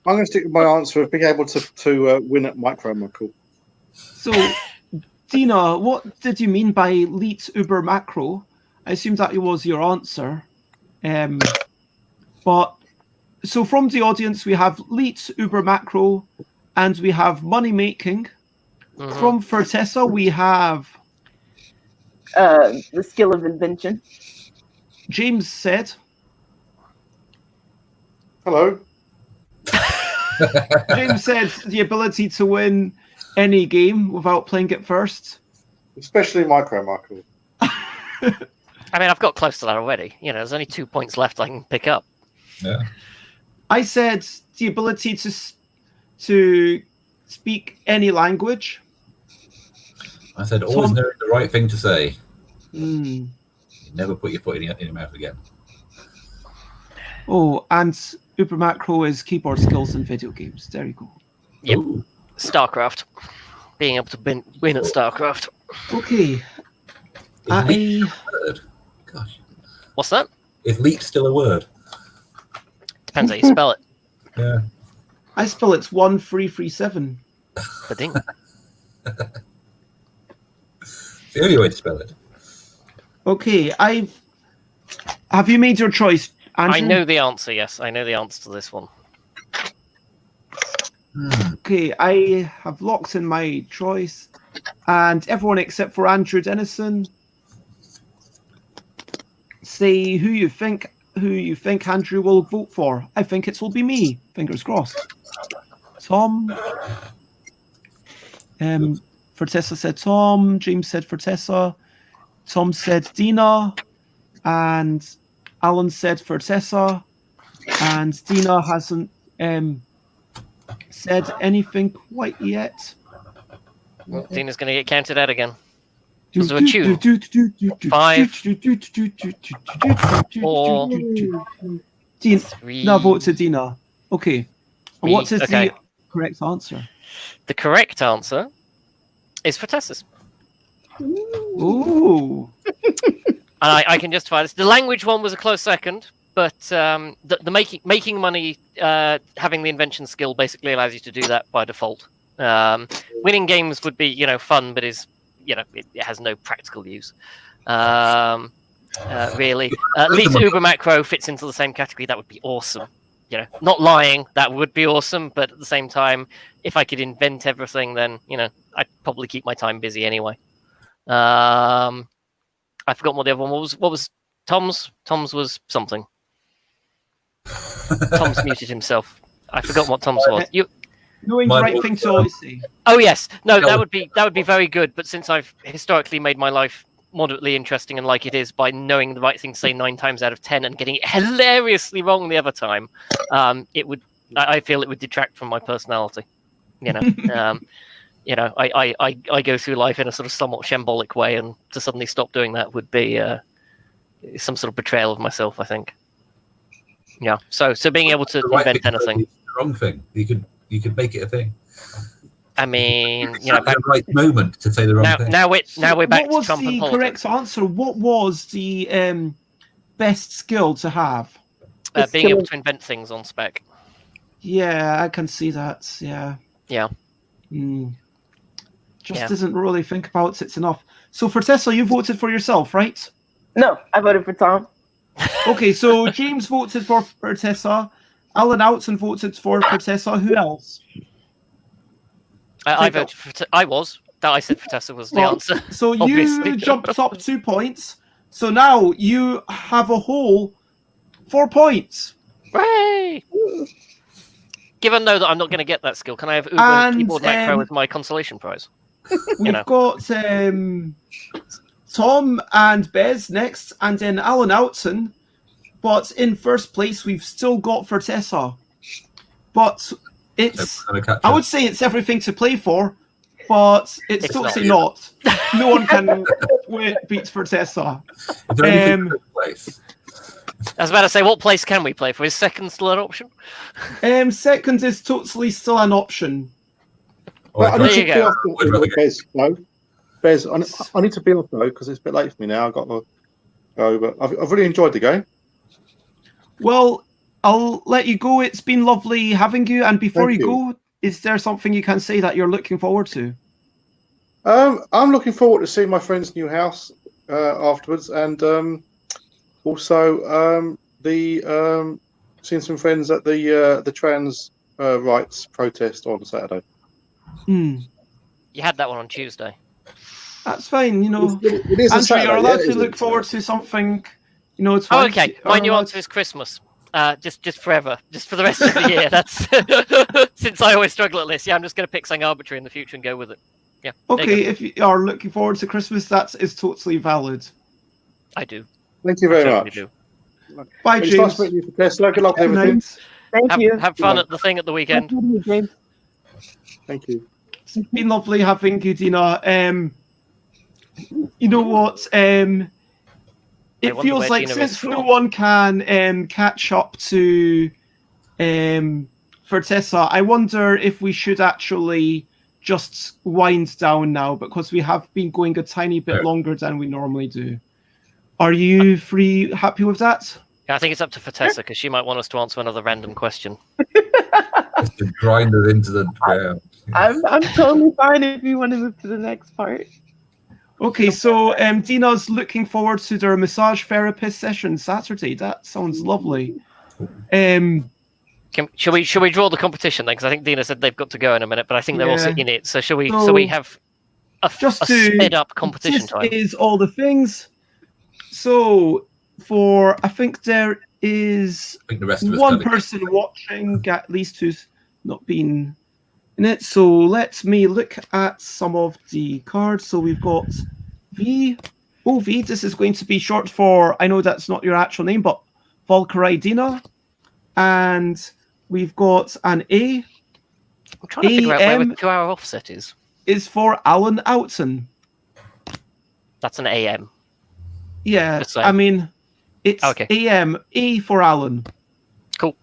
I'm going to stick with my answer of being able to win at MICRO-MUCKELL.
So, Dina, what did you mean by Leet Uber Macro? I assume that was your answer. But so from the audience, we have Leet Uber Macro, and we have money making. From Fertessa, we have
the skill of invention.
James said.
Hello.
James said the ability to win any game without playing it first.
Especially MICRO-MUCKELL.
I mean, I've got close to that already. You know, there's only 2 points left I can pick up.
Yeah.
I said the ability to speak any language.
I said always knowing the right thing to say.
You
never put your foot in your mouth again.
Oh, and Uber Macro is keyboard skills in video games. There you go.
Yep. Ooh. StarCraft. Being able to win at StarCraft.
Okay.
Is leap still a word? Gosh.
What's that?
Is leap still a word?
Depends how you spell it.
Yeah.
I spell it's 1337.
But ding.
It's the only way to spell it.
Okay, have you made your choice, Andrew?
I know the answer, yes. I know the answer to this one.
Okay, I have locked in my choice, and everyone except for Andrew Dennison, say who you think Andrew will vote for. I think it will be me. Fingers crossed. Tom. Fertessa said Tom. James said Fertessa. Tom said Dina, and Alan said Fertessa, and Dina hasn't said anything quite yet.
Well, Dina's going to get counted out again. Because of a tune. 5, 4,
Dina.
3.
No, vote to Dina. Okay. And what is
Okay.
the correct answer?
The correct answer is Fertessa's.
Ooh.
And I can justify this. The language one was a close second, but the making money, having the invention skill basically allows you to do that by default. Winning games would be, fun, but it has no practical use. Really, at least Uber Macro fits into the same category. That would be awesome. Not lying, that would be awesome. But at the same time, if I could invent everything, then I'd probably keep my time busy anyway. I forgot what the other one was. What was Tom's? Tom's was something. Tom's muted himself. I forgot what Tom's was.
Knowing the right thing to always say.
Oh yes, no, that would be very good. But since I've historically made my life moderately interesting and like it is by knowing the right thing to say 9 times out of 10 and getting it hilariously wrong the other time, I feel it would detract from my personality. I go through life in a sort of somewhat shambolic way, and to suddenly stop doing that would be some sort of betrayal of myself, I think. Yeah. So being able to invent anything.
The wrong thing. You could make it a thing.
I mean,
the right moment to say the wrong thing.
Now we're back to Trump
What was
and
the
politics.
correct answer? What was the best skill to have?
Being able to invent things on spec.
Yeah, I can see that. Yeah.
Yeah.
Doesn't really think about it enough. So, Fertessa, you voted for yourself, right?
No, I voted for Tom.
Okay, so James voted for Fertessa. Alan Oughton voted for Fertessa. Who else?
I voted for. I said Fertessa was the answer.
So you
obviously.
jumped up 2 points. So now you have a whole 4 points.
Hooray! Given though that I'm not going to get that skill, can I have Uber Keyboard Macro as my consolation prize?
We've got Tom and Bez next, and then Alan Oughton. But in first place, we've still got Fertessa. But I would say it's everything to play for, but it's totally not. No one can beat Fertessa.
Is there anything in place?
I was about to say, what place can we play for? Is second still an option?
Second is totally still an option.
Well, I
There
need
you
to
go.
be off Bez, though. Bez, I need to be off though because it's a bit late for me now. I've got to go, but I've really enjoyed the game.
Well, I'll let you go. It's been lovely having you. And before
Thank
you
you.
go, is there something you can say that you're looking forward to?
I'm looking forward to seeing my friend's new house afterwards, and also seeing some friends at the trans rights protest on Saturday.
You had that one on Tuesday.
That's fine.
It is a
Andrew,
Saturday,
you're allowed
yeah,
to
it
look
is.
forward to something. It's
Oh,
fine.
okay. My new answer is Christmas. Just forever, just for the rest of the year. That's since I always struggle at this. Yeah, I'm just going to pick something arbitrary in the future and go with it. Yeah. there you
Okay,
go.
if you are looking forward to Christmas, that is totally valid.
I do.
Thank you
I
very
totally
much.
do.
Bye,
It's
James.
nice meeting you, Tesla. Good luck with
Good
everything.
night.
Thank you.
Have fun at the thing at the weekend.
Thank you, James.
Thank you.
It's been lovely having you, Dina. You know what? It
wonder
feels
where
like
Dina is
since no
from.
one can catch up to Fertessa, I wonder if we should actually just wind down now, because we have been going a tiny bit
Sure.
longer than we normally do. Are you happy with that?
I think it's up to Fertessa because she might want us to answer another random question.
Just to grind it into the ground.
I'm totally fine if you want to move to the next part.
Okay, so Dina's looking forward to their massage therapist session Saturday. That sounds lovely.
Should we draw the competition then? Because I think Dina said they've got to go in a minute, but I think they're also in it. So shall we have a sped up competition time?
This is all the things. So I think there is
The rest of us
one
kinda-
person watching, at least who's not been in it. So let me look at some of the cards. So we've got V. Oh, V, this is going to be short for, I know that's not your actual name, but Valkyrie. And we've got an A.
I'm trying to figure out where the 2-hour offset is.
Is for Alan Oughton.
That's an AM.
Yeah, I mean, it's
okay.
AM, A for Alan.
Cool.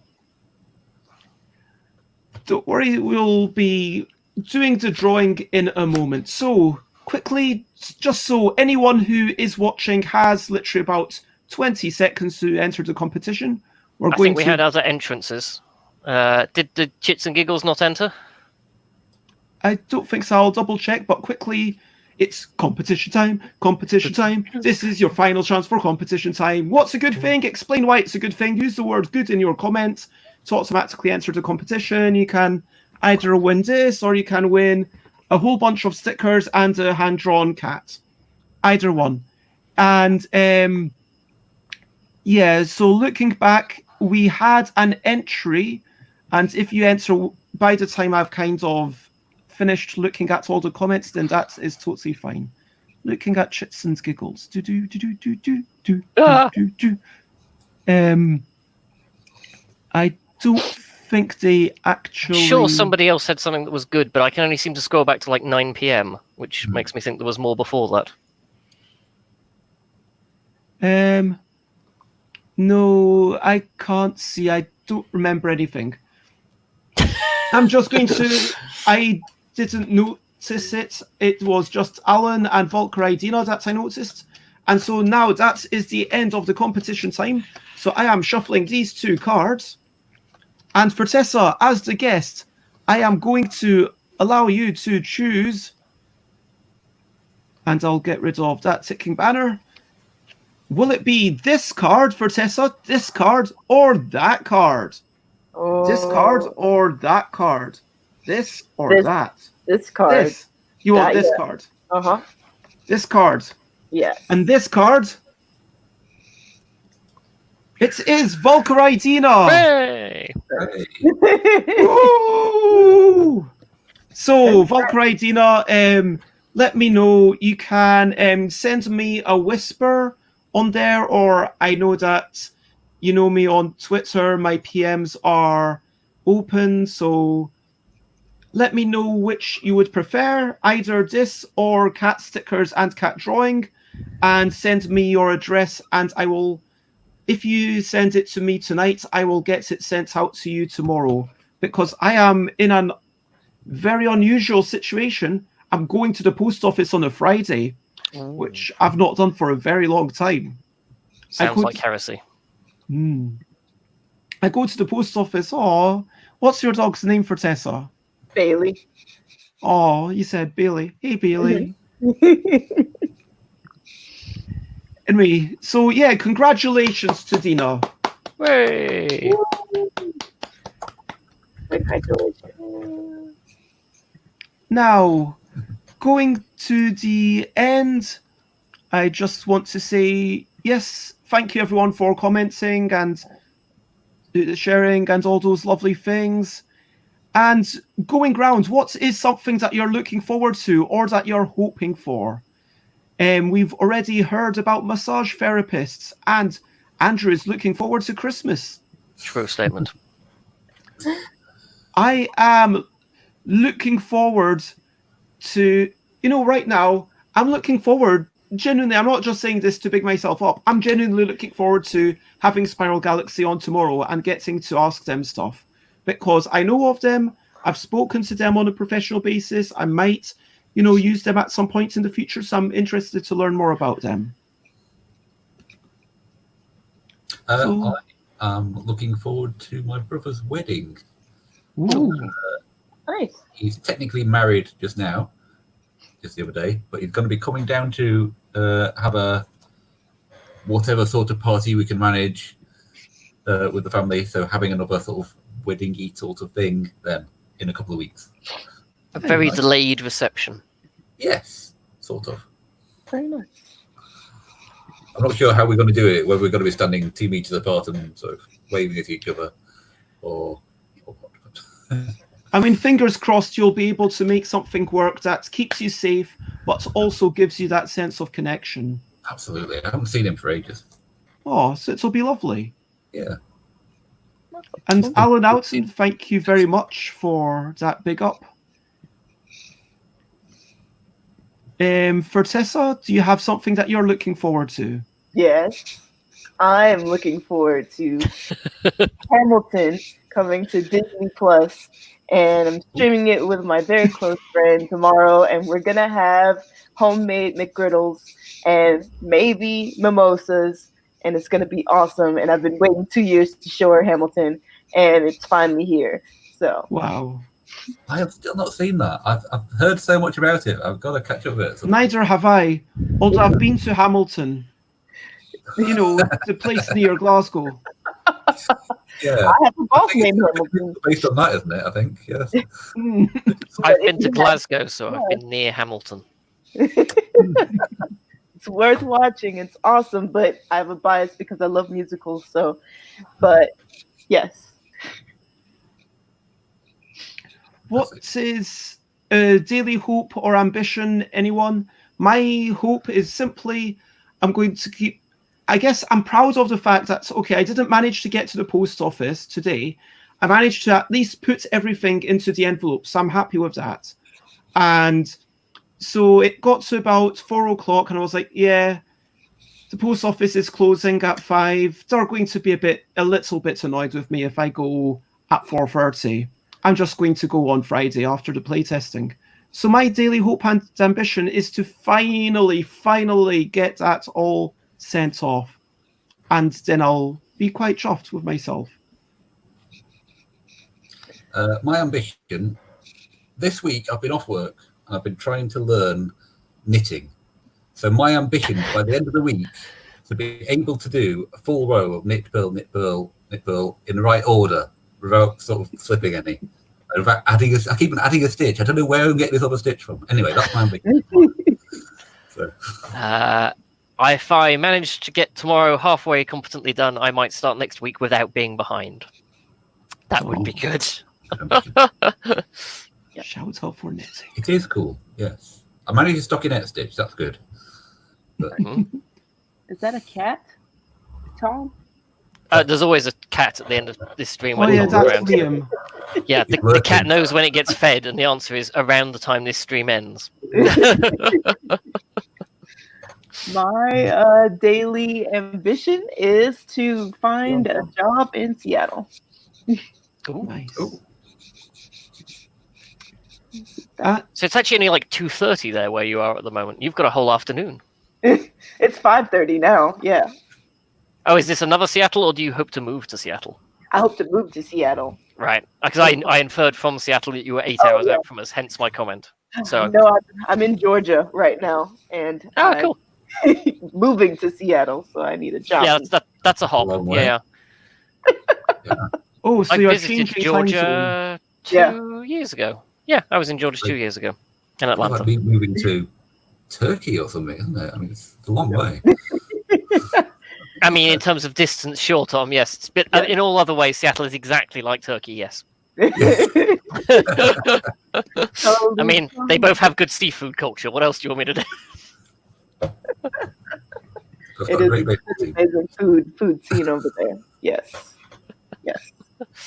Don't worry, we'll be doing the drawing in a moment. So, quickly, just so anyone who is watching has literally about 20 seconds to enter the competition.
I think we had other entrances. Did the Chits and Giggles not enter?
I don't think so. I'll double check, but quickly, it's competition time. Competition time. This is your final chance for competition time. What's a good thing? Explain why it's a good thing. Use the word good in your comments to automatically enter the competition. You can either win this or you can win a whole bunch of stickers and a hand-drawn cat. Either one. And yeah, so looking back, we had an entry, and if you enter by the time I've kind of finished looking at all the comments, then that is totally fine. Looking at Chits and Giggles. I don't think they actually...
Sure, somebody else said something that was good, but I can only seem to scroll back to like 9 PM, which makes me think there was more before that.
No, I can't see. I don't remember anything. I'm just going to... I didn't notice it. It was just Alan and Valkyrie that I noticed. And so now that is the end of the competition time. So I am shuffling these two cards. And Fertessa, as the guest, I am going to allow you to choose. And I'll get rid of that ticking banner. Will it be this card, Fertessa, this card, or that card?
Oh,
This card or that card? This or that?
This card.
This. You want this card?
Uh-huh.
This card.
Yes.
And this card? It is Valkyrie.
Hey!
Ooh! So, Valkyrie, let me know. You can send me a whisper on there, or I know that you know me on Twitter. My PMs are open, so let me know which you would prefer, either this or cat stickers and cat drawing, and send me your address, and I will, if you send it to me tonight, I will get it sent out to you tomorrow, because I am in a very unusual situation. I'm going to the post office on a Friday, which I've not done for a very long time.
Sounds like heresy.
I go to the post office. Oh, what's your dog's name, Fertessa?
Bailey.
Oh, you said Bailey. Hey, Bailey. Anyway, so yeah, congratulations to Dina.
Hey!
Congratulations.
Now, going to the end, I just want to say, yes, thank you everyone for commenting and sharing and all those lovely things. And going round, what is something that you're looking forward to or that you're hoping for? We've already heard about massage therapists, and Andrew is looking forward to Christmas.
True statement.
I am looking forward to, right now, I'm looking forward, genuinely, I'm not just saying this to big myself up, I'm genuinely looking forward to having Spiral Galaxy on tomorrow and getting to ask them stuff. Because I know of them, I've spoken to them on a professional basis, I might, use them at some point in the future, so I'm interested to learn more about them. So-
I am looking forward to my brother's wedding.
Ooh.
Nice.
He's technically married just now, just the other day, but he's going to be coming down to have a whatever sort of party we can manage with the family. So having another sort of wedding-y sort of thing then in a couple of weeks.
A very
nice.
delayed reception.
Yes, sort of.
Very nice.
I'm not sure how we're going to do it, whether we're going to be standing 2 meters apart and sort of waving at each other or what.
I mean, fingers crossed you'll be able to make something work that keeps you safe, but also gives you that sense of connection.
Absolutely. I haven't seen him for ages.
Oh, so it'll be lovely.
Yeah.
And Alan Oughton, thank you very much for that big up. Fertessa, do you have something that you're looking forward to?
Yes, I am looking forward to Hamilton coming to Disney Plus, and I'm streaming it with my very close friend tomorrow, and we're gonna have homemade McGriddles and maybe mimosas, and it's gonna be awesome. And I've been waiting 2 years to show her Hamilton, and it's finally here. So
Wow.
I have still not seen that. I've heard so much about it. I've got to catch up with it.
Neither have I, although I've been to Hamilton. You know, the place near Glasgow.
Yeah.
I have a boss
think
named
it's
Hamilton.
based on that, isn't it? I think. Yes.
I've been
if
to
you
Glasgow, so I've been near Hamilton.
It's worth watching. It's awesome, but I have a bias because I love musicals. So, but yes.
What is daily hope or ambition, anyone? My hope is simply I'm going to keep... I guess I'm proud of the fact that, okay, I didn't manage to get to the post office today. I managed to at least put everything into the envelope, so I'm happy with that. And so it got to about 4 o'clock, and I was like, yeah, the post office is closing at 5. They're going to be a little bit annoyed with me if I go at 4:30. I'm just going to go on Friday after the playtesting. So my daily hope and ambition is to finally get that all sent off. And then I'll be quite chuffed with myself.
My ambition, this week I've been off work and I've been trying to learn knitting. So my ambition by the end of the week to be able to do a full row of knit, purl, knit, purl, knit, purl in the right order without sort of slipping any. In fact, I keep on adding a stitch. I don't know where I'm getting this other stitch from. Anyway, that's my ambition. So.
If I manage to get tomorrow halfway competently done, I might start next week without being behind. That would be good.
Shout out for knitting.
It is cool, yes. I managed to stockinette stitch, that's good. But,
Is that a cat, Tom?
There's always a cat at the end of this stream.
Oh
when
yeah,
it's
that's
around.
Liam.
Yeah, the
working.
cat knows when it gets fed, and the answer is around the time this stream ends.
My daily ambition is to find a job in Seattle.
Ooh.
Nice.
oh,
So it's actually only like 2:30 there where you are at the moment. You've got a whole afternoon.
It's 5:30 now. Yeah,
Oh, is this another Seattle, or do you hope to move to Seattle?
I hope to move to Seattle.
Right, because I inferred from Seattle that you were 8 hours out from us, hence my comment. So,
No, I'm in Georgia right now, and I'm
cool.
moving to Seattle, so I need a job.
Yeah, that's a hop.
Long way.
Yeah,
Oh, so
I
you're
visited
changing time zone.
Georgia
Yeah.
2 years ago. Yeah, I was in Georgia 2 years ago in
I'd
Atlanta.
be moving to Turkey or something, isn't it? I mean, it's a long way.
I mean, in terms of distance, sure, Tom, yes. But in all other ways, Seattle is exactly like Turkey, yes. I mean, they both have good seafood culture. What else do you want me to do?
It's
It
got a
is
great big
an amazing food scene over there. Yes,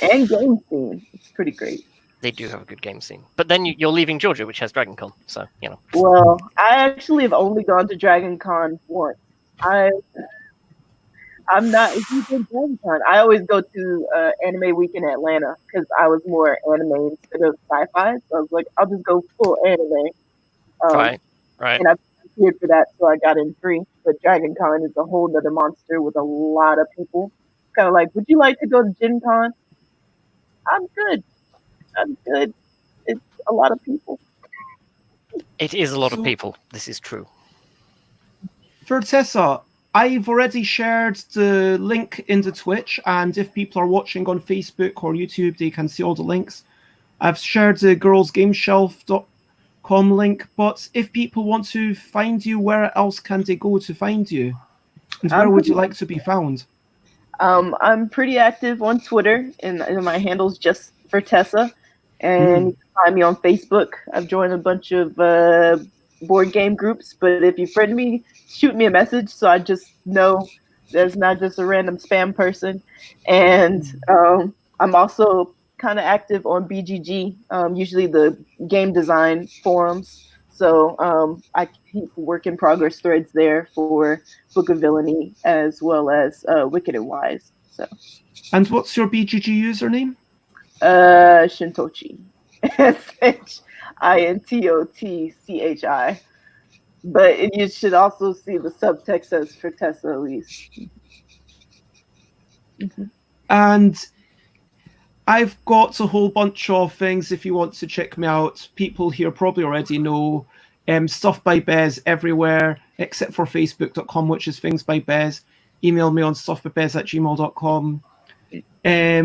and game scene. It's pretty great.
They do have a good game scene. But then you're leaving Georgia, which has Dragon Con, so, you know.
Well, I actually have only gone to Dragon Con once. I'm not a huge in Dragon Con. I always go to Anime Week in Atlanta because I was more anime instead of sci-fi. So I was like, I'll just go full anime.
Right.
And I've been volunteered for that, so I got in free. But Dragon Con is a whole other monster with a lot of people. Kind of like, would you like to go to Gen Con? I'm good. I'm good. It's a lot of people.
It is a lot of
So-
people. This is true.
Fertessa, I've already shared the link in the Twitch, and if people are watching on Facebook or YouTube, they can see all the links. I've shared the girlsgameshelf.com link, but if people want to find you, where else can they go to find you? And where would you like to be found?
I'm pretty active on Twitter, and my handle's just Fertessa. And you can find me on Facebook. I've joined a bunch of board game groups, but if you friend me, shoot me a message so I just know there's not just a random spam person. And I'm also kind of active on BGG, usually the game design forums. So I keep work in progress threads there for Book of Villainy as well as Wicked and Wise. So.
And what's your BGG username?
Shintochi. SHINTOTCHI. But you should also see the subtext as Fertessa Elise.
And I've got a whole bunch of things if you want to check me out. People here probably already know stuff by Bez everywhere, except for facebook.com, which is things by Bez. Email me on stuffbybez@gmail.com.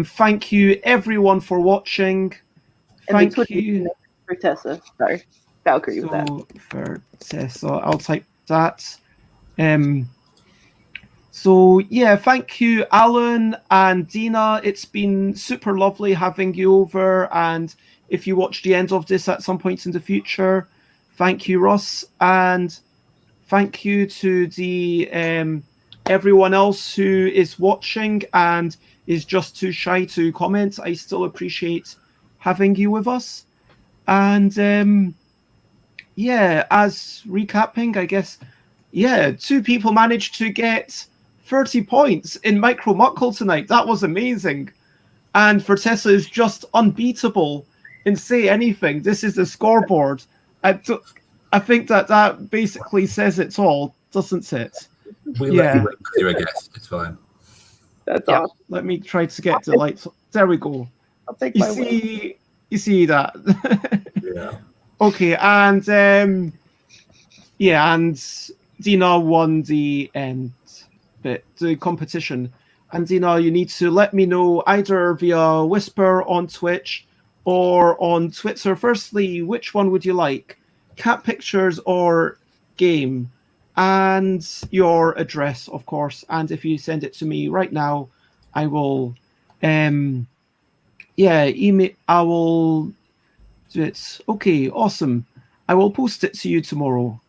Thank you everyone for watching. Thank you.
Fertessa. Sorry. Valkyrie with that.
Fertessa, I'll type that. So yeah, thank you, Alan and Dina. It's been super lovely having you over. And if you watch the end of this at some point in the future, thank you, Ross, and thank you to the everyone else who is watching and is just too shy to comment. I still appreciate having you with us. And yeah, as recapping, I guess, yeah, 2 people managed to get 30 points in MICRO-MUCKELL tonight. That was amazing. And Fertessa is just unbeatable in Say Anything. This is the scoreboard. I think that basically says it all, doesn't it?
We let you win because you're a guest. It's fine.
That's awesome.
Let me try to get the lights. There we go.
I'll take
You
my win.
see that?
Yeah.
Okay, and yeah, and Dina won the the competition. And Dina, you need to let me know either via Whisper on Twitch or on Twitter. Firstly, which one would you like? Cat pictures or game? And your address, of course. And if you send it to me right now, I will email. I will do it. Okay, awesome. I will post it to you tomorrow.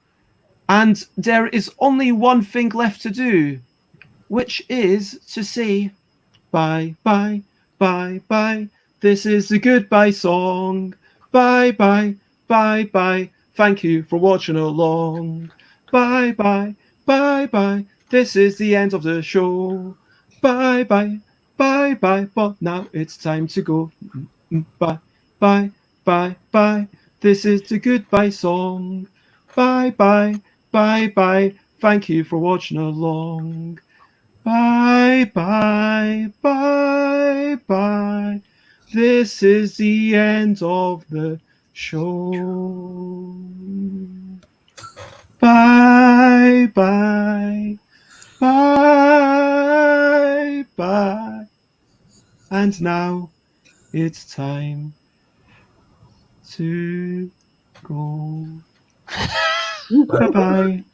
And there is only one thing left to do, which is to say bye, bye, bye, bye. This is the goodbye song. Bye, bye, bye, bye. Thank you for watching along. Bye, bye, bye, bye. This is the end of the show. Bye, bye, bye, bye. But now it's time to go. Bye, bye, bye, bye. This is the goodbye song. Bye, bye, bye, bye. Thank you for watching along. Bye, bye, bye, bye. This is the end of the show. Bye, bye, bye, bye. And now it's time to go. Bye-bye.